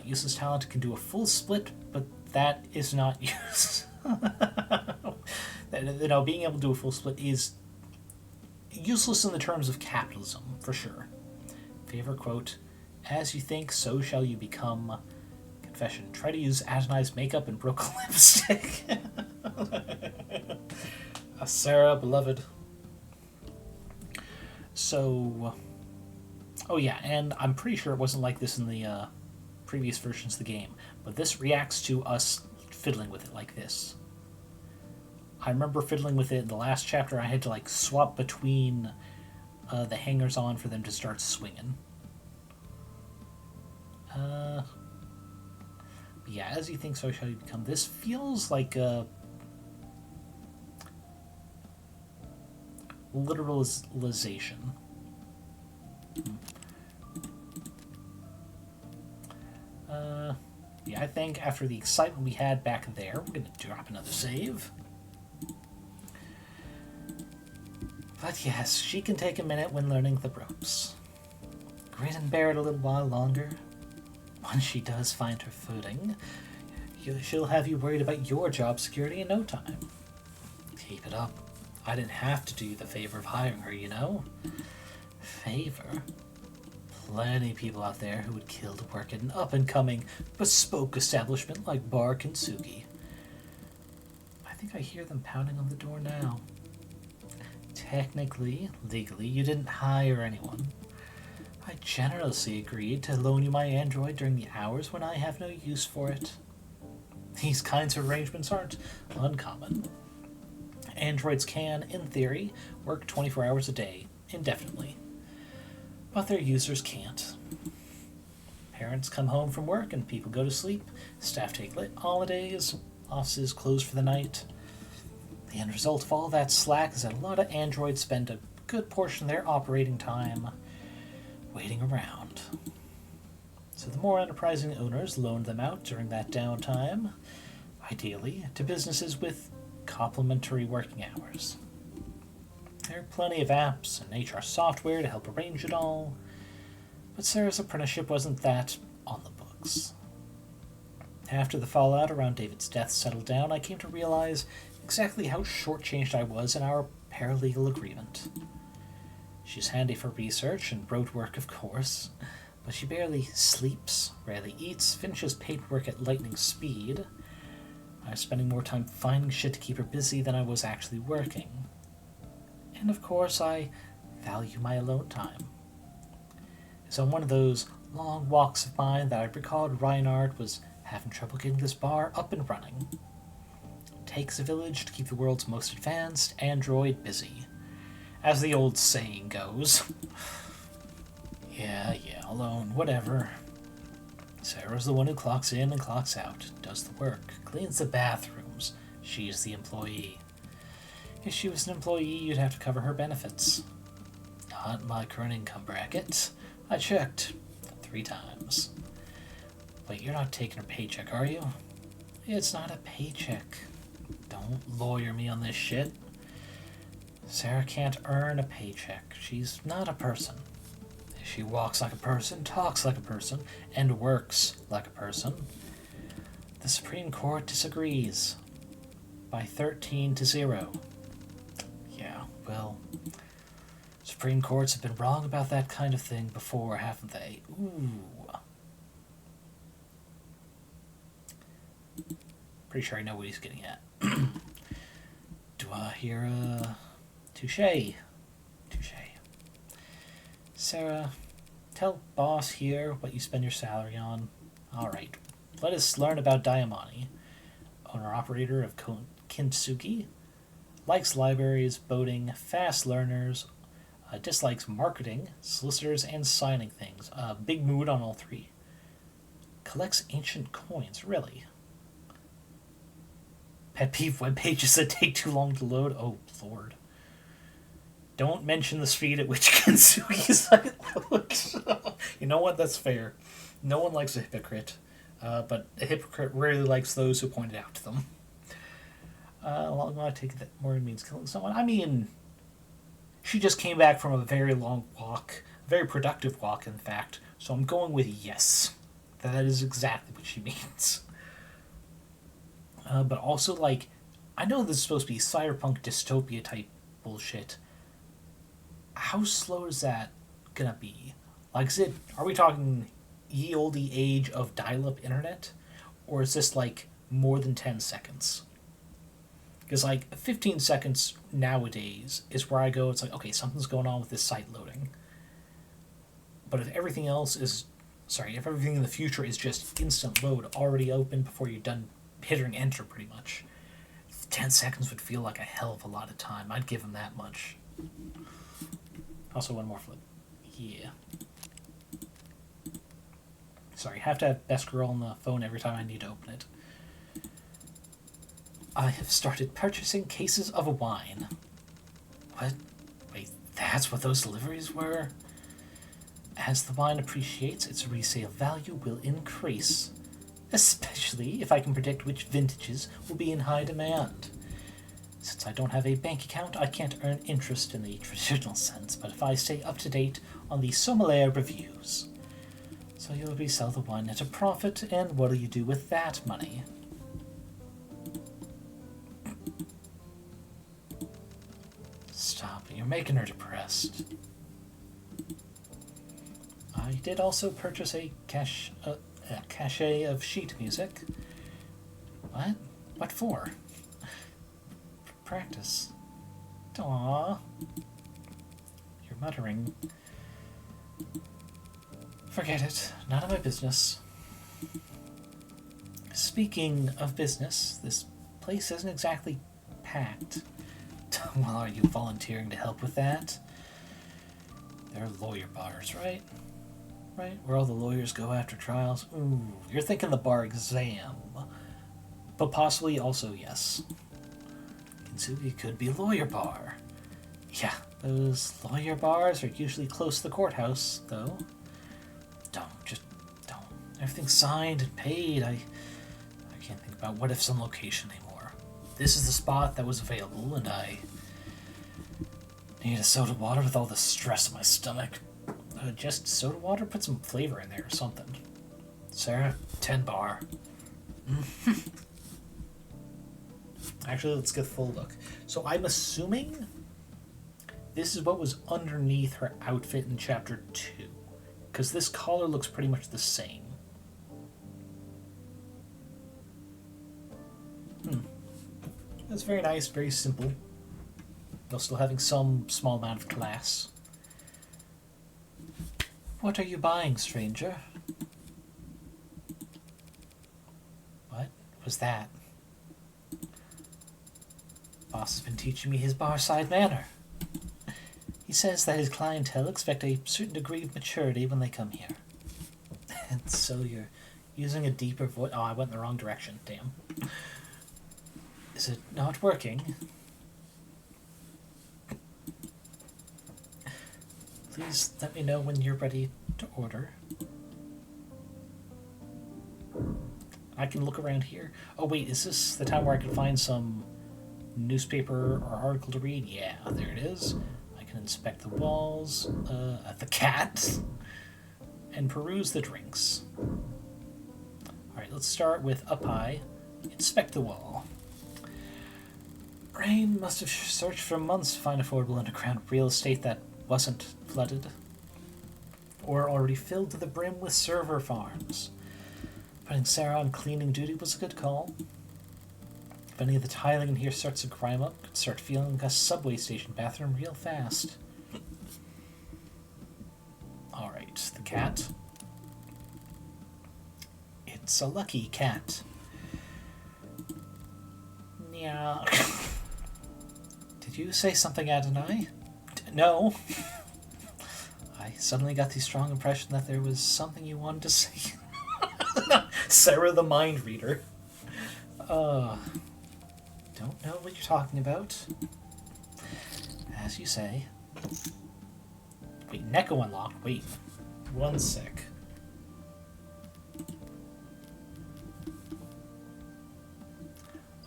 Useless talent can do a full split, but that is not use. Being able to do a full split is useless in the terms of capitalism, for sure. Favorite quote, as you think, so shall you become. Confession, try to use atonized makeup and broke lipstick. Serra, beloved. So, oh yeah, and I'm pretty sure it wasn't like this in the previous versions of the game, but this reacts to us fiddling with it like this. I remember fiddling with it in the last chapter. I had to like swap between the hangers on for them to start swinging. Yeah, as you think, so shall you become. This feels like a literalization. Yeah, I think after the excitement we had back there, we're going to drop another save. But yes, she can take a minute when learning the ropes. Grin and bear it a little while longer. Once she does find her footing, she'll have you worried about your job security in no time. Keep it up. I didn't have to do you the favor of hiring her, you know? Favor? Plenty of people out there who would kill to work at an up-and-coming, bespoke establishment like Bar Kensuke. I think I hear them pounding on the door now. Technically, legally, you didn't hire anyone. I generously agreed to loan you my android during the hours when I have no use for it. These kinds of arrangements aren't uncommon. Androids can, in theory, work 24 hours a day, indefinitely. But their users can't. Parents come home from work and people go to sleep. Staff take lit holidays. Offices close for the night. The end result of all that slack is that a lot of androids spend a good portion of their operating time waiting around. So the more enterprising owners loaned them out during that downtime, ideally to businesses with complementary working hours. There are plenty of apps and HR software to help arrange it all, but Serra's apprenticeship wasn't that on the books. After the fallout around David's death settled down, I came to realize exactly how shortchanged I was in our paralegal agreement. She's handy for research and road work, of course, but she barely sleeps, rarely eats, finishes paperwork at lightning speed. I was spending more time finding shit to keep her busy than I was actually working. And of course, I value my alone time. It's on one of those long walks of mine that I recalled Reinhardt was having trouble getting this bar up and running. It takes a village to keep the world's most advanced android busy, as the old saying goes. Yeah, alone, whatever. Sarah's the one who clocks in and clocks out, does the work, cleans the bathrooms. She's the employee. If she was an employee, you'd have to cover her benefits. Not my current income bracket. I checked 3 times. Wait, you're not taking her paycheck, are you? It's not a paycheck. Don't lawyer me on this shit. Sarah can't earn a paycheck. She's not a person. She walks like a person, talks like a person, and works like a person. The Supreme Court disagrees by 13-0. Yeah, well, Supreme Courts have been wrong about that kind of thing before, haven't they? Ooh. Pretty sure I know what he's getting at. Do I hear a touche? Touche. Sarah, tell boss here what you spend your salary on. Alright, let us learn about Diamani, owner-operator of Kintsugi. Likes libraries, boating, fast learners, dislikes marketing, solicitors, and signing things. Big mood on all three. Collects ancient coins, really. Pet peeve web pages that take too long to load. Oh, Lord. Don't mention the speed at which Kintsugi site loads. You know what? That's fair. No one likes a hypocrite. But a hypocrite rarely likes those who point it out to them. Long I take that more means killing someone. I mean, she just came back from a very long walk. A very productive walk, in fact. So I'm going with yes. That is exactly what she means. But also, like, I know this is supposed to be cyberpunk dystopia type bullshit. How slow is that gonna be? Like, are we talking ye olde age of dial-up internet? Or is this, like, more than 10 seconds? Because, like, 15 seconds nowadays is where I go, it's like, okay, something's going on with this site loading. But if everything else is... Sorry, if everything in the future is just instant load, already open before you're done hitting enter, pretty much, 10 seconds would feel like a hell of a lot of time. I'd give him that much. Also, one more flip. Yeah. Sorry, have to have best girl on the phone every time I need to open it. I have started purchasing cases of wine. What? Wait, that's what those deliveries were? As the wine appreciates, its resale value will increase. Especially if I can predict which vintages will be in high demand. Since I don't have a bank account, I can't earn interest in the traditional sense, but if I stay up to date on the sommelier reviews. So you'll resell the wine at a profit, and what'll you do with that money? Stop, you're making her depressed. I did also purchase a cachet of sheet music. What? What for? Practice. Aww. You're muttering. Forget it. None of my business. Speaking of business, this place isn't exactly packed. Well, are you volunteering to help with that? They're lawyer bars, right? Right? Where all the lawyers go after trials? Ooh, you're thinking the bar exam. But possibly also yes. Kintsugi could be lawyer bar. Yeah, those lawyer bars are usually close to the courthouse, though. Don't. Everything's signed and paid. I can't think about what ifs on location anymore. This is the spot that was available, and I need a soda water with all the stress in my stomach. Just soda water? Put some flavor in there or something. Sarah, 10 bar. Actually, let's get a full look. So I'm assuming this is what was underneath her outfit in Chapter 2. Because this collar looks pretty much the same. That's very nice, very simple. While still having some small amount of class. What are you buying, stranger? What was that? Boss has been teaching me his bar-side manner. He says that his clientele expect a certain degree of maturity when they come here. And so you're using a deeper voice. Oh, I went in the wrong direction. Damn. Is it not working? Please let me know when you're ready to order. I can look around here. Oh wait, is this the time where I can find some newspaper or article to read? Yeah, there it is. I can inspect the walls, the cat, and peruse the drinks. Alright, let's start with up high. Inspect the wall. Brain must have searched for months to find affordable underground real estate that wasn't flooded, or already filled to the brim with server farms. Putting Serra on cleaning duty was a good call. If any of the tiling in here starts to grime up, it could start feeling like a subway station bathroom real fast. Alright, the cat. It's a lucky cat. Yeah. Did you say something, Adonai? No. I suddenly got the strong impression that there was something you wanted to say. Serra the mind reader. Don't know what you're talking about. As you say. Wait, Neko unlocked. Wait. One sec.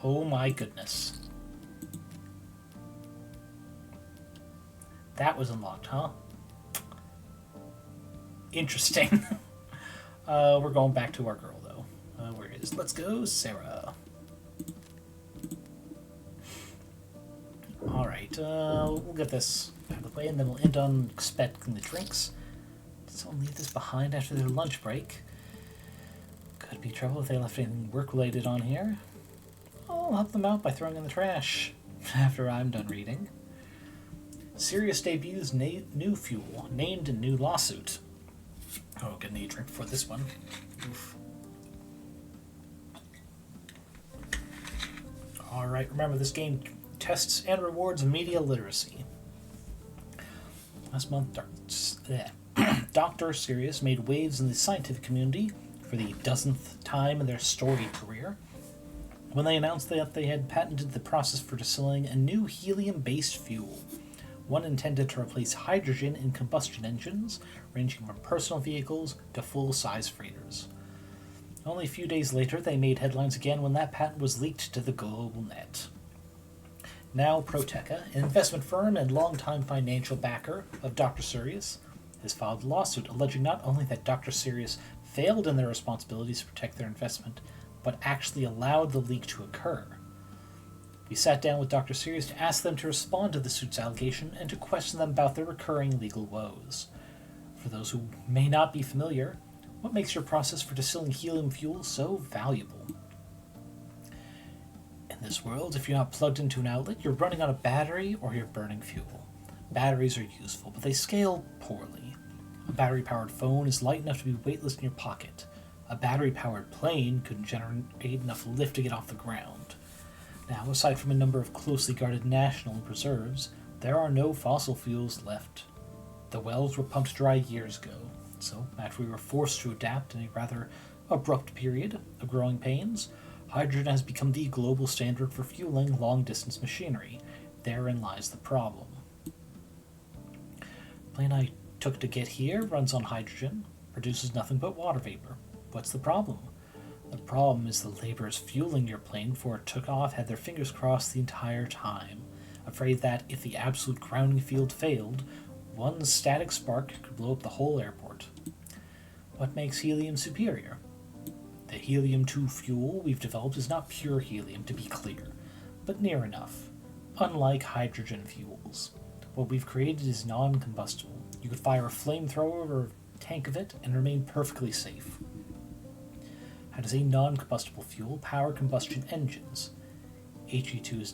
Oh my goodness. That was unlocked, huh? Interesting. We're going back to our girl, though. Where is... Let's go, Serra. Alright, we'll get this out of the way, and then we'll end on inspecting the drinks. Did someone leave this behind after their lunch break? Could be trouble if they left anything work-related on here. I'll help them out by throwing in the trash after I'm done reading. Sirius debuts new fuel, named in new lawsuit. Oh, get a drink for this one. Oof. Alright, remember this game tests and rewards media literacy. Last month, Dr. Sirius made waves in the scientific community for the dozenth time in their storied career when they announced that they had patented the process for distilling a new helium-based fuel, one intended to replace hydrogen in combustion engines, ranging from personal vehicles to full-size freighters. Only a few days later, they made headlines again when that patent was leaked to the global net. Now Proteca, an investment firm and longtime financial backer of Dr. Sirius, has filed a lawsuit alleging not only that Dr. Sirius failed in their responsibilities to protect their investment, but actually allowed the leak to occur. We sat down with Dr. Sirius to ask them to respond to the suit's allegation and to question them about their recurring legal woes. For those who may not be familiar, what makes your process for distilling helium fuel so valuable? In this world, if you're not plugged into an outlet, you're running on a battery or you're burning fuel. Batteries are useful, but they scale poorly. A battery-powered phone is light enough to be weightless in your pocket. A battery-powered plane couldn't generate enough lift to get off the ground. Now, aside from a number of closely guarded national reserves, there are no fossil fuels left. The wells were pumped dry years ago, so after we were forced to adapt in a rather abrupt period of growing pains, hydrogen has become the global standard for fueling long-distance machinery. Therein lies the problem. The plane I took to get here runs on hydrogen, produces nothing but water vapor. What's the problem? The problem is the laborers fueling your plane before it took off had their fingers crossed the entire time, afraid that if the absolute grounding field failed, one static spark could blow up the whole airport. What makes helium superior? The helium-2 fuel we've developed is not pure helium, to be clear, but near enough. Unlike hydrogen fuels, what we've created is non-combustible. You could fire a flamethrower or a tank of it and remain perfectly safe. How does a non-combustible fuel power combustion engines? He2 is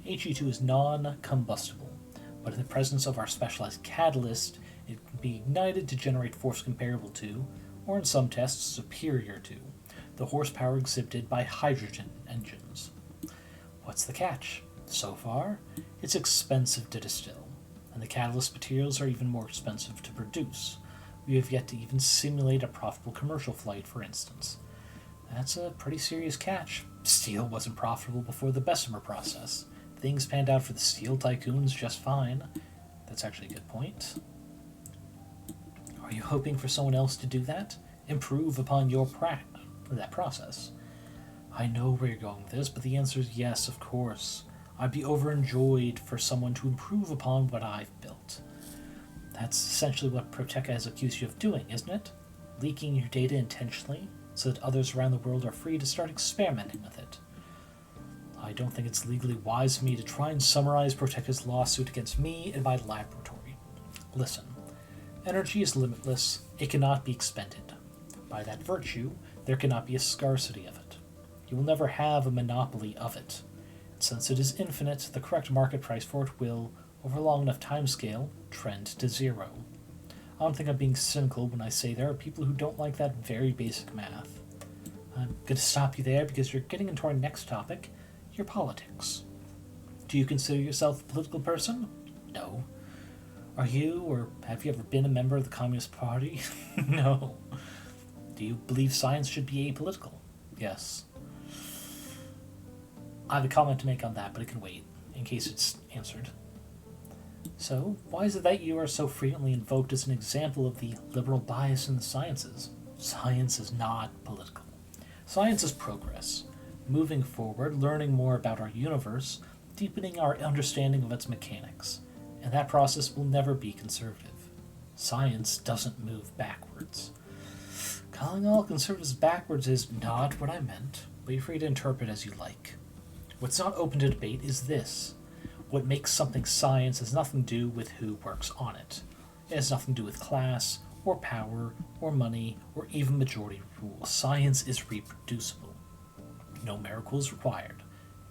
He2 is non-combustible, but in the presence of our specialized catalyst, it can be ignited to generate force comparable to, or in some tests superior to, the horsepower exhibited by hydrogen engines. What's the catch? So far, it's expensive to distill, and the catalyst materials are even more expensive to produce. We have yet to even simulate a profitable commercial flight, for instance. That's a pretty serious catch. Steel wasn't profitable before the Bessemer process. Things panned out for the steel tycoons just fine. That's actually a good point. Are you hoping for someone else to do that? Improve upon your that process. I know where you're going with this, but the answer is yes, of course. I'd be overjoyed for someone to improve upon what I've built. That's essentially what Proteka has accused you of doing, isn't it? Leaking your data intentionally, so that others around the world are free to start experimenting with it. I don't think it's legally wise of me to try and summarize Proteka's lawsuit against me and my laboratory. Listen, energy is limitless, it cannot be expended. By that virtue, there cannot be a scarcity of it. You will never have a monopoly of it. And since it is infinite, the correct market price for it will, over a long enough timescale, trend to zero. I don't think I'm being cynical when I say there are people who don't like that very basic math. I'm going to stop you there because you're getting into our next topic, your politics. Do you consider yourself a political person? No. Are you, or have you ever been a member of the Communist Party? No. Do you believe science should be apolitical? Yes. I have a comment to make on that, but it can wait, in case it's answered. So, why is it that you are so frequently invoked as an example of the liberal bias in the sciences? Science is not political. Science is progress. Moving forward, learning more about our universe, deepening our understanding of its mechanics. And that process will never be conservative. Science doesn't move backwards. Calling all conservatives backwards is not what I meant, but you're free to interpret as you like. What's not open to debate is this. What makes something science has nothing to do with who works on it. It has nothing to do with class, or power, or money, or even majority rule. Science is reproducible. No miracle is required.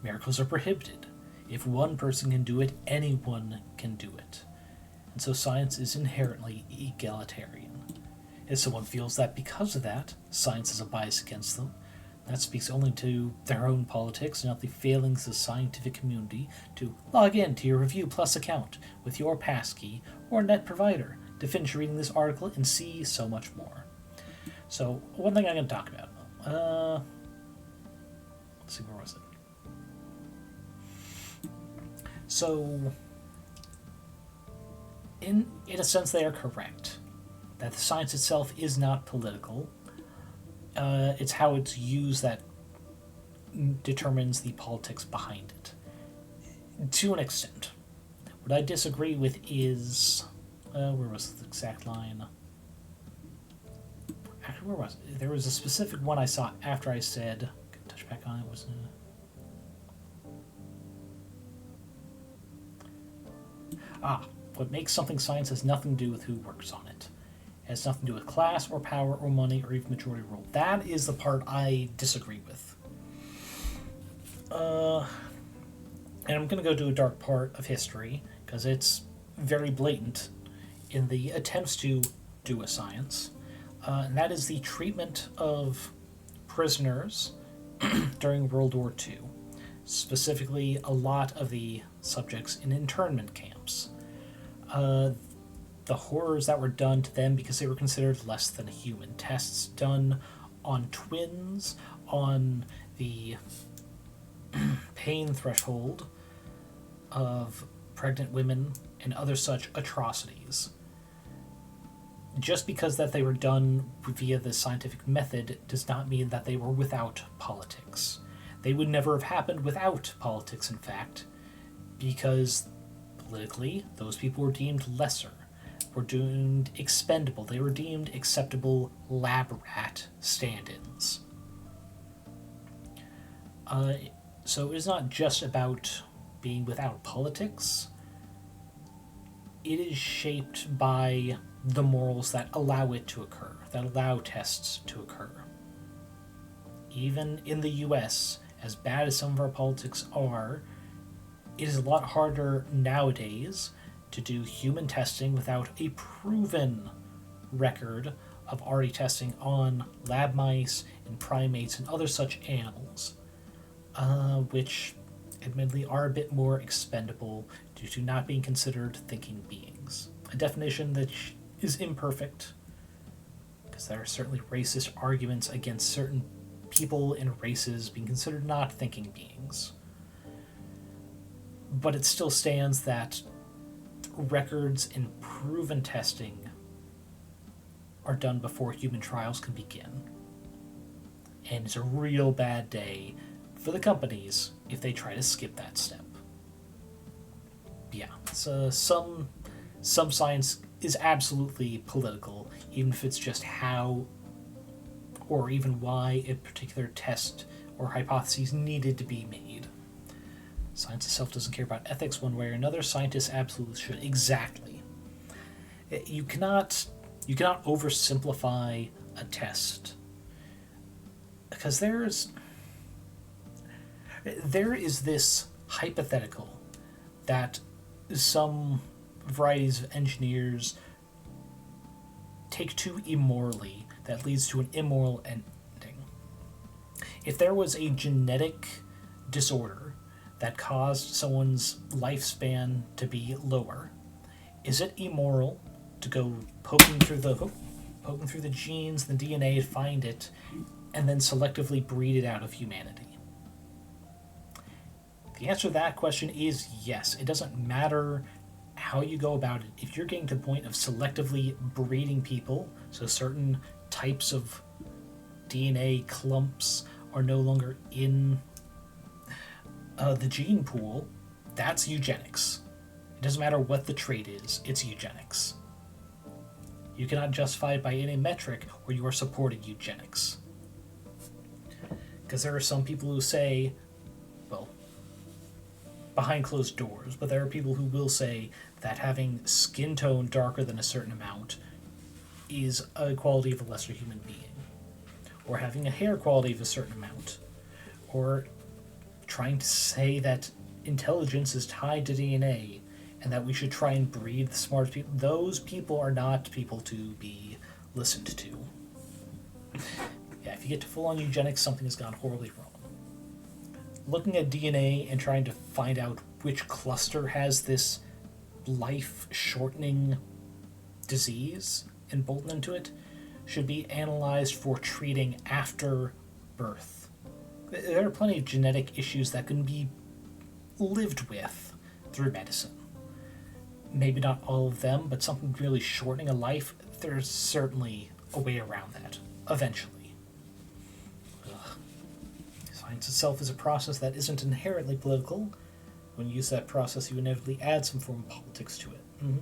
Miracles are prohibited. If one person can do it, anyone can do it. And so science is inherently egalitarian. If someone feels that because of that, science has a bias against them, that speaks only to their own politics and not the failings of the scientific community to log in to your Review Plus account with your passkey or net provider to finish reading this article and see so much more. So, one thing I'm going to talk about. Let's see, where was it? So, in a sense, they are correct. That the science itself is not political. It's how it's used that determines the politics behind it. To an extent. What I disagree with is... where was the exact line? Actually, where was it? There was a specific one I saw after I said... Touch back on it, wasn't it? What makes something science has nothing to do with who works on it. It has nothing to do with class, or power, or money, or even majority rule. That is the part I disagree with. And I'm going to go to a dark part of history, because it's very blatant in the attempts to do a science. And that is the treatment of prisoners during World War II. Specifically, a lot of the subjects in internment camps. The horrors that were done to them because they were considered less than human. Tests done on twins, on the pain threshold of pregnant women, and other such atrocities. Just because that they were done via the scientific method does not mean that they were without politics. They would never have happened without politics, in fact, because politically, those people were deemed lesser, were deemed expendable, they were deemed acceptable lab rat stand-ins. So it is not just about being without politics. It is shaped by the morals that allow it to occur, that allow tests to occur. Even in the US, as bad as some of our politics are, it is a lot harder nowadays to do human testing without a proven record of already testing on lab mice and primates and other such animals, which admittedly are a bit more expendable due to not being considered thinking beings. A definition that is imperfect, because there are certainly racist arguments against certain people and races being considered not thinking beings. But it still stands that records and proven testing are done before human trials can begin. and it's a real bad day for the companies if they try to skip that step. Yeah, so some science is absolutely political, even if it's just how or even why a particular test or hypotheses needed to be made. Science itself doesn't care about ethics one way or another. Scientists absolutely should. Exactly. You cannot oversimplify a test, because there is this hypothetical that some varieties of engineers take too immorally that leads to an immoral ending. If there was a genetic disorder that caused someone's lifespan to be lower, is it immoral to go poking through the genes, the DNA, to find it, and then selectively breed it out of humanity? The answer to that question is yes. It doesn't matter how you go about it. If you're getting to the point of selectively breeding people, so certain types of DNA clumps are no longer in the gene pool, that's eugenics. It doesn't matter what the trait is, it's eugenics. You cannot justify it by any metric where you are supporting eugenics. Because there are some people who say, well, behind closed doors, but there are people who will say that having skin tone darker than a certain amount is a quality of a lesser human being, or having a hair quality of a certain amount, or trying to say that intelligence is tied to DNA and that we should try and breed the smartest people. Those people are not people to be listened to. Yeah, if you get to full-on eugenics, something has gone horribly wrong. Looking at DNA and trying to find out which cluster has this life-shortening disease emboldened into it should be analyzed for treating after birth. There are plenty of genetic issues that can be lived with through medicine. Maybe not all of them, but something really shortening a life, there's certainly a way around that, eventually. Science itself is a process that isn't inherently political. When you use that process, you inevitably add some form of politics to it. Mm-hmm.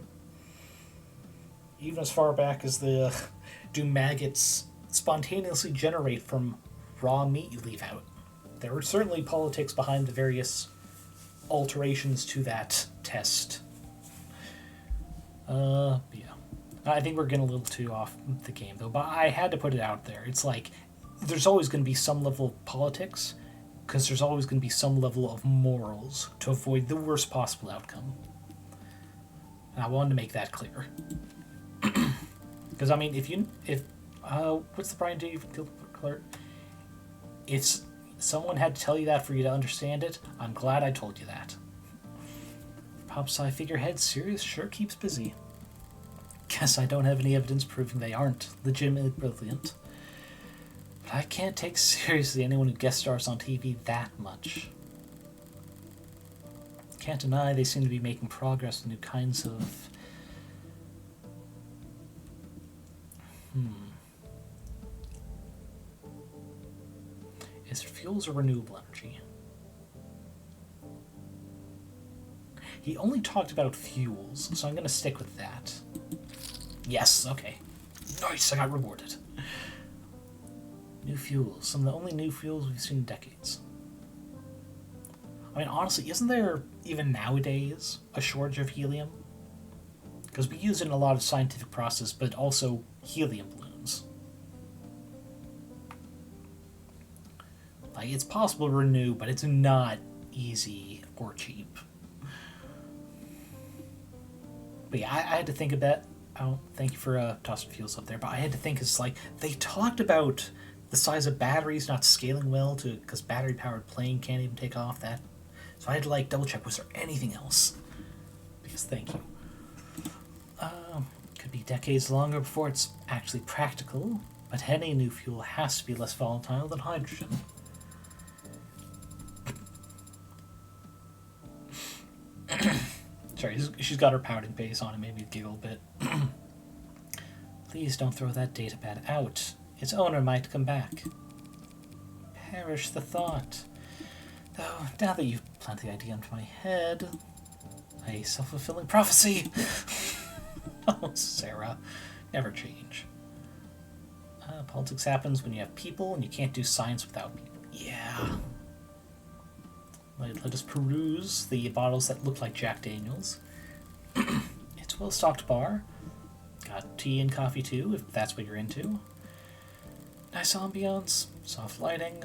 Even as far back as do maggots spontaneously generate from raw meat you leave out? There were certainly politics behind the various alterations to that test. Yeah. I think we're getting a little too off the game, though, but I had to put it out there. It's like, there's always going to be some level of politics, because there's always going to be some level of morals to avoid the worst possible outcome. And I wanted to make that clear. Because, I mean, what's the Brian Dave Clerk? If someone had to tell you that for you to understand it, I'm glad I told you that. Pop sci figurehead Sirius sure keeps busy. Guess I don't have any evidence proving they aren't legitimately brilliant. But I can't take seriously anyone who guest stars on TV that much. Can't deny they seem to be making progress with new kinds of... Is fuels or renewable energy? He only talked about fuels, so I'm going to stick with that. Yes, okay. Nice, I got rewarded. New fuels. Some of the only new fuels we've seen in decades. I mean, honestly, isn't there, even nowadays, a shortage of helium? Because we use it in a lot of scientific processes, but also helium balloons. Like, it's possible to renew, but it's not easy or cheap. But yeah, I had to think of that. Oh, thank you for tossing fuels up there. But I had to think, it's like, they talked about the size of batteries not scaling well because battery-powered plane can't even take off that. So I had to, double-check, was there anything else? Because thank you. Could be decades longer before it's actually practical, but any new fuel has to be less volatile than hydrogen. Sorry, she's got her pouting face on. It made me giggle a bit. Please don't throw that datapad out. Its owner might come back. Perish the thought. Though, now that you've planted the idea into my head, a self-fulfilling prophecy. Oh, Serra, never change. Politics happens when you have people, and you can't do science without people. Yeah. Let us peruse the bottles that look like Jack Daniels. It's a well-stocked bar. Got tea and coffee too, if that's what you're into. Nice ambiance, soft lighting,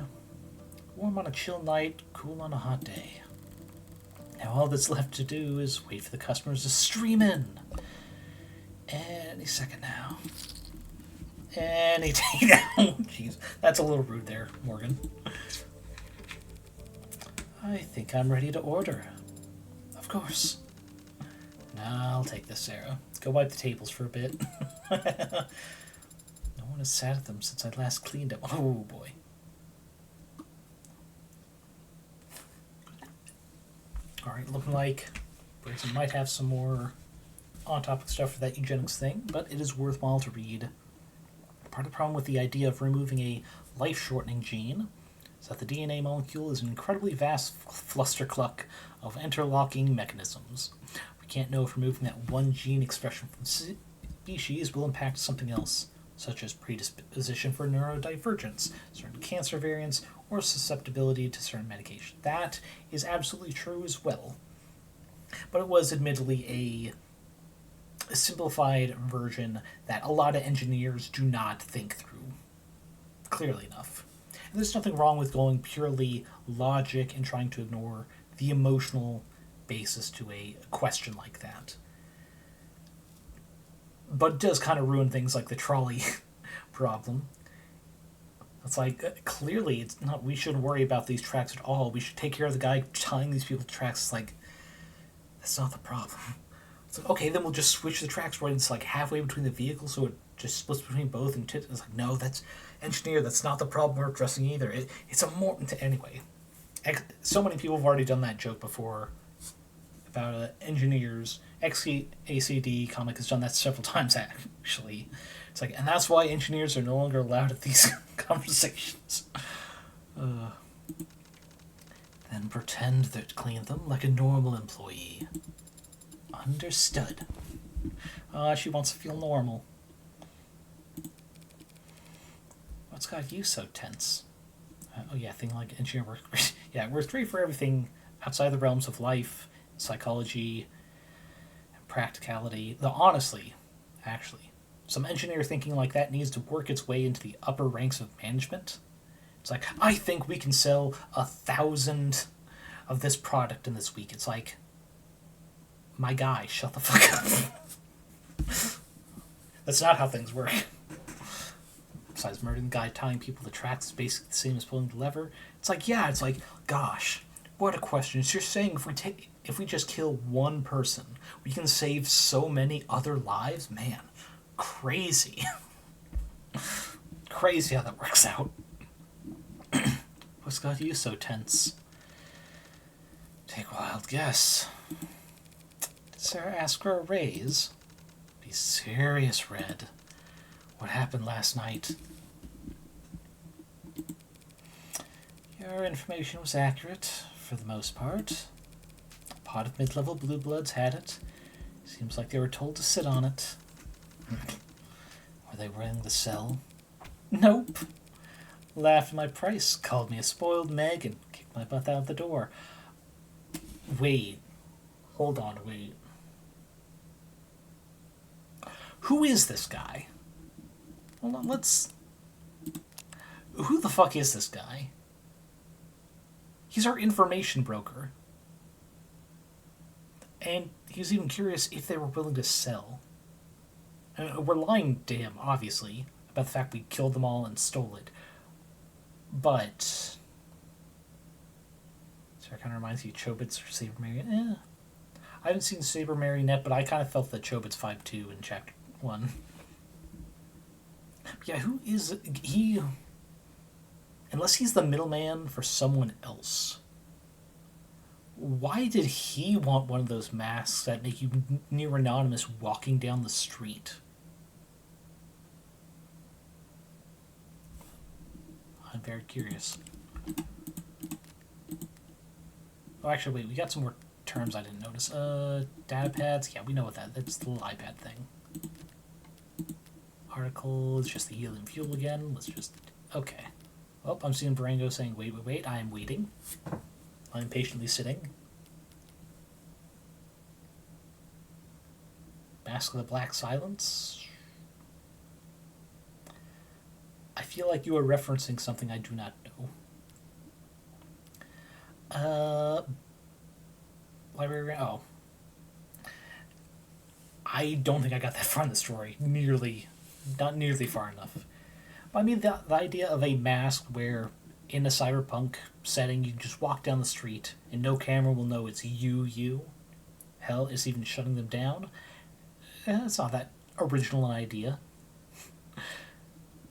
warm on a chill night, cool on a hot day. Now all that's left to do is wait for the customers to stream in. Any second now. Any day now. Jeez, that's a little rude there, Morgan. I think I'm ready to order. Of course. Now I'll take this, Serra. Go wipe the tables for a bit. No one has sat at them since I last cleaned them. Oh, boy. Alright, looking like Brayson might have some more on-topic stuff for that eugenics thing, but it is worthwhile to read. Part of the problem with the idea of removing a life-shortening gene is that the DNA molecule is an incredibly vast flustercluck of interlocking mechanisms. We can't know if removing that one gene expression from species will impact something else, such as predisposition for neurodivergence, certain cancer variants, or susceptibility to certain medication. That is absolutely true as well. But it was admittedly a simplified version that a lot of engineers do not think through clearly enough. And there's nothing wrong with going purely logic and trying to ignore the emotional basis to a question like that. But it does kind of ruin things like the trolley problem. It's like, clearly, it's not. We shouldn't worry about these tracks at all. We should take care of the guy tying these people to tracks. It's like, that's not the problem. It's like, okay, then we'll just switch the tracks right. It's like halfway between the vehicles, so it just splits between both. And it's like, no, that's engineer. That's not the problem we're addressing either. It's a more anyway. So many people have already done that joke before about engineers. XACD comic has done that several times actually. It's like, and that's why engineers are no longer allowed at these conversations. Then pretend to clean them like a normal employee. Understood. She wants to feel normal. What's got you so tense? Oh yeah, thing like engineer work. Yeah, we're great for everything outside the realms of life, psychology, and practicality. Though honestly, actually, some engineer thinking like that needs to work its way into the upper ranks of management. It's like, I think we can sell 1,000 of this product in this week. It's like, my guy, shut the fuck up. That's not how things work. Besides, murdering the guy tying people to tracks is basically the same as pulling the lever. It's like, yeah, it's like, gosh, what a question. It's just saying if we just kill one person, we can save so many other lives? Man, crazy. Crazy how that works out. What's got you so tense? Take a wild guess. Did Serra ask for a raise? Be serious, Red. What happened last night? Your information was accurate, for the most part. A pot of mid-level blue bloods had it. Seems like they were told to sit on it. Were they willing to sell? Nope. Laughed at my price, called me a spoiled Meg, and kicked my butt out the door. Wait. Hold on, wait. Who is this guy? Hold on, let's... Who the fuck is this guy? He's our information broker. And he was even curious if they were willing to sell. We're lying to him, obviously, about the fact we killed them all and stole it. But... So it kind of reminds you of Chobits or Saber Marionette. I haven't seen Saber Marionette, but I kind of felt that Chobits 5-2 in Chapter 1. But yeah, who is he? Unless he's the middleman for someone else. Why did he want one of those masks that make you near anonymous walking down the street? I'm very curious. Oh, actually, wait, we got some more terms I didn't notice. Data pads. Yeah, we know what that's the little iPad thing. Article is just the helium fuel again. Let's just... Okay. Oh, I'm seeing Barango saying, wait, wait, wait. I am waiting. I'm patiently sitting. Mask of the Black Silence. I feel like you are referencing something I do not know. Library... Oh. I don't think I got that far in the story. Not nearly far enough. But I mean, the idea of a mask where in a cyberpunk setting you just walk down the street and no camera will know it's you. Hell, it's even shutting them down. It's not that original an idea.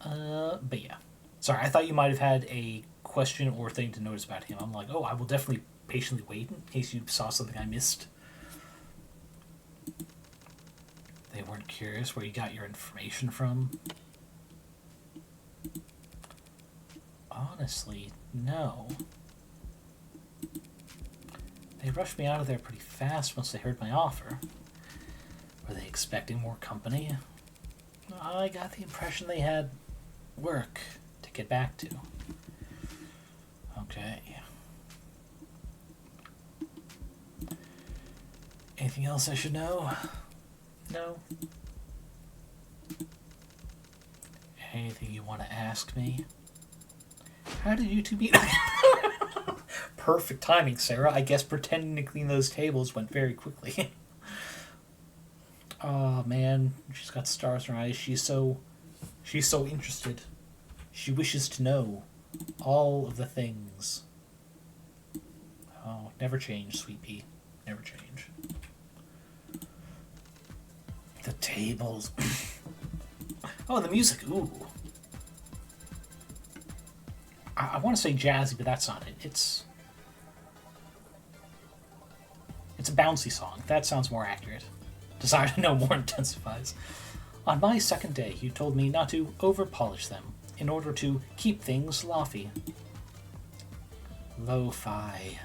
But yeah. Sorry, I thought you might have had a question or thing to notice about him. I'm like, oh, I will definitely patiently wait in case you saw something I missed. They weren't curious where you got your information from? Honestly, no. They rushed me out of there pretty fast once they heard my offer. Were they expecting more company? I got the impression they had work to get back to. Okay. Anything else I should know? No. Anything you want to ask me? How did you two meet? Perfect timing, Sarah. I guess pretending to clean those tables went very quickly. Oh man, she's got stars in her eyes. She's so interested. She wishes to know all of the things. Oh, never change, sweet pea. Never change. The tables. Oh, the music. Ooh. I want to say jazzy, but that's not it. It's a bouncy song. That sounds more accurate. Desire to know more intensifies. On my second day, you told me not to over-polish them in order to keep things lofi. Lo-fi.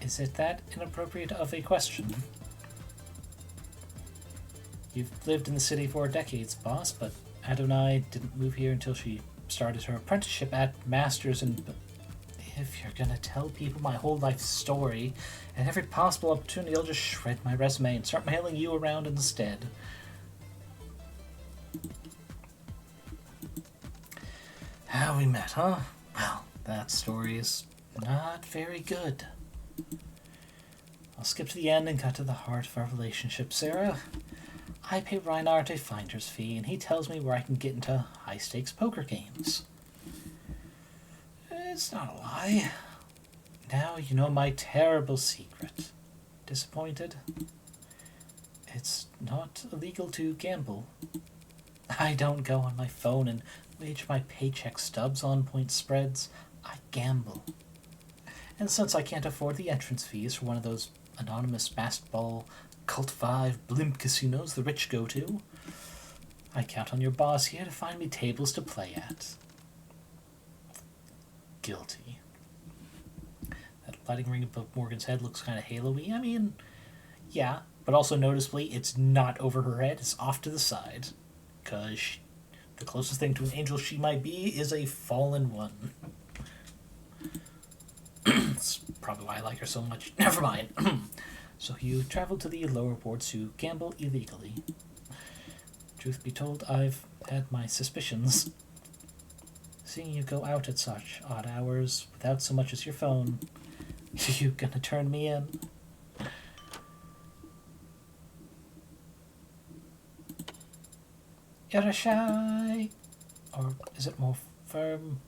Is it that inappropriate of a question? You've lived in the city for decades, boss, but Adonai didn't move here until she started her apprenticeship at Masters in... If you're gonna tell people my whole life story, at every possible opportunity I'll just shred my resume and start mailing you around instead. How we met, huh? Well, that story is not very good. I'll skip to the end and cut to the heart of our relationship, Serra. I pay Reinhardt a finder's fee, and he tells me where I can get into high-stakes poker games. It's not a lie. Now you know my terrible secret. Disappointed? It's not illegal to gamble. I don't go on my phone and wager my paycheck stubs on point spreads. I gamble. And since I can't afford the entrance fees for one of those anonymous basketball Cult 5 blimp casinos the rich go to, I count on your boss here to find me tables to play at. Guilty. That lighting ring above Morgan's head looks kind of halo-y. I mean, yeah, but also noticeably it's not over her head, it's off to the side. Because the closest thing to an angel she might be is a fallen one. That's probably why I like her so much. Never mind. So you traveled to the lower wards to gamble illegally. Truth be told, I've had my suspicions. Seeing you go out at such odd hours without so much as your phone, you gonna turn me in? Irashai! Or is it more firm?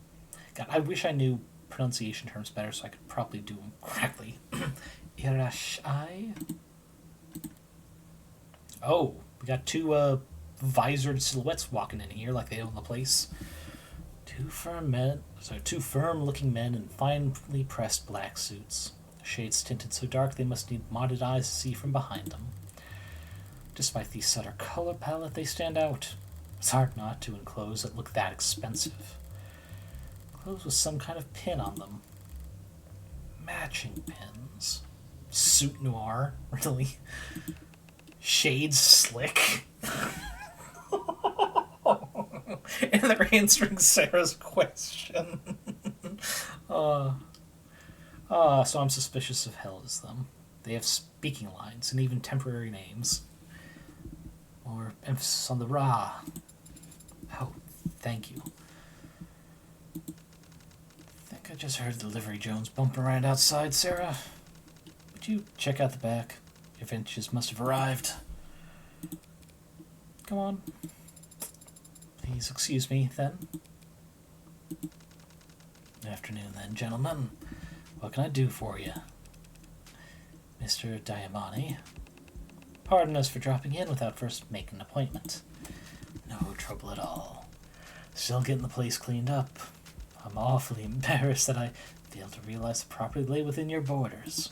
God, I wish I knew pronunciation terms better so I could probably do them correctly. Irashai? Oh, we got two visored silhouettes walking in here like they own the place. Two firm-looking men in finely pressed black suits. Shades tinted so dark they must need modded eyes to see from behind them. Despite the subtle color palette, they stand out. It's hard not to in clothes that look that expensive. Those with some kind of pin on them. Matching pins. Suit noir, really? Shades slick. And they're answering Sarah's question. So I'm suspicious of hell as them. They have speaking lines and even temporary names. More emphasis on the ra. Oh, thank you. I think I just heard the livery Jones bumping around outside, Sarah. Would you check out the back? Your vintages must have arrived. Come on. Please excuse me, then. Good afternoon, then, gentlemen. What can I do for you? Mr. Diamani. Pardon us for dropping in without first making an appointment. No trouble at all. Still getting the place cleaned up. I'm awfully embarrassed that I failed to realize the property lay within your borders.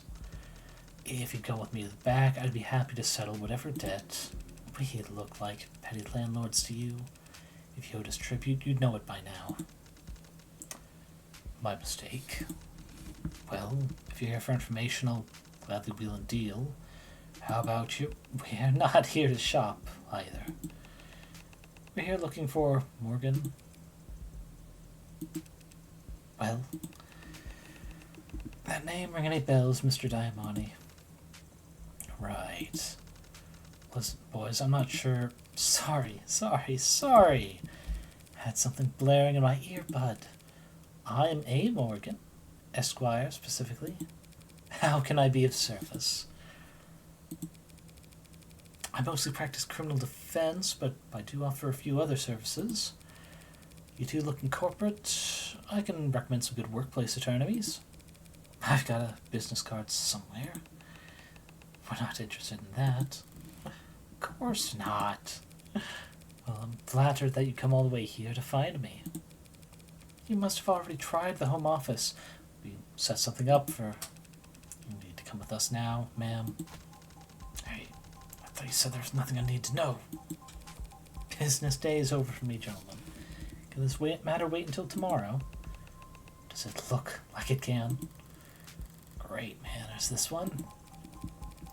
If you'd come with me to the back, I'd be happy to settle whatever debt. We'd look like petty landlords to you. If you owed us tribute, you'd know it by now. My mistake. Well, if you're here for information, I'll gladly wheel and deal. How about you? We're not here to shop, either. We're here looking for Morgan. Well, that name ring any bells, Mr. Diamani? Right. Listen, boys, I'm not sure. Sorry. Had something blaring in my earbud. I'm A. Morgan, Esquire, specifically. How can I be of service? I mostly practice criminal defense, but I do offer a few other services. You two looking corporate? I can recommend some good workplace attorneys. I've got a business card somewhere. We're not interested in that. Of course not. Well, I'm flattered that you come all the way here to find me. You must have already tried the home office. We set something up for... You need to come with us now, ma'am. Hey, I thought you said there's nothing I need to know. Business day is over for me, gentlemen. Can this matter wait until tomorrow? Does it look like it can? Great, man. There's this one.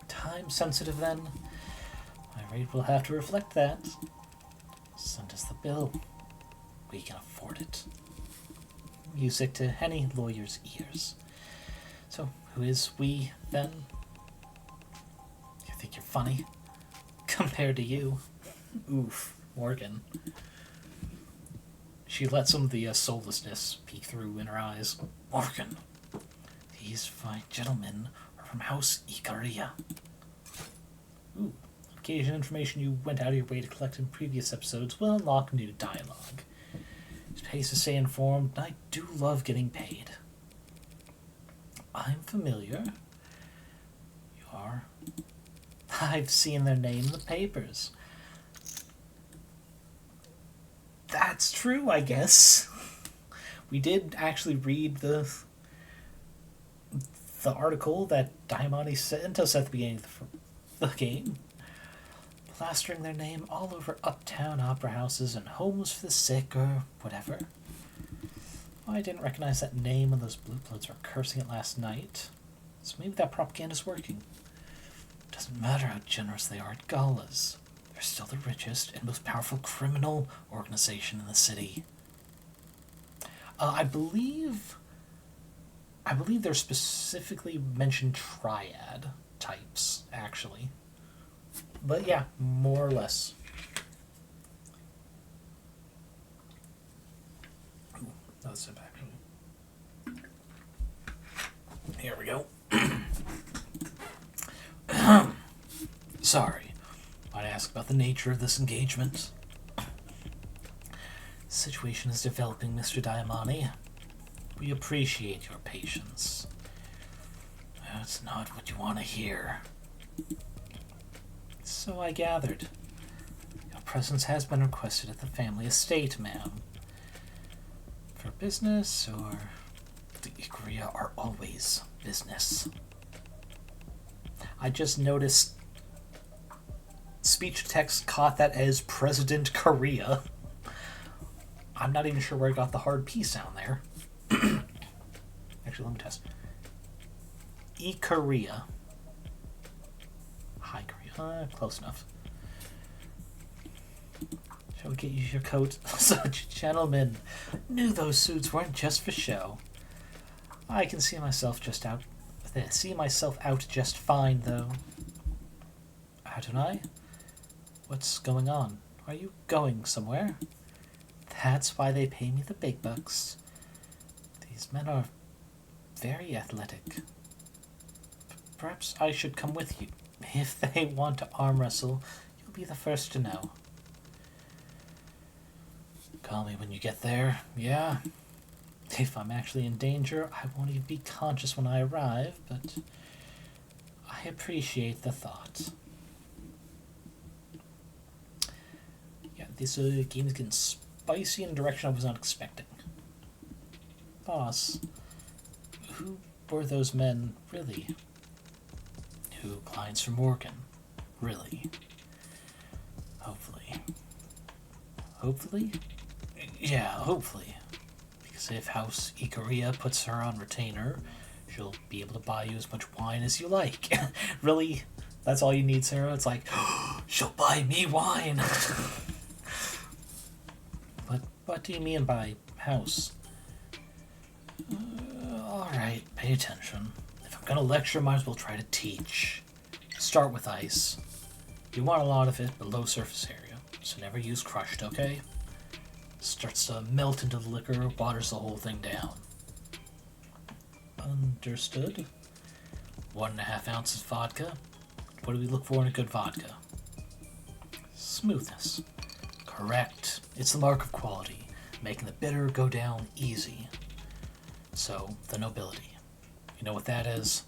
Time sensitive, then. My rate will have to reflect that. Send us the bill. We can afford it. Music to any lawyer's ears. So, who is we, then? You think you're funny? Compared to you. Oof, Morgan. She let some of the soullessness peek through in her eyes. Morgan, these fine gentlemen are from House Ikaria. Ooh, occasion information you went out of your way to collect in previous episodes will unlock new dialogue. It pays to stay informed, and I do love getting paid. I'm familiar. You are? I've seen their name in the papers. That's true, I guess. We did actually read the article that Diamani sent us at the beginning of the game. Plastering their name all over uptown opera houses and homes for the sick or whatever. I didn't recognize that name when those blue bloods were cursing it last night. So maybe that propaganda's working. It doesn't matter how generous they are at galas. They're still the richest and most powerful criminal organization in the city. I believe they're specifically mentioned triad types, actually. But yeah, more or less. Ooh, let's sit back. Here we go. Sorry. Might ask about the nature of this engagement. The situation is developing, Mr. Diamani. We appreciate your patience. That's not what you want to hear. So I gathered. Your presence has been requested at the family estate, ma'am. For business, or... The Ikaria are always business. I just noticed speech to text caught that as President Korea. I'm not even sure where I got the hard P sound there. Actually, let me test. Ikaria. High Korea. Close enough. Shall we get you your coat? Such gentlemen. Knew those suits weren't just for show. I can see myself out just fine, though. How don't I? What's going on? Are you going somewhere? That's why they pay me the big bucks. These men are very athletic. Perhaps I should come with you. If they want to arm wrestle, you'll be the first to know. Call me when you get there, yeah? If I'm actually in danger, I won't even be conscious when I arrive, but I appreciate the thought. Yeah, this game is getting spicy in a direction I was not expecting. Boss, who were those men, really? Who clients from Morgan, really? Hopefully. Hopefully? Yeah, hopefully. Because if House Ikaria puts her on retainer, she'll be able to buy you as much wine as you like. Really? That's all you need, Serra? It's like, she'll buy me wine! But what do you mean by house? Alright, pay attention. If I'm gonna lecture, might as well try to teach. Start with ice. You want a lot of it below surface area, so never use crushed, okay? Starts to melt into the liquor, waters the whole thing down. Understood. 1.5 ounces vodka. What do we look for in a good vodka? Smoothness. Correct. It's the mark of quality, making the bitter go down easy. So, the nobility. You know what that is?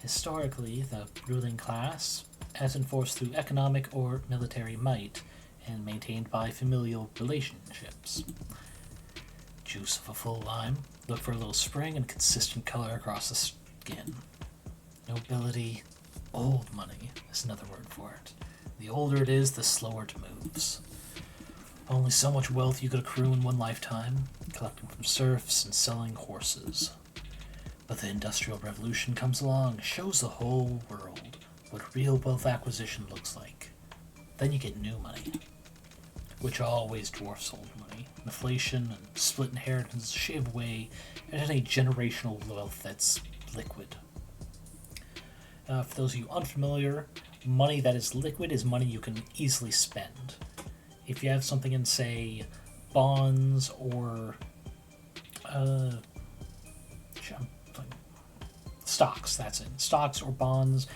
Historically, the ruling class, as enforced through economic or military might, and maintained by familial relationships. Juice of a full lime. Look for a little spring and consistent color across the skin. Nobility, old money is another word for it. The older it is, the slower it moves. Only so much wealth you could accrue in one lifetime, collecting from serfs and selling horses. But the Industrial Revolution comes along, shows the whole world what real wealth acquisition looks like. Then you get new money, which always dwarfs old money. Inflation and split inheritance shave away at any generational wealth that's liquid. For those of you unfamiliar, money that is liquid is money you can easily spend. If you have something in, say, bonds or stocks, that's it. Stocks or bonds,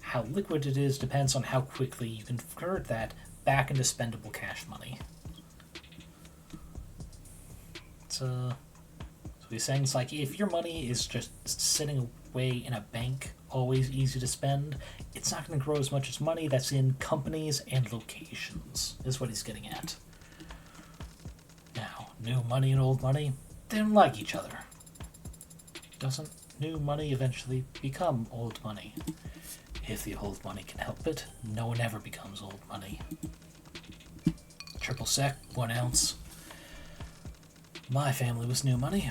how liquid it is depends on how quickly you can convert that back into spendable cash money. So he's saying it's like if your money is just sitting away in a bank, always easy to spend, it's not going to grow as much as money that's in companies and locations, is what he's getting at. Now, new money and old money, they don't like each other. Doesn't new money eventually become old money? If the old money can help it, no one ever becomes old money. Triple sec, 1 ounce. My family was new money.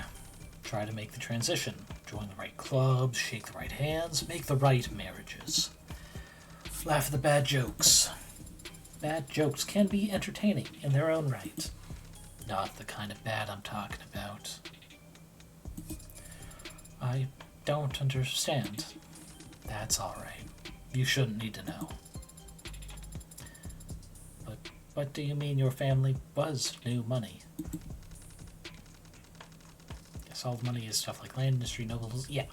Try to make the transition. Join the right clubs, shake the right hands, make the right marriages. Laugh at the bad jokes. Bad jokes can be entertaining in their own right. Not the kind of bad I'm talking about. I don't understand. That's alright. You shouldn't need to know. But what do you mean your family was new money? Guess all the money is stuff like land industry, nobles. Yeah.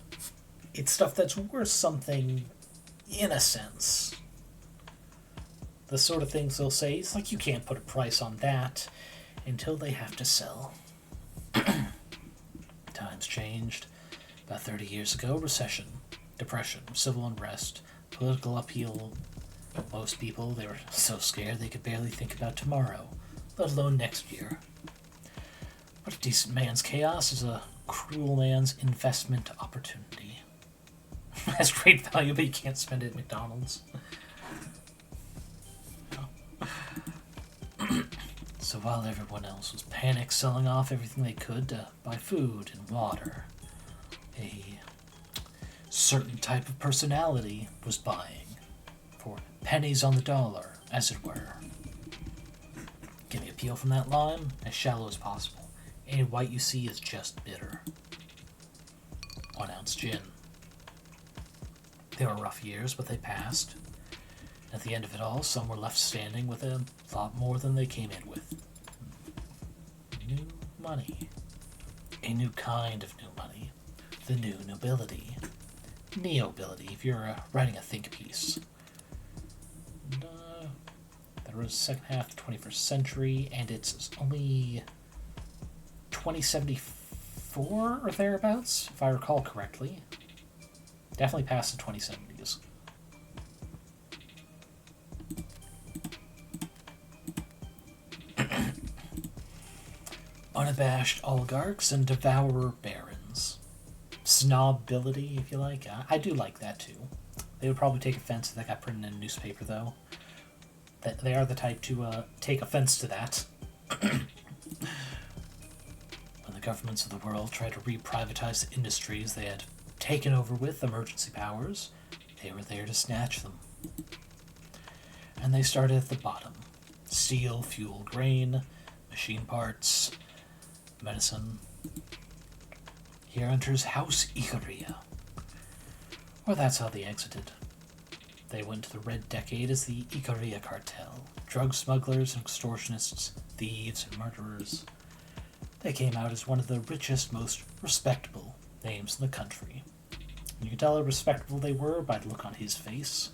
It's stuff that's worth something in a sense. The sort of things they'll say, it's like you can't put a price on that until they have to sell. Times changed. About 30 years ago, recession, depression, civil unrest, political upheaval. Most people, they were so scared they could barely think about tomorrow, let alone next year. But a decent man's chaos is a cruel man's investment opportunity. It has great value, but you can't spend it at McDonald's. So while everyone else was panic selling off everything they could to buy food and water, a certain type of personality was buying for pennies on the dollar, as it were. Give me a peel from that lime, as shallow as possible. Any white you see is just bitter. 1 ounce gin. They were rough years, but they passed. At the end of it all, some were left standing with a lot more than they came in with. New money. A new kind of new money. The new nobility. Neobility, if you're writing a think piece. That was the second half of the 21st century, and it's only 2074 or thereabouts, if I recall correctly. Definitely past the 2070s. Unabashed oligarchs and devourer barons. Snobbility, if you like. I do like that, too. They would probably take offense if that got printed in a newspaper, though. They are the type to take offense to that. When the governments of the world tried to re-privatize the industries they had taken over with emergency powers, they were there to snatch them. And they started at the bottom. Steel, fuel, grain, machine parts, medicine. Here enters House Icaria. Or that's how they exited. They went to the Red Decade as the Icaria Cartel. Drug smugglers and extortionists, thieves and murderers. They came out as one of the richest, most respectable names in the country. You can tell how respectable they were by the look on his face.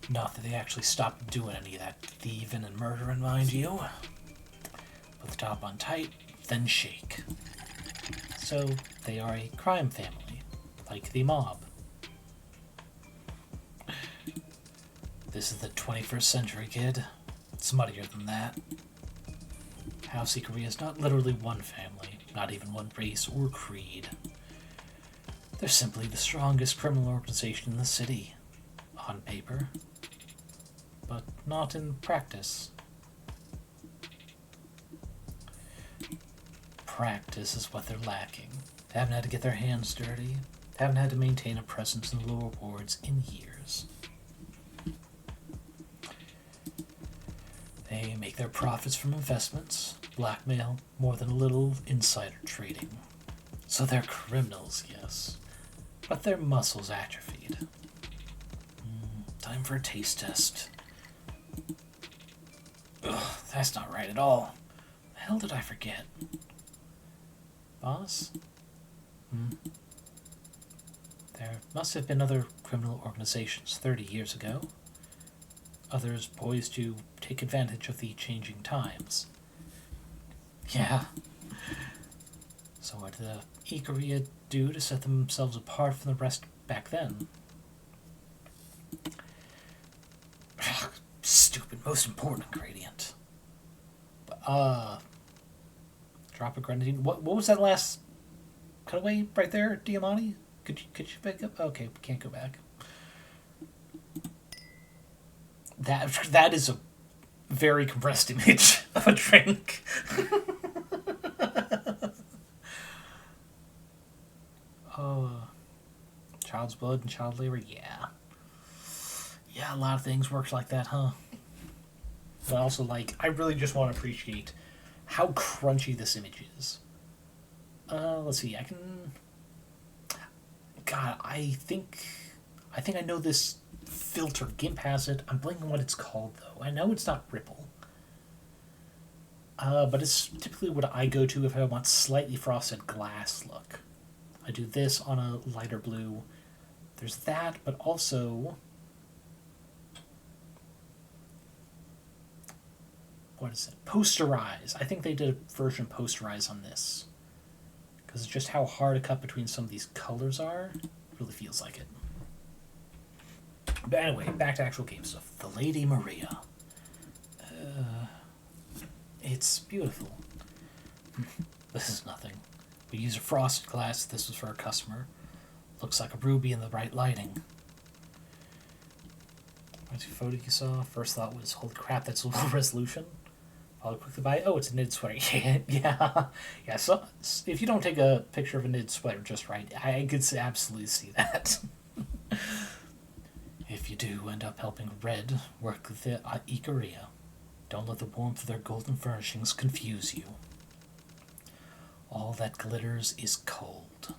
Not that they actually stopped doing any of that thieving and murdering, mind you. Put the top on tight, then shake. So, they are a crime family, like the mob. This is the 21st century, kid. It's muddier than that. House Icaria is not literally one family, not even one race or creed. They're simply the strongest criminal organization in the city. On paper. But not in practice. Practice is what they're lacking. They haven't had to get their hands dirty. They haven't had to maintain a presence in the lower wards in years. They make their profits from investments, blackmail, more than a little insider trading. So they're criminals, yes. But their muscles atrophied. Time for a taste test. Ugh, that's not right at all. The hell did I forget? Boss? There must have been other criminal organizations 30 years ago. Others poised to take advantage of the changing times. Yeah. So what did the Icaria do to set themselves apart from the rest back then? Stupid, most important ingredient. Drop of grenadine. What was that last cutaway right there, Diamante? Could you back up? Okay, we can't go back. That is a very compressed image of a drink. Child's blood and child labor, yeah. Yeah, a lot of things works like that, huh? But also, I really just want to appreciate how crunchy this image is. Let's see, God, I think I know this filter. GIMP has it. I'm blanking what it's called, though. I know it's not Ripple. But it's typically what I go to if I want slightly frosted glass look. I do this on a lighter blue. There's that, but also... what is it? Posterize. I think they did a version posterize on this. Because just how hard a cut between some of these colors are, it really feels like it. But anyway, back to actual game stuff. The Lady Maria. It's beautiful. This is nothing. We use a frosted glass. This was for a customer. Looks like a ruby in the right lighting. What's the photo you saw? First thought was, holy crap, that's low resolution. Follow quickly by. Oh, it's a knit sweater. Yeah. Yeah. So if you don't take a picture of a knit sweater just right, I could absolutely see that. If you do end up helping Red work with the Ikaria, don't let the warmth of their golden furnishings confuse you. All that glitters is cold.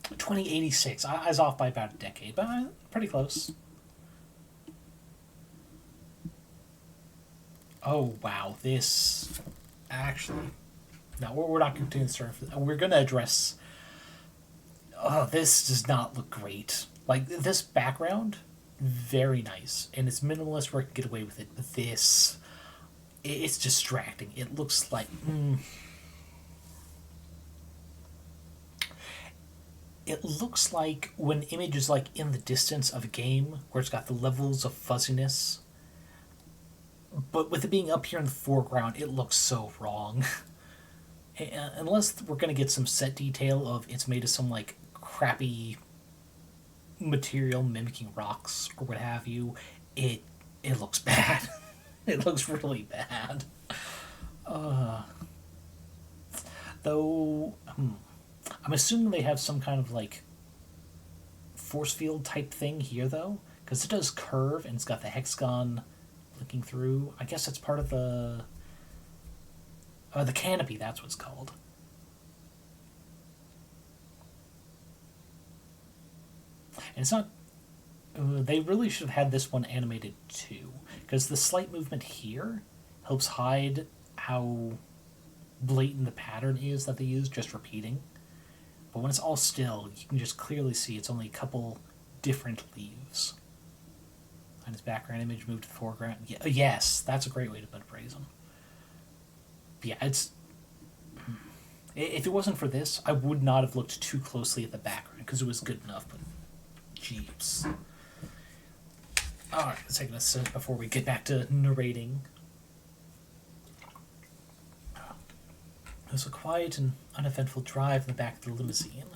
$2086. I was off by about a decade, but pretty close. Oh, wow. This... Actually... No, we're not going to do this. We're going to address... Oh, this does not look great. Like, this background, very nice. And it's minimalist where it can get away with it. But this... It's distracting. It looks like... It looks like when image is like in the distance of a game where it's got the levels of fuzziness, but with it being up here in the foreground, it looks so wrong. Unless we're going to get some set detail of it's made of some like crappy material mimicking rocks or what have you, it looks bad. It looks really bad. Though... I'm assuming they have some kind of, like, force field type thing here, though. Because it does curve, and it's got the hexagon looking through. I guess that's part of the canopy, that's what it's called. And it's not... they really should have had this one animated, too. Because the slight movement here helps hide how blatant the pattern is that they use, just repeating. But when it's all still, you can just clearly see it's only a couple different leaves. And his background image moved to the foreground. Yeah, yes, that's a great way to praise him. But yeah, it's... If it wasn't for this, I would not have looked too closely at the background, because it was good enough, but... Jeeps. Alright, let's take a sip before we get back to narrating. It was a quiet and uneventful drive in the back of the limousine.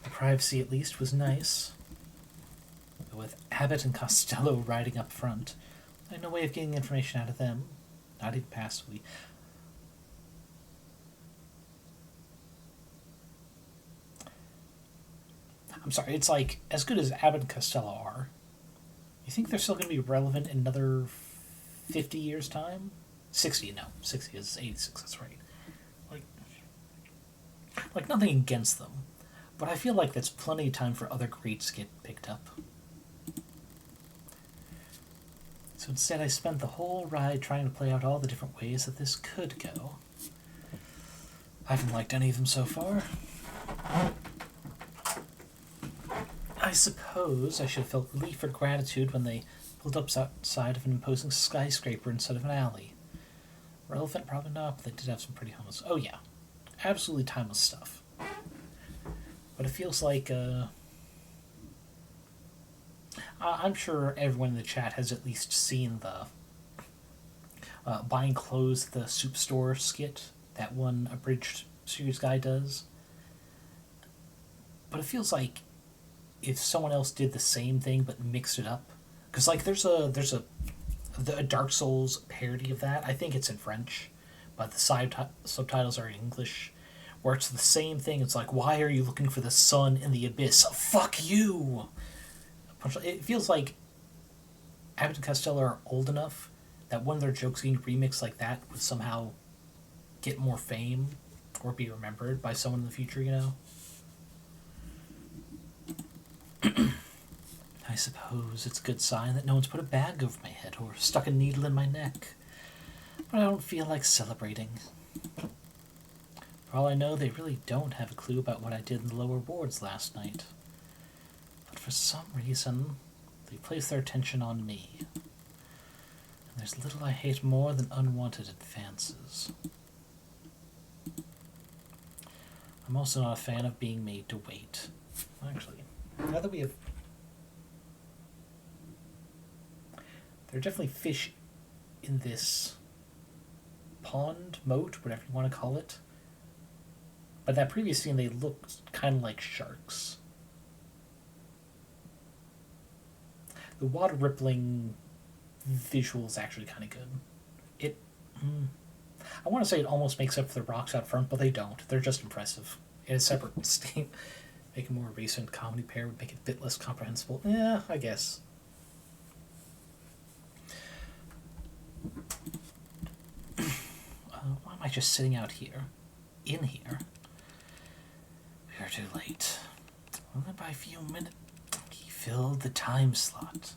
The privacy, at least, was nice. But with Abbott and Costello riding up front, I had no way of getting information out of them, not even passively. I'm sorry, it's like, as good as Abbott and Costello are, you think they're still going to be relevant in another 50 years' time? 60, no. 60 is 86, that's right. Like, nothing against them, but I feel like that's plenty of time for other greats to get picked up. So instead I spent the whole ride trying to play out all the different ways that this could go. I haven't liked any of them so far. I suppose I should have felt relief or gratitude when they pulled up outside of an imposing skyscraper instead of an alley. Relevant? Probably not, but they did have some pretty homeless... Oh yeah. Absolutely timeless stuff. But it feels like, I'm sure everyone in the chat has at least seen the buying clothes at the soup store skit, that one abridged series guy does. But it feels like if someone else did the same thing but mixed it up, because like there's a Dark Souls parody of that. I think it's in French, but the subtitles are in English, where it's the same thing. It's like, why are you looking for the sun in the abyss? Fuck you! It feels like Abbott and Costello are old enough that one of their jokes being remixed like that would somehow get more fame or be remembered by someone in the future, you know? I suppose it's a good sign that no one's put a bag over my head or stuck a needle in my neck. But I don't feel like celebrating. For all I know, they really don't have a clue about what I did in the lower wards last night. But for some reason, they place their attention on me. And there's little I hate more than unwanted advances. I'm also not a fan of being made to wait. Actually, now that we have... There are definitely fish in this pond, moat, whatever you want to call it. But that previous scene, they looked kind of like sharks. The water rippling visual is actually kind of good. It, I want to say it almost makes up for the rocks out front, but they don't. They're just impressive. In a separate state, make a more recent comedy pair would make it a bit less comprehensible. Yeah, I guess. Why am I just sitting out here? In here? We are too late. Only by a few minutes. He filled the time slot.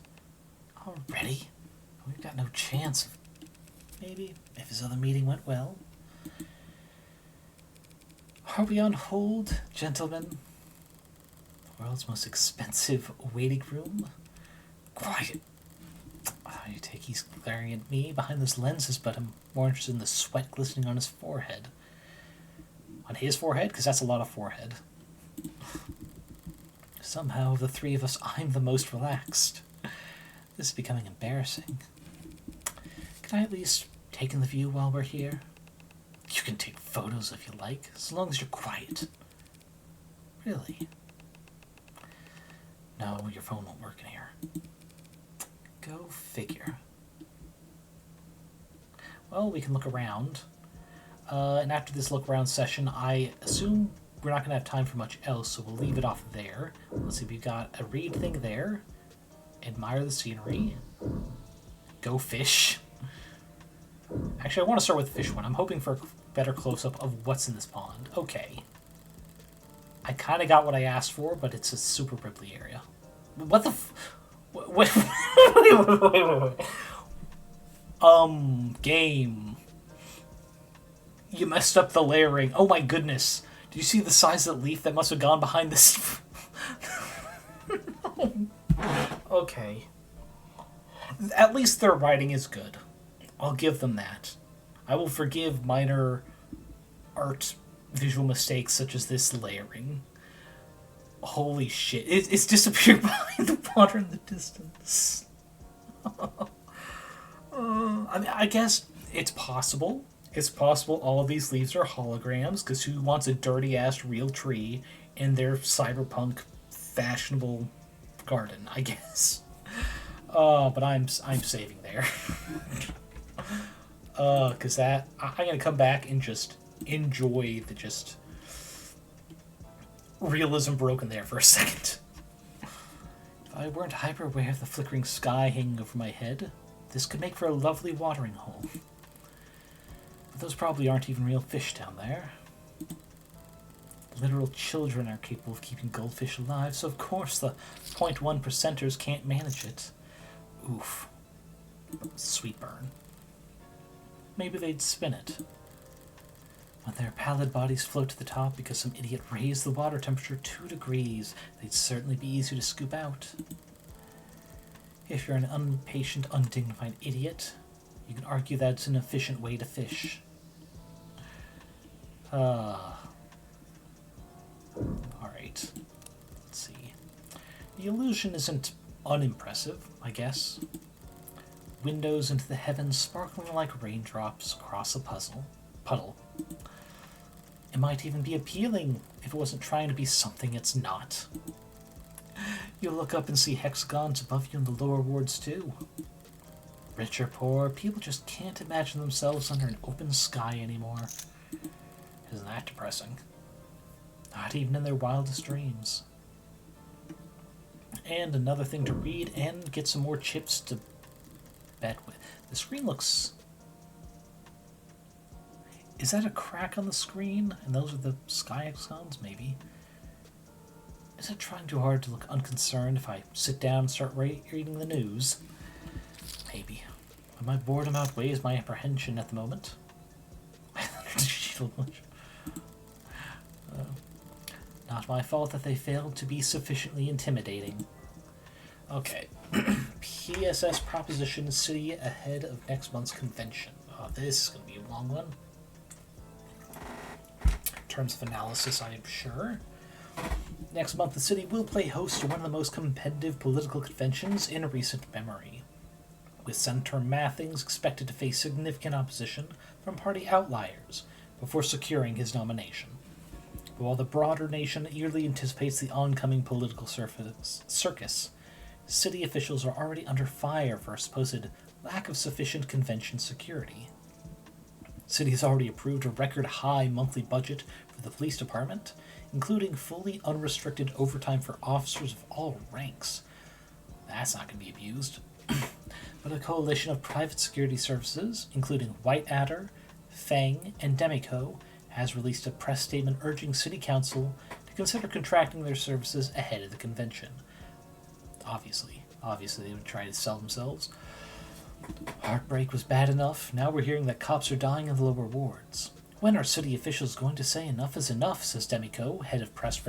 Already? We've got no chance of... Maybe, if his other meeting went well. Are we on hold, gentlemen? The world's most expensive waiting room? Quiet. I take he's glaring at me behind those lenses, but I'm more interested in the sweat glistening on his forehead. On his forehead? Because that's a lot of forehead. Somehow, of the three of us, I'm the most relaxed. This is becoming embarrassing. Can I at least take in the view while we're here? You can take photos if you like, as long as you're quiet. Really? No, your phone won't work in here. Go figure. Well, we can look around. And after this look around session, I assume we're not going to have time for much else, so we'll leave it off there. Let's see, we've got a read thing there. Admire the scenery. Go fish. Actually, I want to start with the fish one. I'm hoping for a better close-up of what's in this pond. Okay. I kind of got what I asked for, but it's a super Ripley area. What the wait. Game. You messed up the layering. Oh my goodness. Do you see the size of the leaf that must have gone behind this? Okay. At least their writing is good. I'll give them that. I will forgive minor art visual mistakes such as this layering. Holy shit. It's disappeared behind the water in the distance. I mean, I guess it's possible. It's possible all of these leaves are holograms, because who wants a dirty-ass real tree in their cyberpunk fashionable garden, I guess. But I'm saving there. Because I'm going to come back and just enjoy the just realism broken there for a second. If I weren't hyper-aware of the flickering sky hanging over my head, this could make for a lovely watering hole. But those probably aren't even real fish down there. Literal children are capable of keeping goldfish alive, so of course the 0.1 percenters can't manage it. Oof. Sweet burn. Maybe they'd spin it. When their pallid bodies float to the top because some idiot raised the water temperature 2 degrees, they'd certainly be easy to scoop out. If you're an impatient, undignified idiot, you can argue that's an efficient way to fish. Alright. Let's see. The illusion isn't unimpressive, I guess. Windows into the heavens sparkling like raindrops across a puddle. It might even be appealing if it wasn't trying to be something it's not. You look up and see hexagons above you in the lower wards too. Rich or poor, people just can't imagine themselves under an open sky anymore. Isn't that depressing? Not even in their wildest dreams. And another thing to read and get some more chips to bet with. The screen looks... Is that a crack on the screen? And those are the sky hexagons? Maybe. Is it trying too hard to look unconcerned if I sit down and start reading the news? Maybe. But my boredom outweighs my apprehension at the moment. Not my fault that they failed to be sufficiently intimidating. Okay. PSS Proposition City ahead of next month's convention. Oh, this is going to be a long one. In terms of analysis, I am sure. Next month, the city will play host to one of the most competitive political conventions in recent memory, with Senator Mathings expected to face significant opposition from party outliers before securing his nomination. While the broader nation eagerly anticipates the oncoming political circus, city officials are already under fire for a supposed lack of sufficient convention security. City has already approved a record-high monthly budget for the police department, including fully unrestricted overtime for officers of all ranks. That's not going to be abused. But a coalition of private security services, including White Adder, Fang, and Demico, has released a press statement urging City Council to consider contracting their services ahead of the convention. Obviously they would try to sell themselves. Heartbreak was bad enough. Now we're hearing that cops are dying in the lower wards. When are city officials going to say enough is enough, says Demico, head of press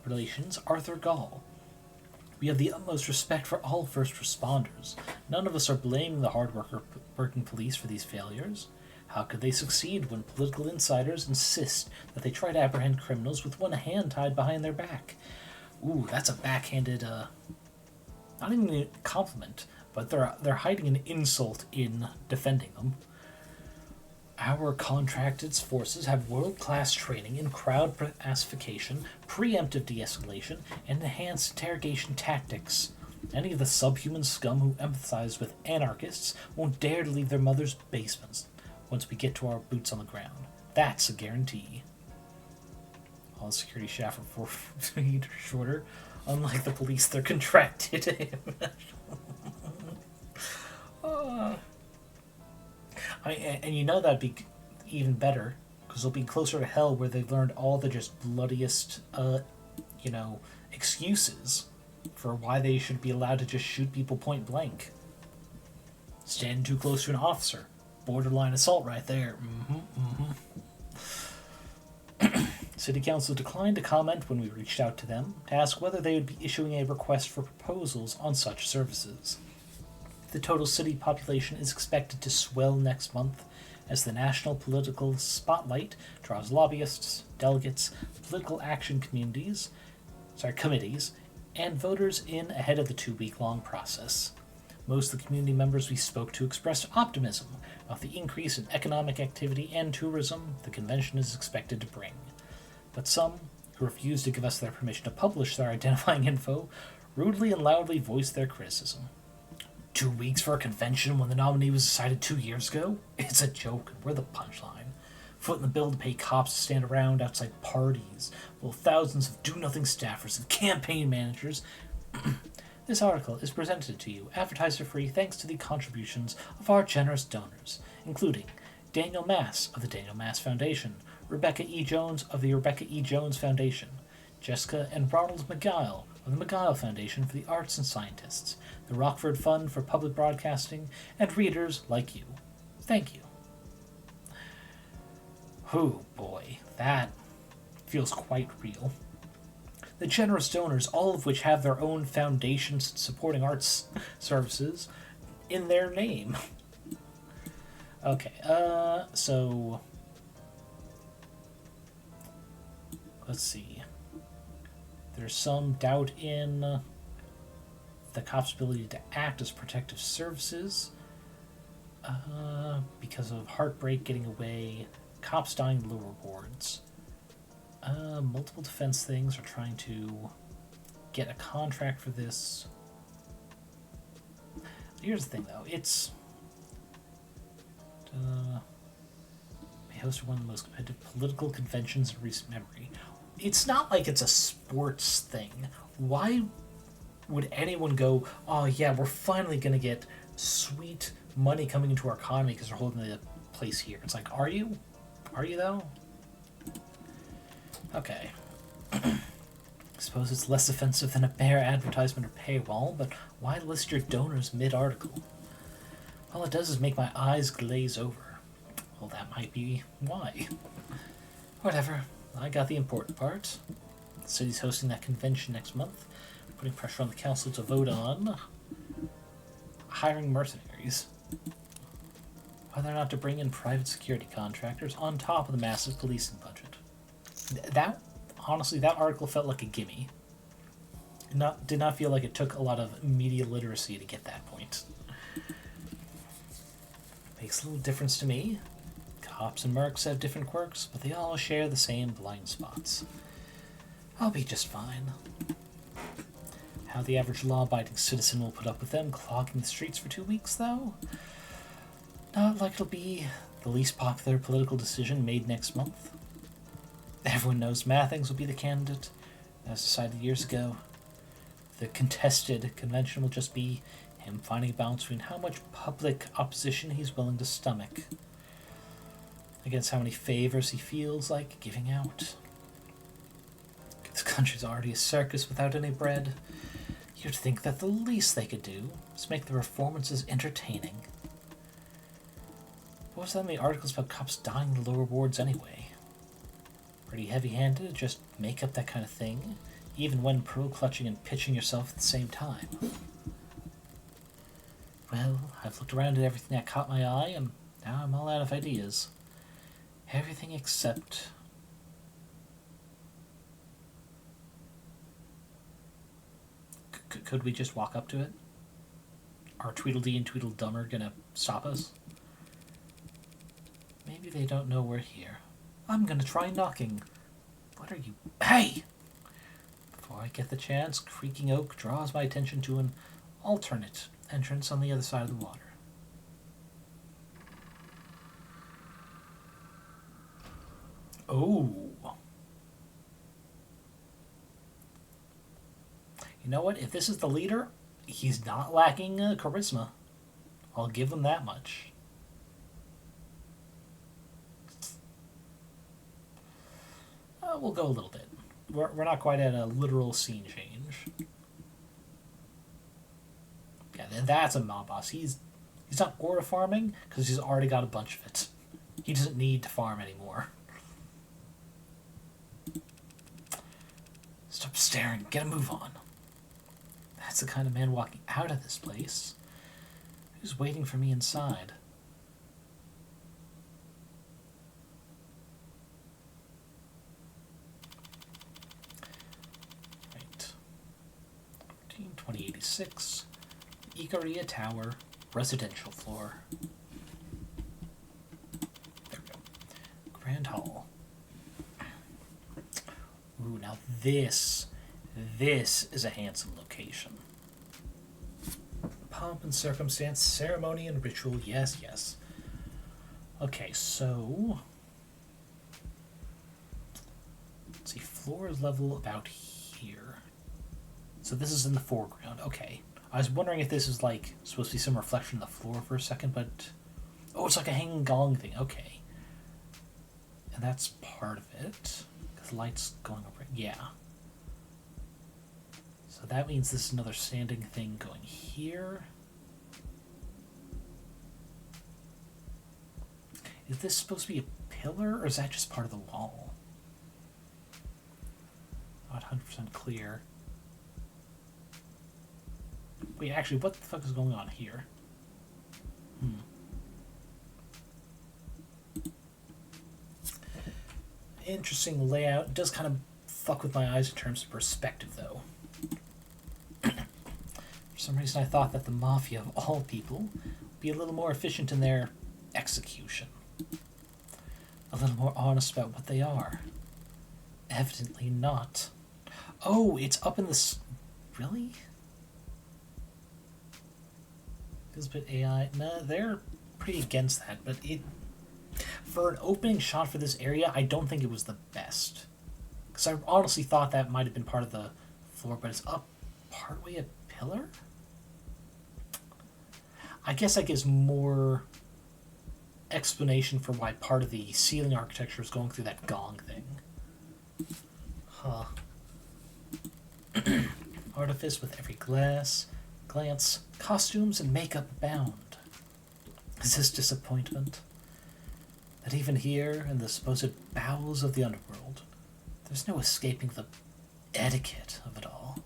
relations, Arthur Gall. We have the utmost respect for all first responders. None of us are blaming the hard-working police for these failures. How could they succeed when political insiders insist that they try to apprehend criminals with one hand tied behind their back? Ooh, that's a backhanded, not even a compliment, but they're hiding an insult in defending them. Our contracted forces have world-class training in crowd pacification, preemptive de-escalation, and enhanced interrogation tactics. Any of the subhuman scum who empathize with anarchists won't dare to leave their mother's basements once we get to our boots on the ground. That's a guarantee. All the security staff are 4 feet or shorter. Unlike the police, they're contracted. And you know that'd be even better, because they'll be closer to hell, where they've learned all the just bloodiest, excuses for why they should be allowed to just shoot people point blank. Standing too close to an officer. Borderline assault right there. City Council declined to comment when we reached out to them to ask whether they would be issuing a request for proposals on such services. The total city population is expected to swell next month as the national political spotlight draws lobbyists, delegates, political action committees, and voters in ahead of the 2-week-long process. Most of the community members we spoke to expressed optimism about the increase in economic activity and tourism the convention is expected to bring. But some, who refused to give us their permission to publish their identifying info, rudely and loudly voiced their criticism. 2 weeks for a convention when the nominee was decided 2 years ago? It's a joke, and we're the punchline. Foot in the bill to pay cops to stand around outside parties, while thousands of do-nothing staffers and campaign managers. This article is presented to you, advertiser-free, thanks to the contributions of our generous donors, including Daniel Mass of the Daniel Mass Foundation, Rebecca E. Jones of the Rebecca E. Jones Foundation, Jessica and Ronald McGuile of the McGuile Foundation for the Arts and Scientists, the Rockford Fund for Public Broadcasting, and readers like you. Thank you. Oh boy, that feels quite real. The generous donors, all of which have their own foundations supporting arts services in their name. Okay, so let's see. There's some doubt in the cops' ability to act as protective services because of heartbreak getting away, cops dying in lower wards. Multiple defense things are trying to get a contract for this. Here's the thing, though. It's they hosted one of the most competitive political conventions in recent memory. It's not like it's a sports thing. Why would anyone go, oh yeah, we're finally going to get sweet money coming into our economy because they're holding the place here? It's like, are you? Are you, though? Okay. I suppose it's less offensive than a bare advertisement or paywall, but why list your donors mid-article? All it does is make my eyes glaze over. Well, that might be why. Whatever. I got the important part. The city's hosting that convention next month, putting pressure on the council to vote on hiring mercenaries. Whether or not to bring in private security contractors on top of the massive policing budget. That, honestly, that article felt like a gimme. Did not feel like it took a lot of media literacy to get that point. Makes a little difference to me. Cops and mercs have different quirks, but they all share the same blind spots. I'll be just fine. How the average law-abiding citizen will put up with them clogging the streets for 2 weeks, though? Not like it'll be the least popular political decision made next month. Everyone knows Mathings will be the candidate, as decided years ago. The contested convention will just be him finding a balance between how much public opposition he's willing to stomach against how many favors he feels like giving out. This country's already a circus without any bread. You'd think that the least they could do is make the performances entertaining. What was that in the articles about cops dying in the lower wards anyway? Pretty heavy-handed to just make up that kind of thing, even when pearl-clutching and pitching yourself at the same time. Well, I've looked around at everything that caught my eye, and now I'm all out of ideas. Everything except... Could we just walk up to it? Are Tweedledee and Tweedledummer gonna stop us? Maybe they don't know we're here. I'm gonna try knocking. What are you... Hey! Before I get the chance, Creaking Oak draws my attention to an alternate entrance on the other side of the water. Oh. You know what? If this is the leader, he's not lacking charisma. I'll give him that much. We'll go a little bit. We're not quite at a literal scene change. Yeah, that's a mob boss. He's not aura farming because he's already got a bunch of it. He doesn't need to farm anymore. Stop staring. Get a move on. That's the kind of man walking out of this place. Who's waiting for me inside? Right. 2086. Ikaria Tower, residential floor. There we go. Grand Hall. Ooh, now this is a handsome location. Pomp and circumstance, ceremony and ritual, yes, yes. Okay, so... let's see, floor level about here. So this is in the foreground, okay. I was wondering if this is, like, supposed to be some reflection of the floor for a second, but... oh, it's like a hanging gong thing, okay. And that's part of it. Because the light's going over it, yeah. So that means this is another standing thing going here. Is this supposed to be a pillar, or is that just part of the wall? Not 100% clear. Wait, actually, what the fuck is going on here? Interesting layout. It does kind of fuck with my eyes in terms of perspective, though. For some reason I thought that the Mafia, of all people, would be a little more efficient in their execution. A little more honest about what they are. Evidently not. Oh, it's up in this... really? Feels a bit AI. Nah, they're pretty against that, but it... for an opening shot for this area, I don't think it was the best. Because I honestly thought that might have been part of the floor, but it's up partway a pillar? I guess that gives more explanation for why part of the ceiling architecture is going through that gong thing. Huh. Artifice with every glance, costumes and makeup abound. Is this disappointment? That even here, in the supposed bowels of the underworld, there's no escaping the etiquette of it all.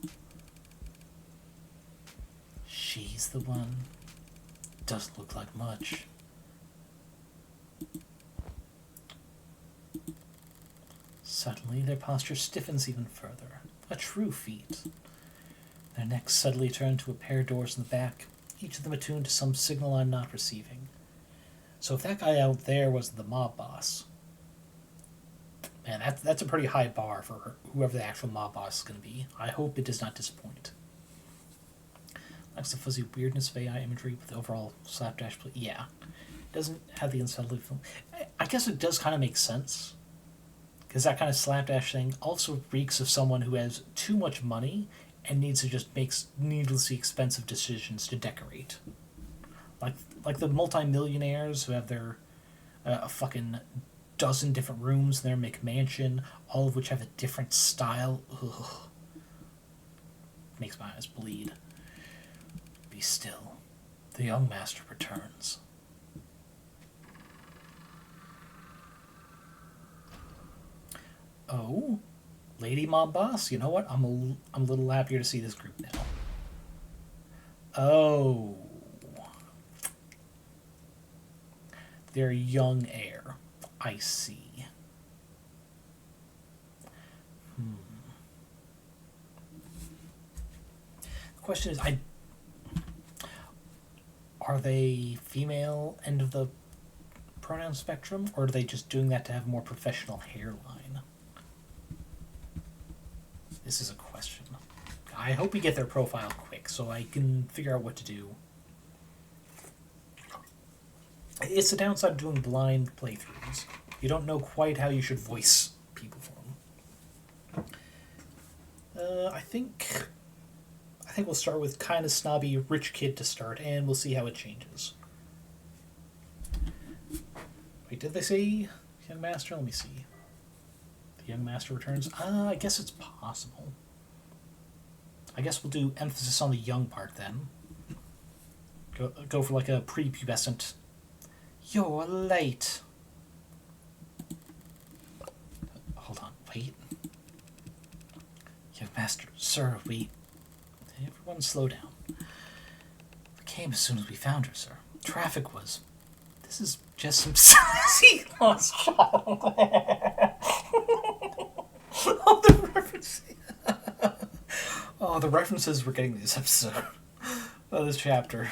She's the one. Doesn't look like much. Suddenly, their posture stiffens even further. A true feat. Their necks suddenly turn to a pair of doors in the back, each of them attuned to some signal I'm not receiving. So if that guy out there was the mob boss, man, that's a pretty high bar for whoever the actual mob boss is going to be. I hope it does not disappoint. Lacks the fuzzy weirdness of AI imagery with the overall slapdash play. Yeah. Doesn't have the unsettling film. I guess it does kind of make sense. Because that kind of slapdash thing also reeks of someone who has too much money and needs to just make needlessly expensive decisions to decorate. Like the multimillionaires who have their a fucking dozen different rooms in their McMansion, all of which have a different style. Ugh. Makes my eyes bleed. Be still. The young master returns. Oh, Lady Mob Boss. You know what? I'm a little happier to see this group now. Oh, their young heir. I see. The question is, are they female end of the pronoun spectrum, or are they just doing that to have a more professional hairline? This is a question. I hope we get their profile quick so I can figure out what to do. It's the downside of doing blind playthroughs. You don't know quite how you should voice people for them. I think we'll start with kind of snobby rich kid to start, and we'll see how it changes. Wait, did they say young master? Let me see. The young master returns. I guess it's possible. I guess we'll do emphasis on the young part then. Go for like a prepubescent. You're late. Hold on, wait. Young master, sir, everyone slow down. We came as soon as we found her, sir. Traffic was... This is just some sassy lost child. Oh, the references. Oh, the references we're getting this episode. Oh, this chapter.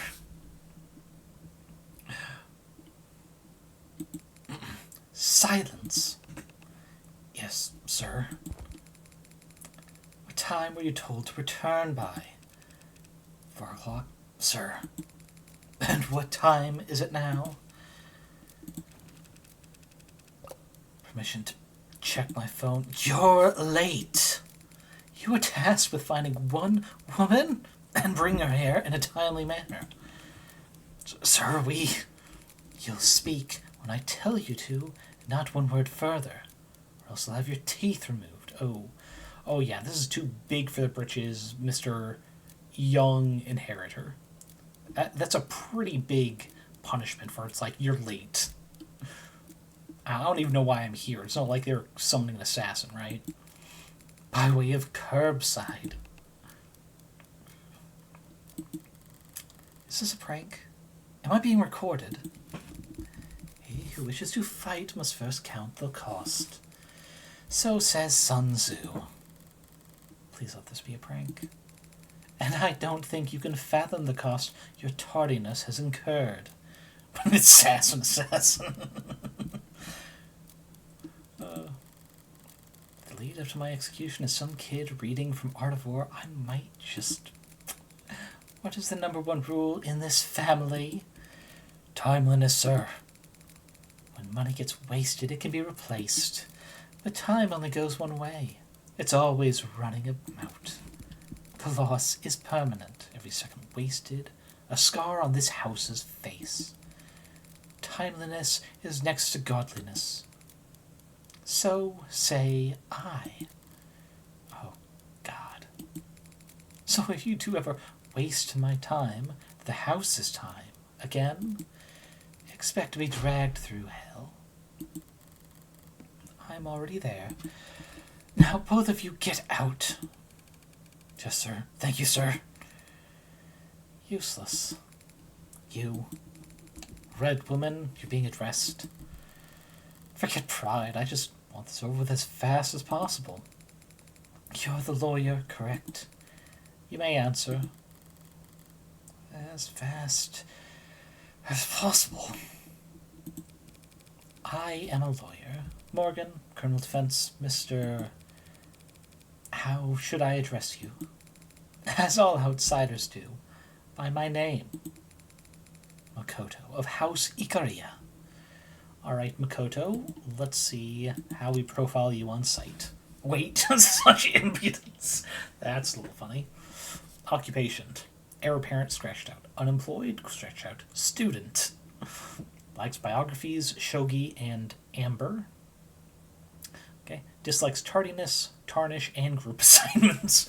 Silence. Yes, sir. What time were you told to return by? 4 o'clock, sir. And what time is it now? Permission to check my phone. You're late. You were tasked with finding one woman and bring her here in a timely manner. Sir, You'll speak when I tell you to, not one word further, or else I'll have your teeth removed. Oh yeah, this is too big for the britches, Mr. Young Inheritor. That's a pretty big punishment for it's like, you're late. I don't even know why I'm here. It's not like they're summoning an assassin, right? By way of curbside. Is this a prank? Am I being recorded? He who wishes to fight must first count the cost. So says Sun Tzu. Please let this be a prank. And I don't think you can fathom the cost your tardiness has incurred. Assassin. The lead up to my execution is some kid reading from Art of War. I might just... What is the #1 rule in this family? Timeliness, sir. When money gets wasted, it can be replaced. But time only goes one way. It's always running out. The loss is permanent. Every second wasted, a scar on this house's face. Timeliness is next to godliness. So say I. Oh, God. So if you two ever waste my time, the house's time, again, expect to be dragged through hell. I'm already there. Now both of you get out. Yes, sir. Thank you, sir. Useless. You. Red woman, you're being addressed. Forget pride. I just want this over with as fast as possible. You're the lawyer, correct? You may answer. As fast as possible. I am a lawyer. Morgan, Colonel Defense, Mr... How should I address you? As all outsiders do, by my name. Makoto of House Ikaria. Alright, Makoto, let's see how we profile you on site. Wait, such impudence. That's a little funny. Occupation. Heir apparent, scratched out. Unemployed, scratched out. Student. Likes biographies, shogi, and amber. Okay. Dislikes tardiness, tarnish, and group assignments.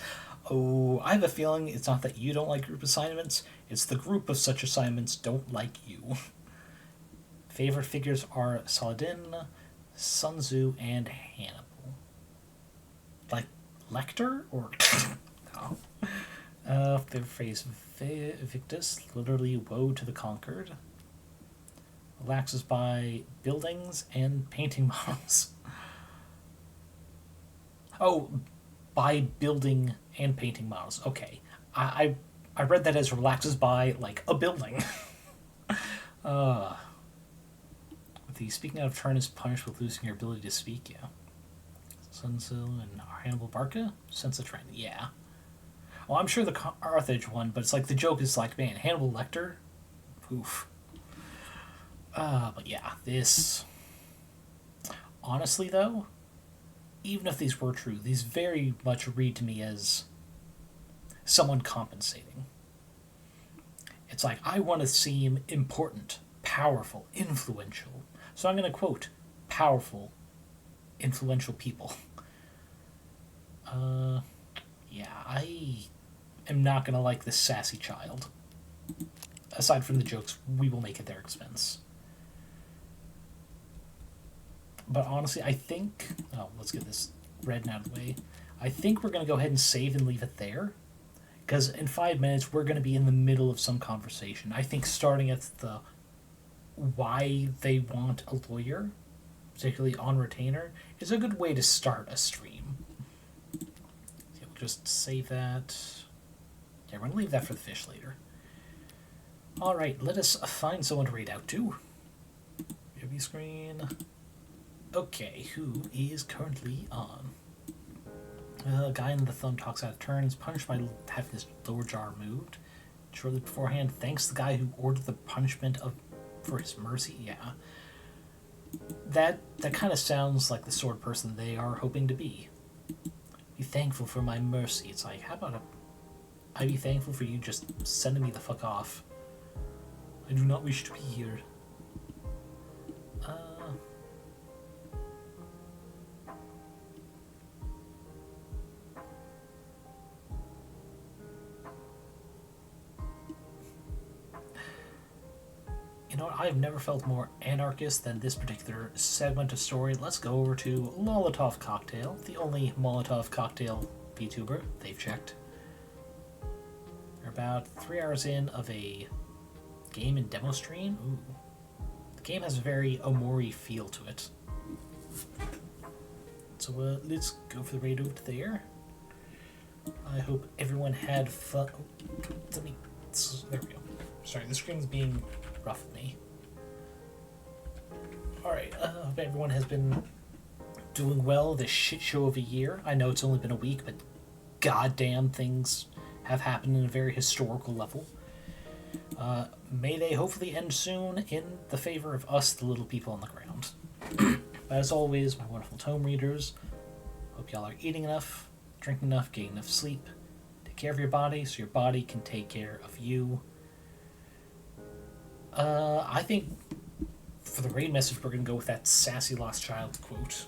Oh, I have a feeling it's not that you don't like group assignments, it's the group of such assignments don't like you. Favorite figures are Saladin, Sun Tzu, and Hannibal. Like, Lecter? Or... no. Favorite phrase, Victus, literally woe to the conquered. Relaxes by buildings and painting models. Oh, by building and painting models. Okay. I read that as relaxes by, like, a building. The speaking out of turn is punished with losing your ability to speak, yeah. Sun Tzu and Hannibal Barca? Sense of trend, yeah. Well, I'm sure the Carthage one, but it's like the joke is like, man, Hannibal Lecter? Oof. But yeah, this... Honestly, though, even if these were true, these very much read to me as someone compensating. It's like, I want to seem important, powerful, influential. So I'm going to quote powerful, influential people. Yeah, I am not going to like this sassy child. Aside from the jokes we will make at their expense. But honestly, I think... Oh, let's get this read out of the way. I think we're going to go ahead and save and leave it there. Because in 5 minutes, we're going to be in the middle of some conversation. I think starting at the why they want a lawyer, particularly on retainer, is a good way to start a stream. So we'll just save that. Yeah, we're going to leave that for the fish later. Alright, let us find someone to read out to. Review screen. Okay, who is currently on? A guy in the thumb talks out of turn, is punished by having his lower jaw removed. Shortly beforehand, thanks the guy who ordered the punishment for his mercy. Yeah. That kind of sounds like the sort of person they are hoping to be. Be thankful for my mercy. It's like, how about I'd be thankful for you just sending me the fuck off. I do not wish to be here. You know what, I've never felt more anarchist than this particular segment of story. Let's go over to Molotov Cocktail, the only Molotov Cocktail VTuber. They've checked. They're about 3 hours in of a game and demo stream. Ooh. The game has a very Omori feel to it. So let's go for the raid over there. I hope everyone had fun. There we go. Sorry, the screen's being rough with me. Alright, hope everyone has been doing well this shit show of a year. I know it's only been a week, but goddamn things have happened in a very historical level. May they hopefully end soon in the favor of us, the little people on the ground. But as always, my wonderful tome readers, hope y'all are eating enough, drinking enough, getting enough sleep. Take care of your body so your body can take care of you. I think for the raid message, we're going to go with that sassy lost child quote.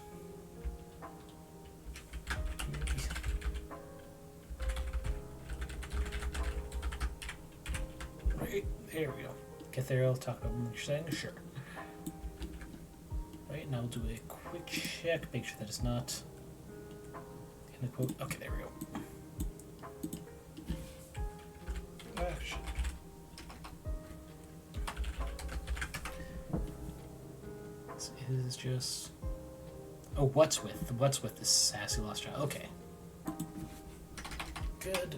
Right, there we go. Get there, I'll talk about what you're saying. Sure. Right, now we'll do a quick check, make sure that it's not in the quote. Okay, there we go. Shit. Is just what's with this sassy lost child? Okay, good.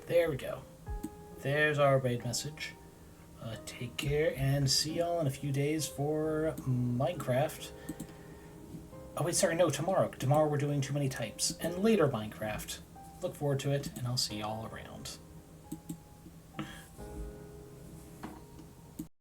There we go. There's our raid message. Take care and see y'all in a few days for Minecraft. Oh, wait, sorry, no, tomorrow. Tomorrow we're doing Too Many Types. And later Minecraft. Look forward to it, and I'll see y'all around.